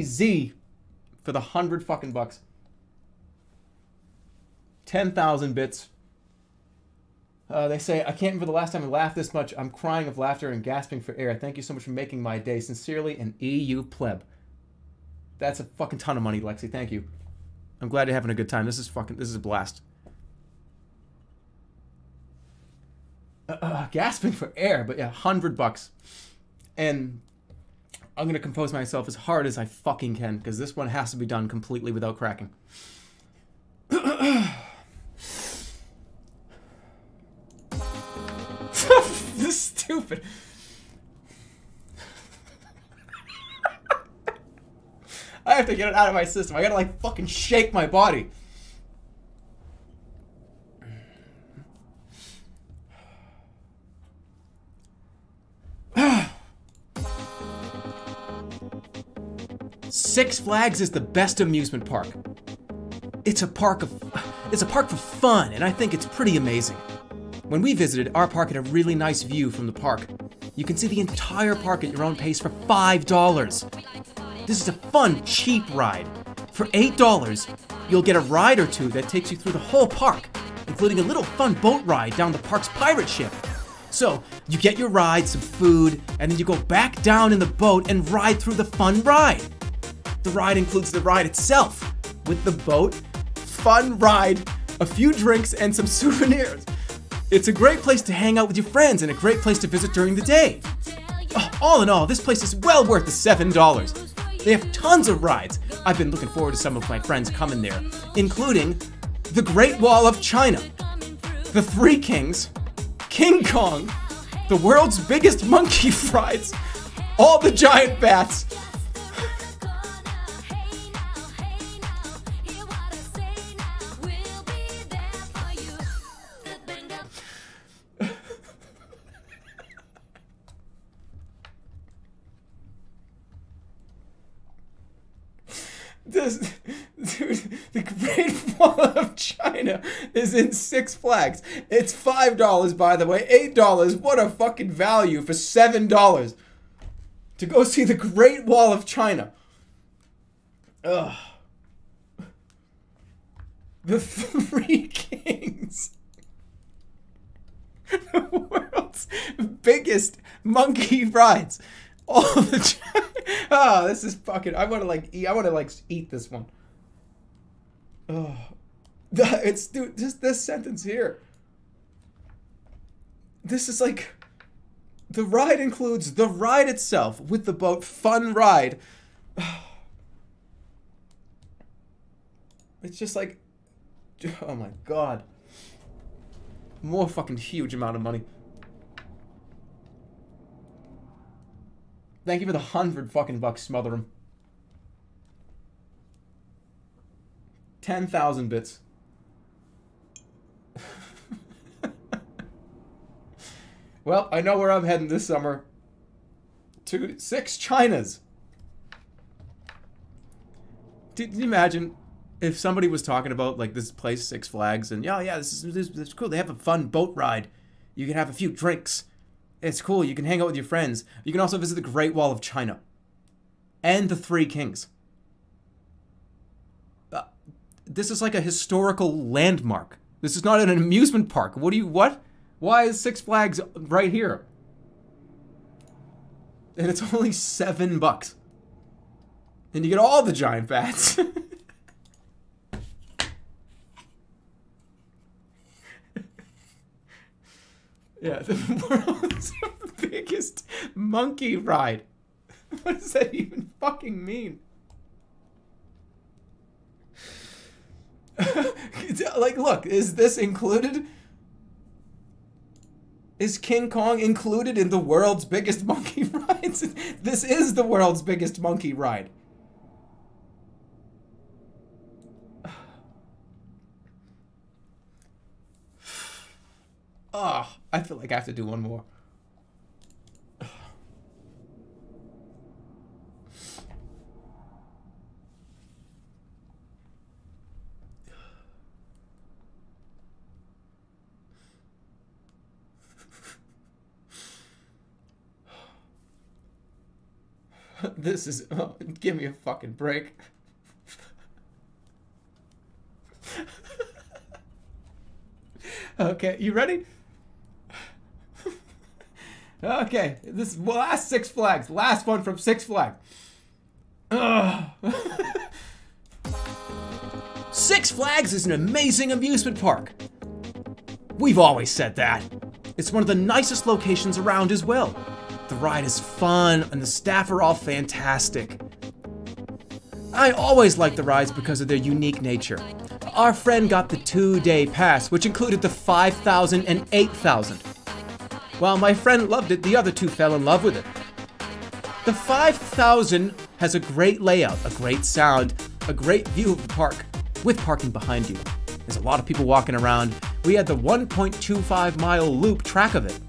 Z for the 100 fucking bucks. 10,000 bits. They say, I can't remember the last time I laughed this much. I'm crying of laughter and gasping for air. Thank you so much for making my day. Sincerely, an EU pleb. That's a fucking ton of money, Lexi. Thank you. I'm glad you're having a good time. This is a blast. Gasping for air, but yeah, 100 bucks. And I'm gonna compose myself as hard as I fucking can, because this one has to be done completely without cracking. This is stupid. I have to get it out of my system. I gotta like fucking shake my body. Six Flags is the best amusement park. It's a park for fun, and I think it's pretty amazing. When we visited, our park had a really nice view from the park. You can see the entire park at your own pace for $5. This is a fun, cheap ride. For $8, you'll get a ride or two that takes you through the whole park, including a little fun boat ride down the park's pirate ship. So, you get your ride, some food, and then you go back down in the boat and ride through the fun ride. The ride includes the ride itself, with the boat, fun ride, a few drinks, and some souvenirs. It's a great place to hang out with your friends and a great place to visit during the day. All in all, this place is well worth the $7. They have tons of rides. I've been looking forward to some of my friends coming there, including the Great Wall of China, the Three Kings, King Kong, the world's biggest monkey rides, all the giant bats, dude, the Great Wall of China is in Six Flags. It's $5, by the way. $8. What a fucking value for $7 to go see the Great Wall of China. Ugh. The Three Kings. The world's biggest monkey rides. All the oh, this is fucking. I want to eat this one. Oh, it's dude. Just this sentence here. This is like. The ride includes the ride itself with the boat, fun ride. It's just like, oh my god. More fucking huge amount of money. Thank you for the 100 fucking bucks, smother 'em. 10,000 bits. Well, I know where I'm heading this summer. To 6 Chinas. Did you imagine if somebody was talking about like this place, Six Flags, and yeah, this is cool. They have a fun boat ride. You can have a few drinks. It's cool. You can hang out with your friends. You can also visit the Great Wall of China. And the Three Kings. This is like a historical landmark.
This is not an amusement park. What? Why is Six Flags right here? And it's only $7. And you get all the giant bats. Yeah, the world's biggest monkey ride. What does that even fucking mean? Like, look, is this included? Is King Kong included in the world's biggest monkey rides? This is the world's biggest monkey ride. Oh, I feel like I have to do one more. This is... Oh, give me a fucking break. Okay, you ready? Okay, this is last Six Flags. Last one from Six Flags. Six Flags is an amazing amusement park. We've always said that. It's one of the nicest locations around as well. The ride is fun and the staff are all fantastic. I always like the rides because of their unique nature. Our friend got the 2-day pass, which included the 5,000 and 8,000. While my friend loved it, the other two fell in love with it. The 5,000 has a great layout, a great sound, a great view of the park, with parking behind you. There's a lot of people walking around. We had the 1.25-mile loop track of it.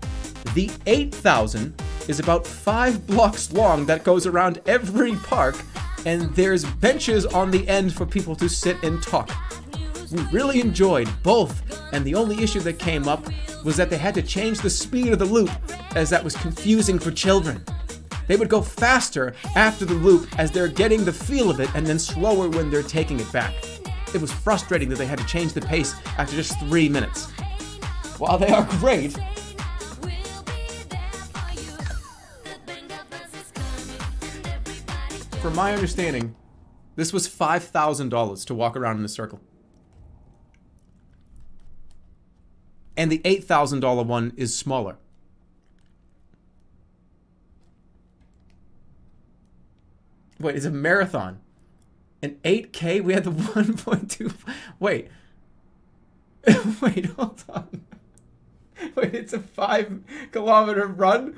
The 8,000 is about 5 blocks long that goes around every park, and there's benches on the end for people to sit and talk. We really enjoyed both, and the only issue that came up was that they had to change the speed of the loop, as that was confusing for children. They would go faster after the loop as they're getting the feel of it, and then slower when they're taking it back. It was frustrating that they had to change the pace after just 3 minutes. While they are great, from my understanding, this was $5,000 to walk around in a circle. And the $8,000 one is smaller. Wait, it's a marathon. An 8K? We had the 1.2... Wait. Wait, hold on. Wait, it's a 5-kilometer run?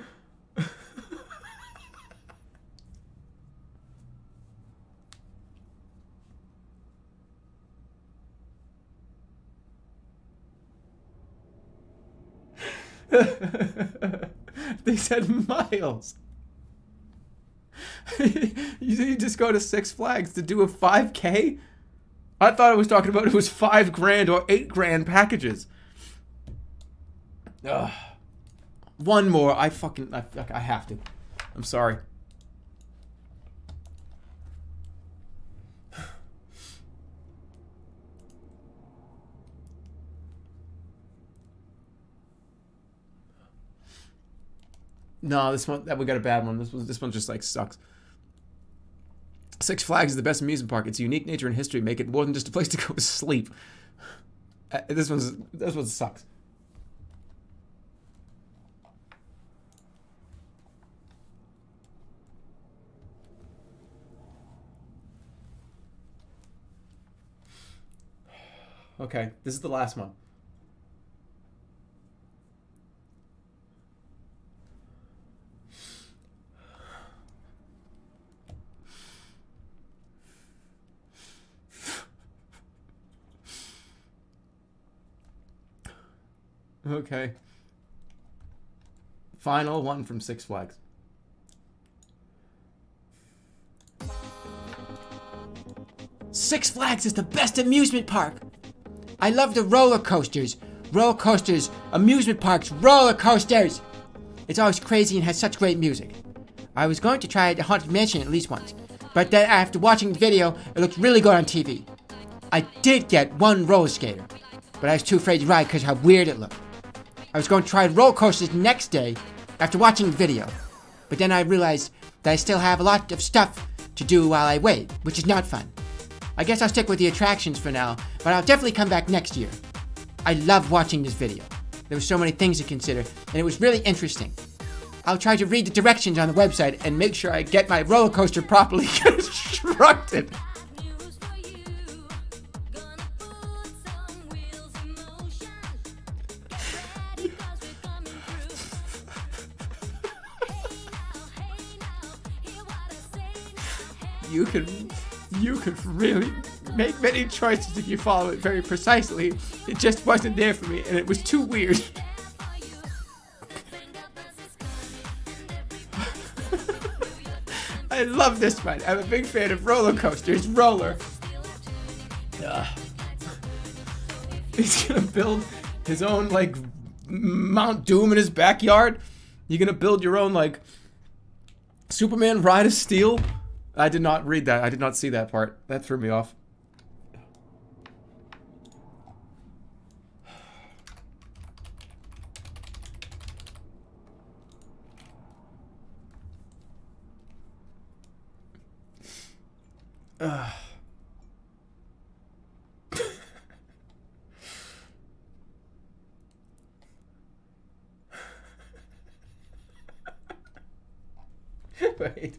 They said miles. You just go to Six Flags to do a 5K? I thought I was talking about it was $5,000 or $8,000 packages. Ugh. One more. I have to. I'm sorry. No, this one, we got a bad one. This one just like sucks. Six Flags is the best amusement park. Its unique nature and history make it more than just a place to go to sleep. This one sucks. Okay, this is the last one. Okay. Final one from Six Flags.
Six Flags is the best amusement park. I love the roller coasters. Roller coasters, amusement parks, roller coasters. It's always crazy and has such great music. I was going to try the Haunted Mansion at least once, but then after watching the video, it looked really good on TV. I did get one roller skater, but I was too afraid to ride because how weird it looked. I was going to try roller coasters the next day after watching the video, but then I realized that I still have a lot of stuff to do while I wait, which is not fun. I guess I'll stick with the attractions for now, but I'll definitely come back next year. I loved watching this video. There were so many things to consider, and it was really interesting. I'll try to read the directions on the website and make sure I get my roller coaster properly constructed. You could really make many choices if you follow it very precisely. It just wasn't there for me, and it was too weird. I love this one. I'm a big fan of roller coasters. Roller. He's gonna build his own, like, Mount Doom in his backyard. You're gonna build your own, like, Superman Ride of Steel. I did not read that. I did not see that part. That threw me off.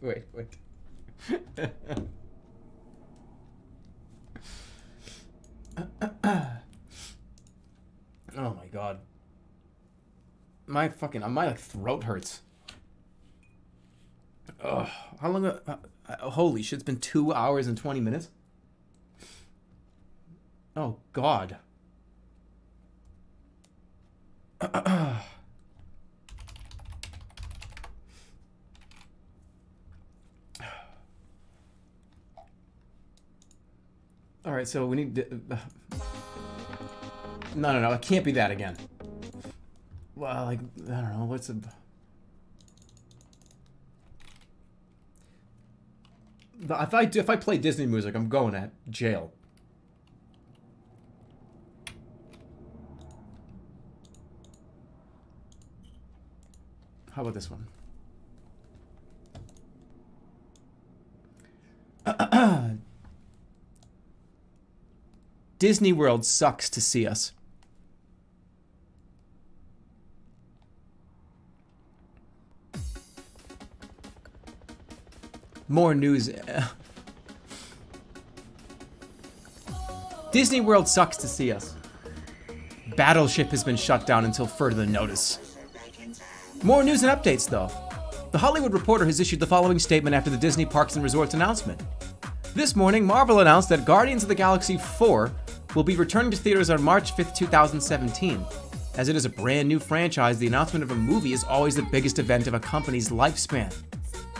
Wait. Oh my god. My like throat hurts. Ugh. How long? Holy shit! It's been 2 hours and 20 minutes. Oh god. All right, so we need to, no, it can't be that again. Well, like, I don't know, what's a... If I play Disney music, I'm going to jail. How about this one? Disney World sucks to see us. More news. Disney World sucks to see us. Battleship has been shut down until further notice. More news and updates, though. The Hollywood Reporter has issued the following statement after the Disney Parks and Resorts announcement. This morning, Marvel announced that Guardians of the Galaxy 4 will be returning to theaters on March 5th, 2017. As it is a brand new franchise, the announcement of a movie is always the biggest event of a company's lifespan.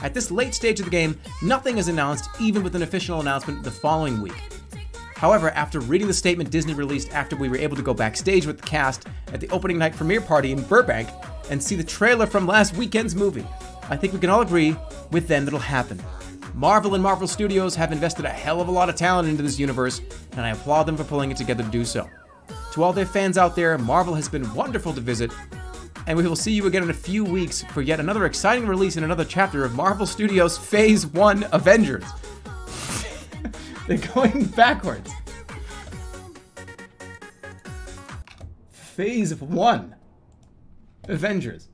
At this late stage of the game, nothing is announced, even with an official announcement the following week. However, after reading the statement Disney released after we were able to go backstage with the cast at the opening night premiere party in Burbank and see the trailer from last weekend's movie, I think we can all agree with them that'll happen. Marvel and Marvel Studios have invested a hell of a lot of talent into this universe, and I applaud them for pulling it together to do so. To all their fans out there, Marvel has been wonderful to visit, and we will see you again in a few weeks for yet another exciting release in another chapter of Marvel Studios Phase 1 Avengers. They're going backwards. Phase 1 Avengers.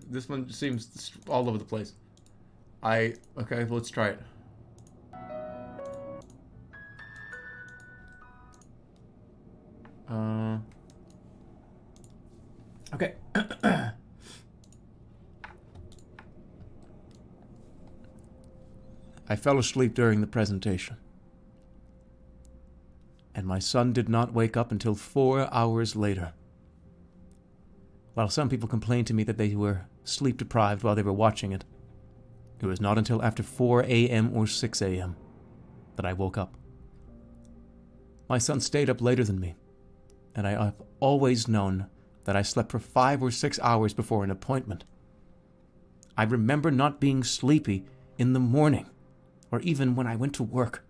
This one seems all over the place. Okay, let's try it. Okay. I fell asleep during the presentation.
and my son did not wake up until 4 hours later. While some people complained to me that they were sleep-deprived while they were watching it, it was not until after 4 a.m. or 6 a.m. that I woke up. My son stayed up later than me, and I have always known that I slept for 5 or 6 hours before an appointment. I remember not being sleepy in the morning, or even when I went to work.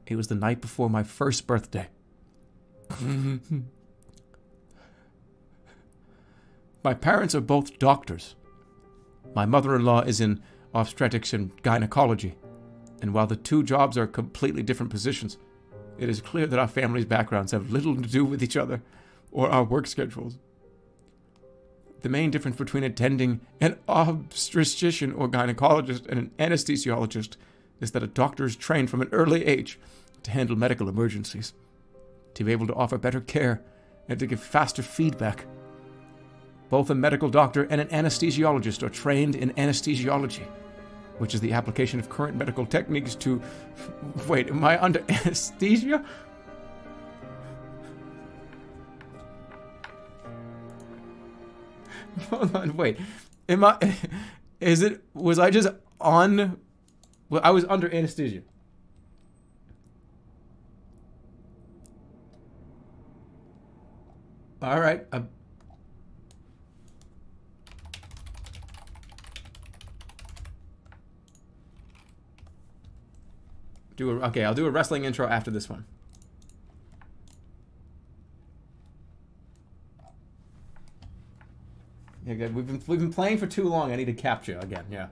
It was the night before my first birthday. My parents are both doctors. My mother-in-law is in obstetrics and gynecology, and while the two jobs are completely different positions, it is clear that our family's backgrounds have little to do with each other or our work schedules. The main difference between attending an obstetrician or gynecologist and an anesthesiologist is that a doctor is trained from an early age to handle medical emergencies, to be able to offer better care, and to give faster feedback. Both a medical doctor and an anesthesiologist are trained in anesthesiology, which is the application of current medical techniques to... Wait, am I under anesthesia? Hold on, wait. Am I... Is it... Was I just on... Well, I was under anesthesia. All right. Okay, I'll do a wrestling intro after this one. Yeah, good. We've been playing for too long. I need to capture again. Yeah.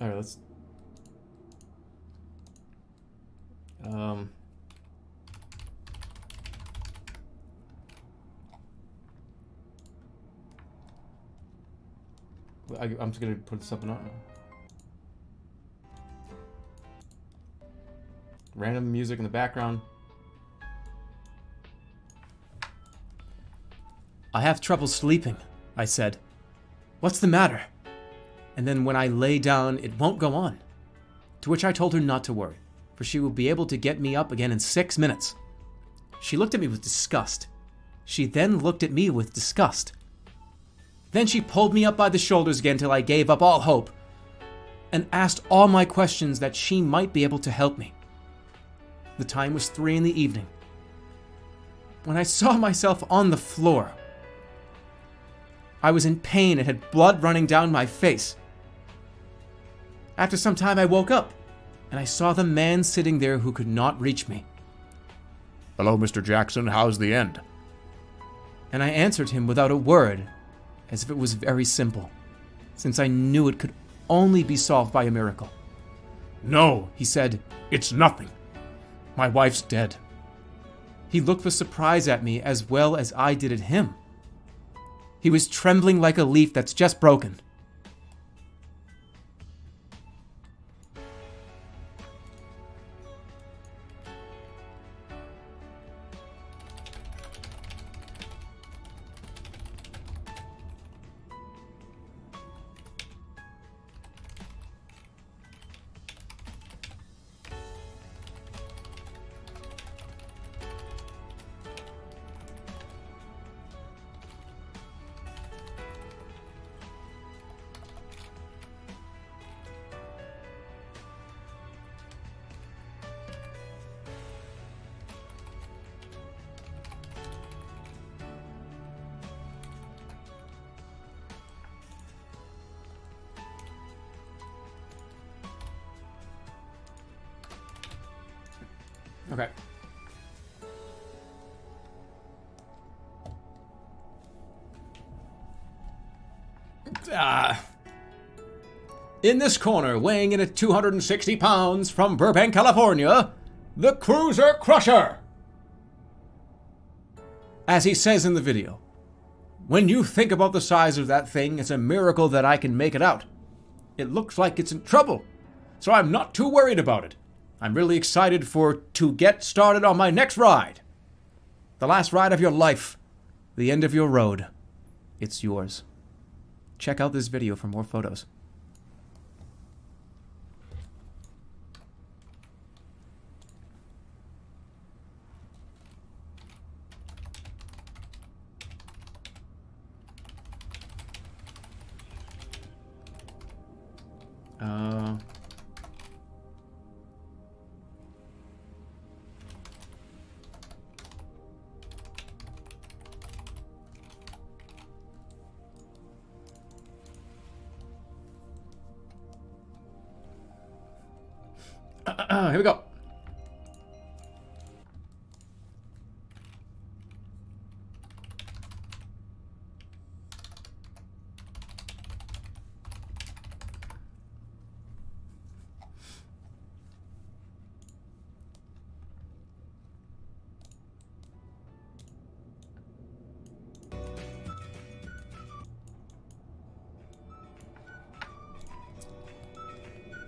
All right, let's. I'm just gonna put something on. Random music in the background. I have trouble sleeping, I said. What's the matter? And then when I lay down, it won't go on. To which I told her not to worry, for she will be able to get me up again in 6 minutes. She looked at me with disgust. She then looked at me with disgust. Then she pulled me up by the shoulders again till I gave up all hope, and asked all my questions that she might be able to help me. The time was 3 in the evening. When I saw myself on the floor, I was in pain and had blood running down my face. After some time I woke up, and I saw the man sitting there who could not reach me.
Hello, Mr. Jackson, how's the end?
And I answered him without a word, as if it was very simple, since I knew it could only be solved by a miracle.
No,
he said,
it's nothing. My wife's dead.
He looked with surprise at me as well as I did at him. He was trembling like a leaf that's just broken. Okay. In this corner, weighing in at 260 pounds from Burbank, California, the Cruiser Crusher. As he says in the video, when you think about the size of that thing, it's a miracle that I can make it out. It looks like it's in trouble, so I'm not too worried about it.
I'm really excited to get started on my next ride. The last ride of your life. The end of your road. It's yours. Check out this video for more photos. Here we go.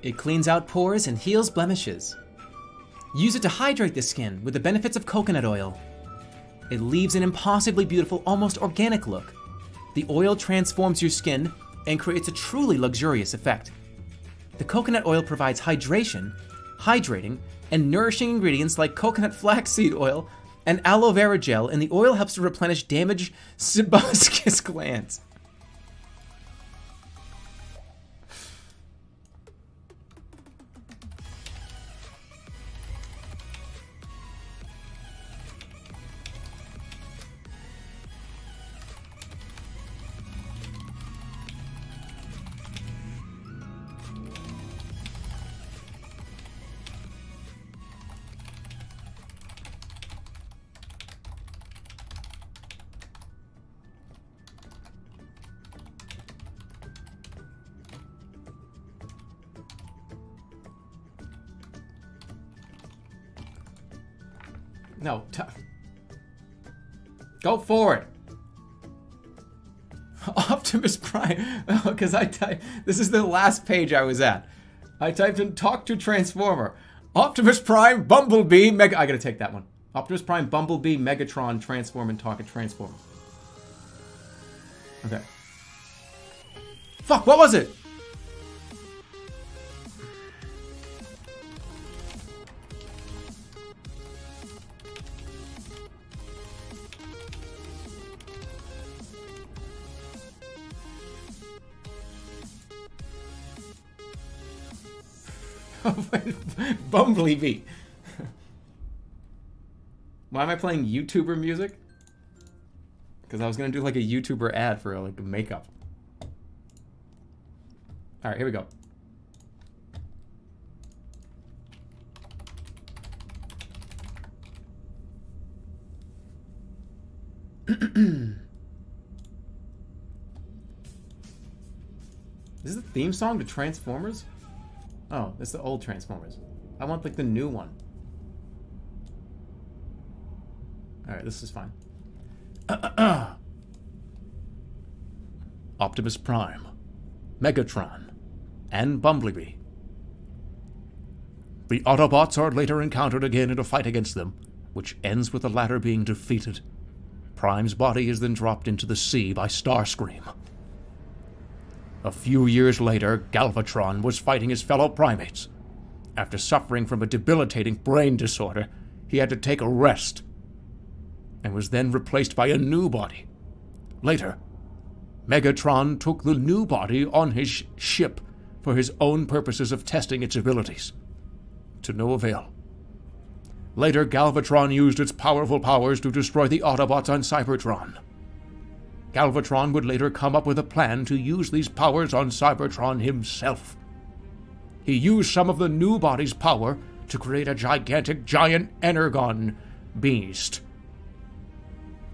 It cleans out pores and heals blemishes. Use it to hydrate the skin with the benefits of coconut oil. It leaves an impossibly beautiful, almost organic look. The oil transforms your skin and creates a truly luxurious effect. The coconut oil provides hydration, hydrating, and nourishing ingredients like coconut flaxseed oil and aloe vera gel, and the oil helps to replenish damaged sebaceous glands. No, go forward. Optimus Prime, because this is the last page I was at. I typed in talk to Transformer. Optimus Prime, Bumblebee, I gotta take that one. Optimus Prime, Bumblebee, Megatron, Transform, and talk to Transformer. Okay. Fuck, what was it? Bumblebee. Why am I playing YouTuber music? Because I was gonna do like a YouTuber ad for like makeup. All right, here we go. Is this the theme song to Transformers? Oh, it's the old Transformers. I want, like, the new one. Alright, this is fine.
Optimus Prime, Megatron, and Bumblebee. The Autobots are later encountered again in a fight against them, which ends with the latter being defeated. Prime's body is then dropped into the sea by Starscream. A few years later, Galvatron was fighting his fellow primates. After suffering from a debilitating brain disorder, he had to take a rest, and was then replaced by a new body. Later, Megatron took the new body on his ship for his own purposes of testing its abilities, to no avail. Later, Galvatron used its powerful powers to destroy the Autobots on Cybertron. Galvatron would later come up with a plan to use these powers on Cybertron himself. He used some of the new body's power to create a gigantic giant energon beast.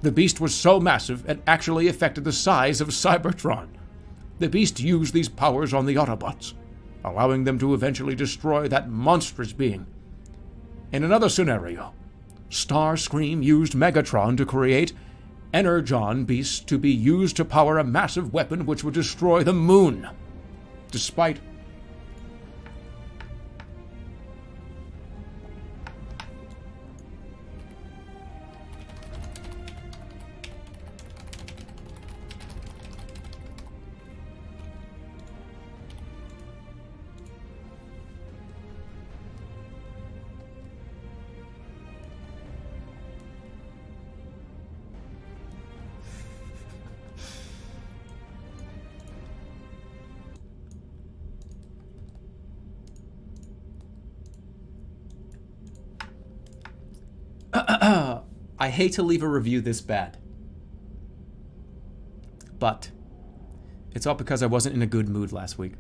The beast was so massive it actually affected the size of Cybertron. The beast used these powers on the Autobots, allowing them to eventually destroy that monstrous being. In another scenario, Starscream used Megatron to create energon beasts to be used to power a massive weapon which would destroy the moon. Despite
I hate to leave a review this bad. But it's all because I wasn't in a good mood last week.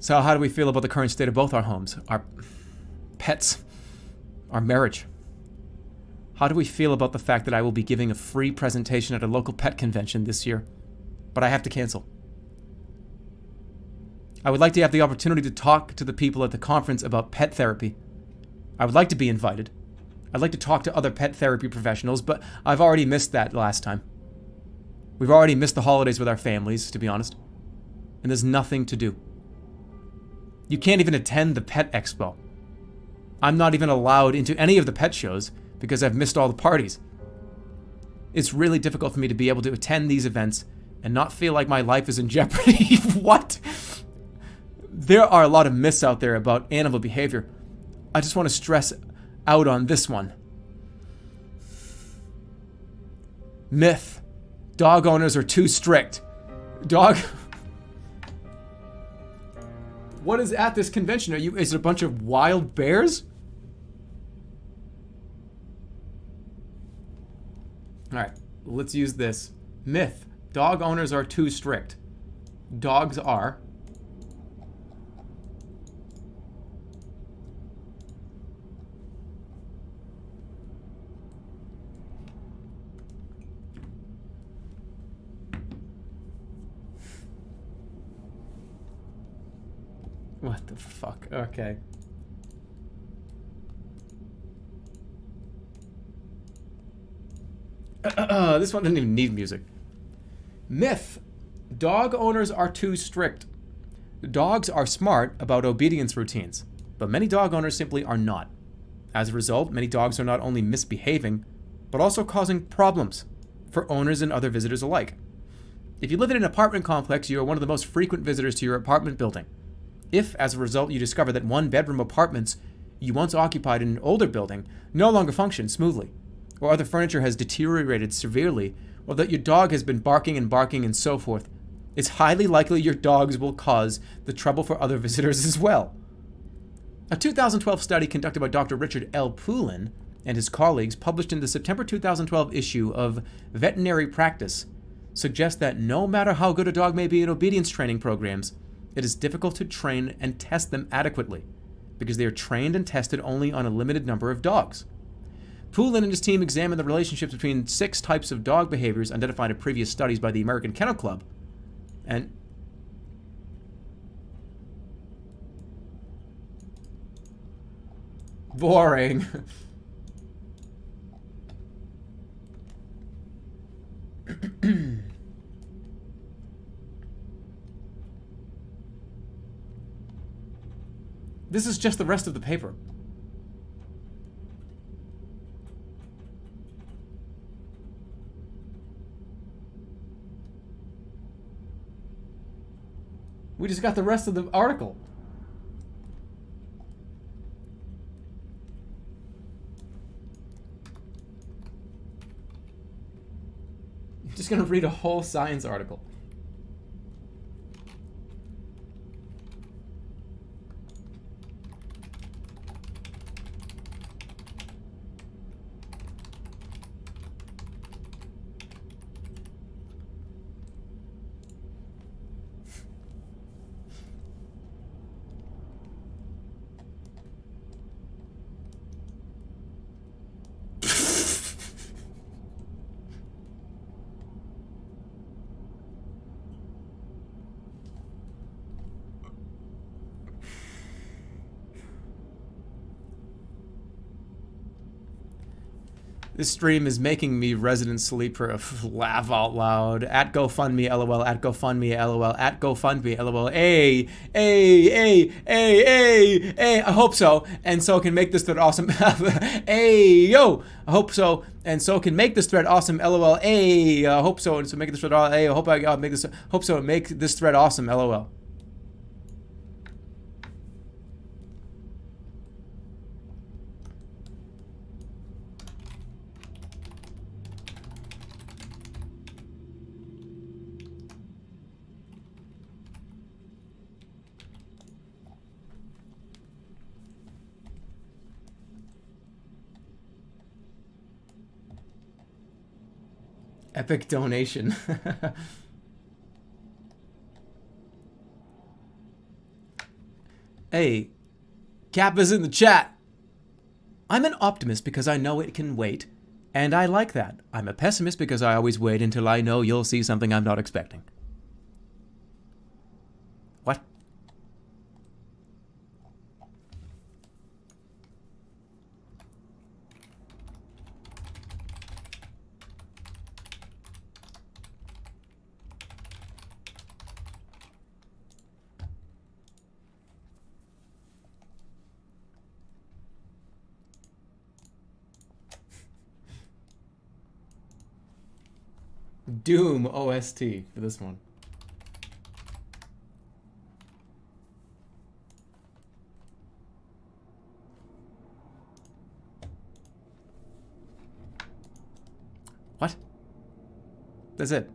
So how do we feel about the current state of both our homes, our pets, our marriage? How do we feel about the fact that I will be giving a free presentation at a local pet convention this year, but I have to cancel? I would like to have the opportunity to talk to the people at the conference about pet therapy. I would like to be invited. I'd like to talk to other pet therapy professionals, but I've already missed that last time. We've already missed the holidays with our families, to be honest. And there's nothing to do. You can't even attend the pet expo. I'm not even allowed into any of the pet shows because I've missed all the parties. It's really difficult for me to be able to attend these events and not feel like my life is in jeopardy. What? There are a lot of myths out there about animal behavior. I just want to stress out on this one. Myth. Dog owners are too strict. Dog... What is at this convention? Is it a bunch of wild bears? Alright, let's use this. Myth. Dog owners are too strict. Dogs are... What the fuck? Okay. This one didn't even need music. Myth. Dog owners are too strict. Dogs are smart about obedience routines, but many dog owners simply are not. As a result, many dogs are not only misbehaving, but also causing problems for owners and other visitors alike. If you live in an apartment complex, you are one of the most frequent visitors to your apartment building. If, as a result, you discover that one-bedroom apartments you once occupied in an older building no longer function smoothly, or other furniture has deteriorated severely, or that your dog has been barking and so forth, it's highly likely your dogs will cause the trouble for other visitors as well. A 2012 study conducted by Dr. Richard L. Poulin and his colleagues, published in the September 2012 issue of Veterinary Practice, suggests that no matter how good a dog may be in obedience training programs, it is difficult to train and test them adequately, because they are trained and tested only on a limited number of dogs. Poulin and his team examined the relationships between 6 types of dog behaviors identified in previous studies by the American Kennel Club, and boring. This is just the rest of the paper. We just got the rest of the article. I'm just gonna read a whole science article. This stream is making me resident sleeper laugh out loud. At GoFundMe, LOL. At GoFundMe, LOL. At GoFundMe, LOL. Hey, I hope so. And so can make this thread awesome. Hey, yo. I hope so. And so can make this thread awesome. LOL. Hey, I hope so. And so make this thread awesome. Hey, I hope I make this. Hope so. Make this thread awesome. LOL. Epic donation. Hey, Kappa's in the chat. I'm an optimist because I know it can wait, and I like that. I'm a pessimist because I always wait until I know you'll see something I'm not expecting. What? Doom OST for this one. What? That's it.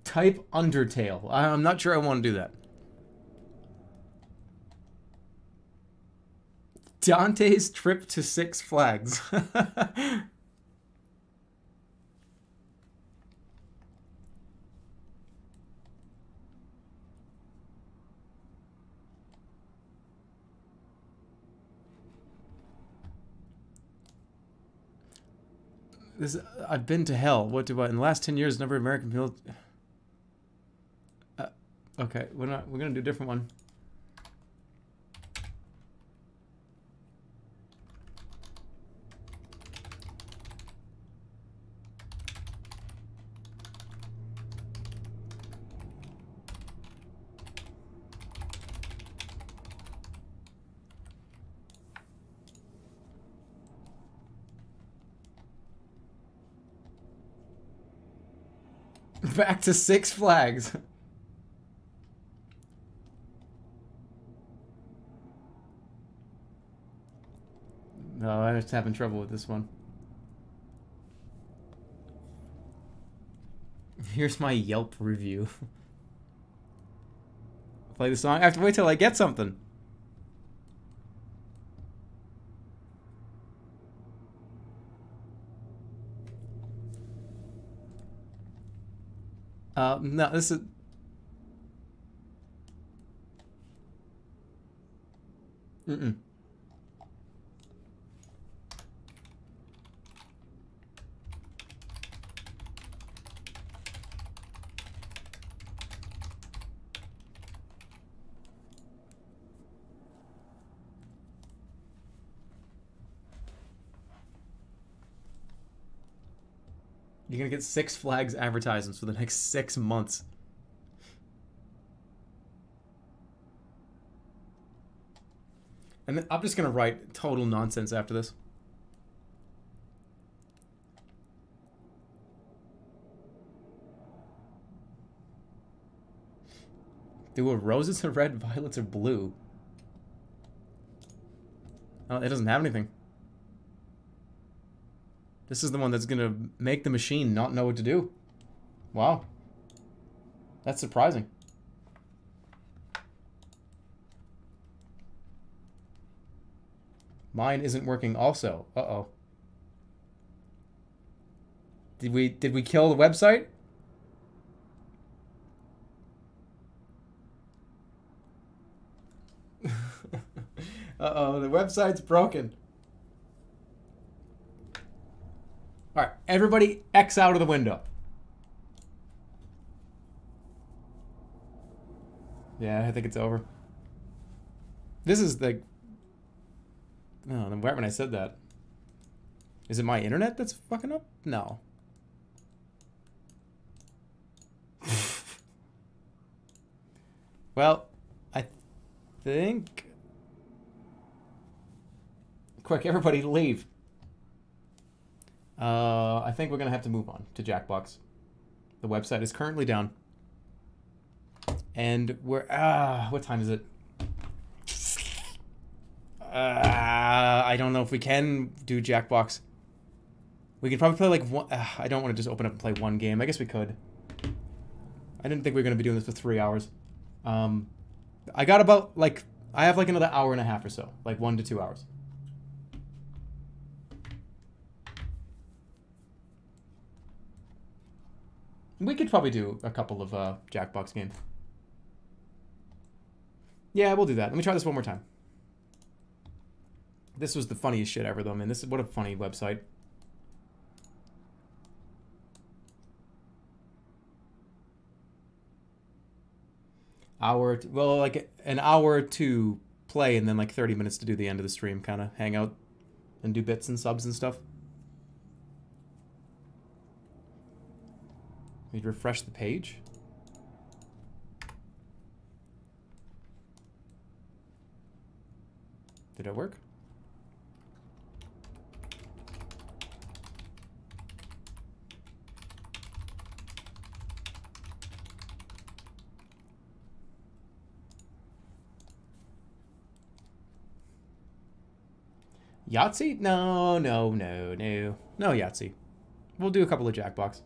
Type Undertale. I'm not sure I want to do that. Dante's trip to Six Flags. I've been to hell. What do I? In the last 10 years, number of American people. Okay, we're gonna do a different one. Back to Six Flags. No, I'm just having trouble with this one. Here's my Yelp review. Play the song. I have to wait till I get something. No, this is... Mm-mm. You're gonna get Six Flags advertisements for the next 6 months. And then I'm just gonna write total nonsense after this. Do roses are red, violets are blue? Oh, it doesn't have anything. This is the one that's gonna make the machine not know what to do. Wow. That's surprising. Mine isn't working also. Uh-oh. Did we kill the website? Uh-oh, the website's broken. All right, everybody X out of the window. Yeah, I think it's over. This is like... Oh, then right when I said that. Is it my internet that's fucking up? No. Well, I think... Quick, everybody leave. I think we're going to have to move on to Jackbox. The website is currently down. And we're... what time is it? I don't know if we can do Jackbox. We could probably play like one... I don't want to just open up and play one game. I guess we could. I didn't think we were going to be doing this for 3 hours.
I got about, like, I have like another hour and a half or so. Like 1 to 2 hours. We could probably do a couple of Jackbox games. Yeah, we'll do that. Let me try this one more time. This was the funniest shit ever, though, man. This is what a funny website. Well, like an hour to play and then like 30 minutes to do the end of the stream, kind of hang out and do bits and subs and stuff. We'd refresh the page. Did it work? Yahtzee? No, no, no, no. No Yahtzee. We'll do a couple of Jackbox.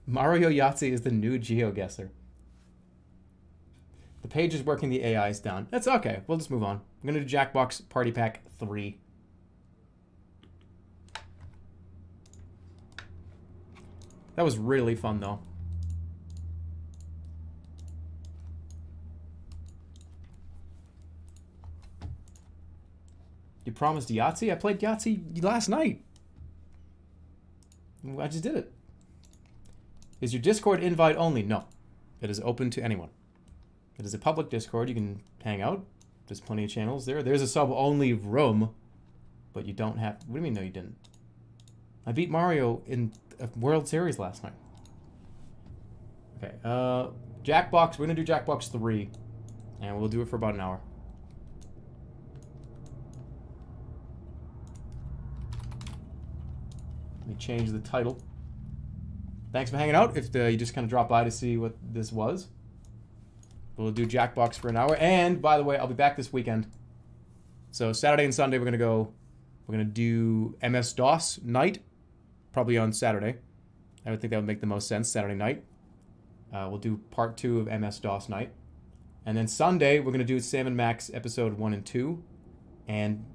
Mario Yahtzee is the new GeoGuessr. The page is working, the AI is down. That's okay. We'll just move on. I'm going to do Jackbox Party Pack 3. That was really fun, though. You promised Yahtzee? I played Yahtzee last night. I just did it. Is your Discord invite only? No. It is open to anyone. It is a public Discord. You can hang out. There's plenty of channels there. There's a sub-only room, but you don't have... What do you mean, no, you didn't? I beat Mario in a World Series last night. Okay, Jackbox. We're going to do Jackbox 3, and we'll do it for about an hour. Let me change the title. Thanks for hanging out. If you just kind of dropped by to see what this was. We'll do Jackbox for an hour. And, by the way, I'll be back this weekend. So, Saturday and Sunday, we're going to do MS-DOS night. Probably on Saturday. I would think that would make the most sense, Saturday night. We'll do part 2 of MS-DOS night. And then Sunday, we're going to do Sam & Max episode 1 and 2. And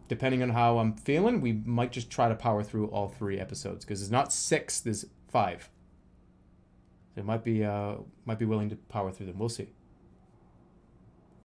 depending on how I'm feeling, we might just try to power through all 3 episodes. Because there's not 6, there's 5. So it might be willing to power through them. We'll see.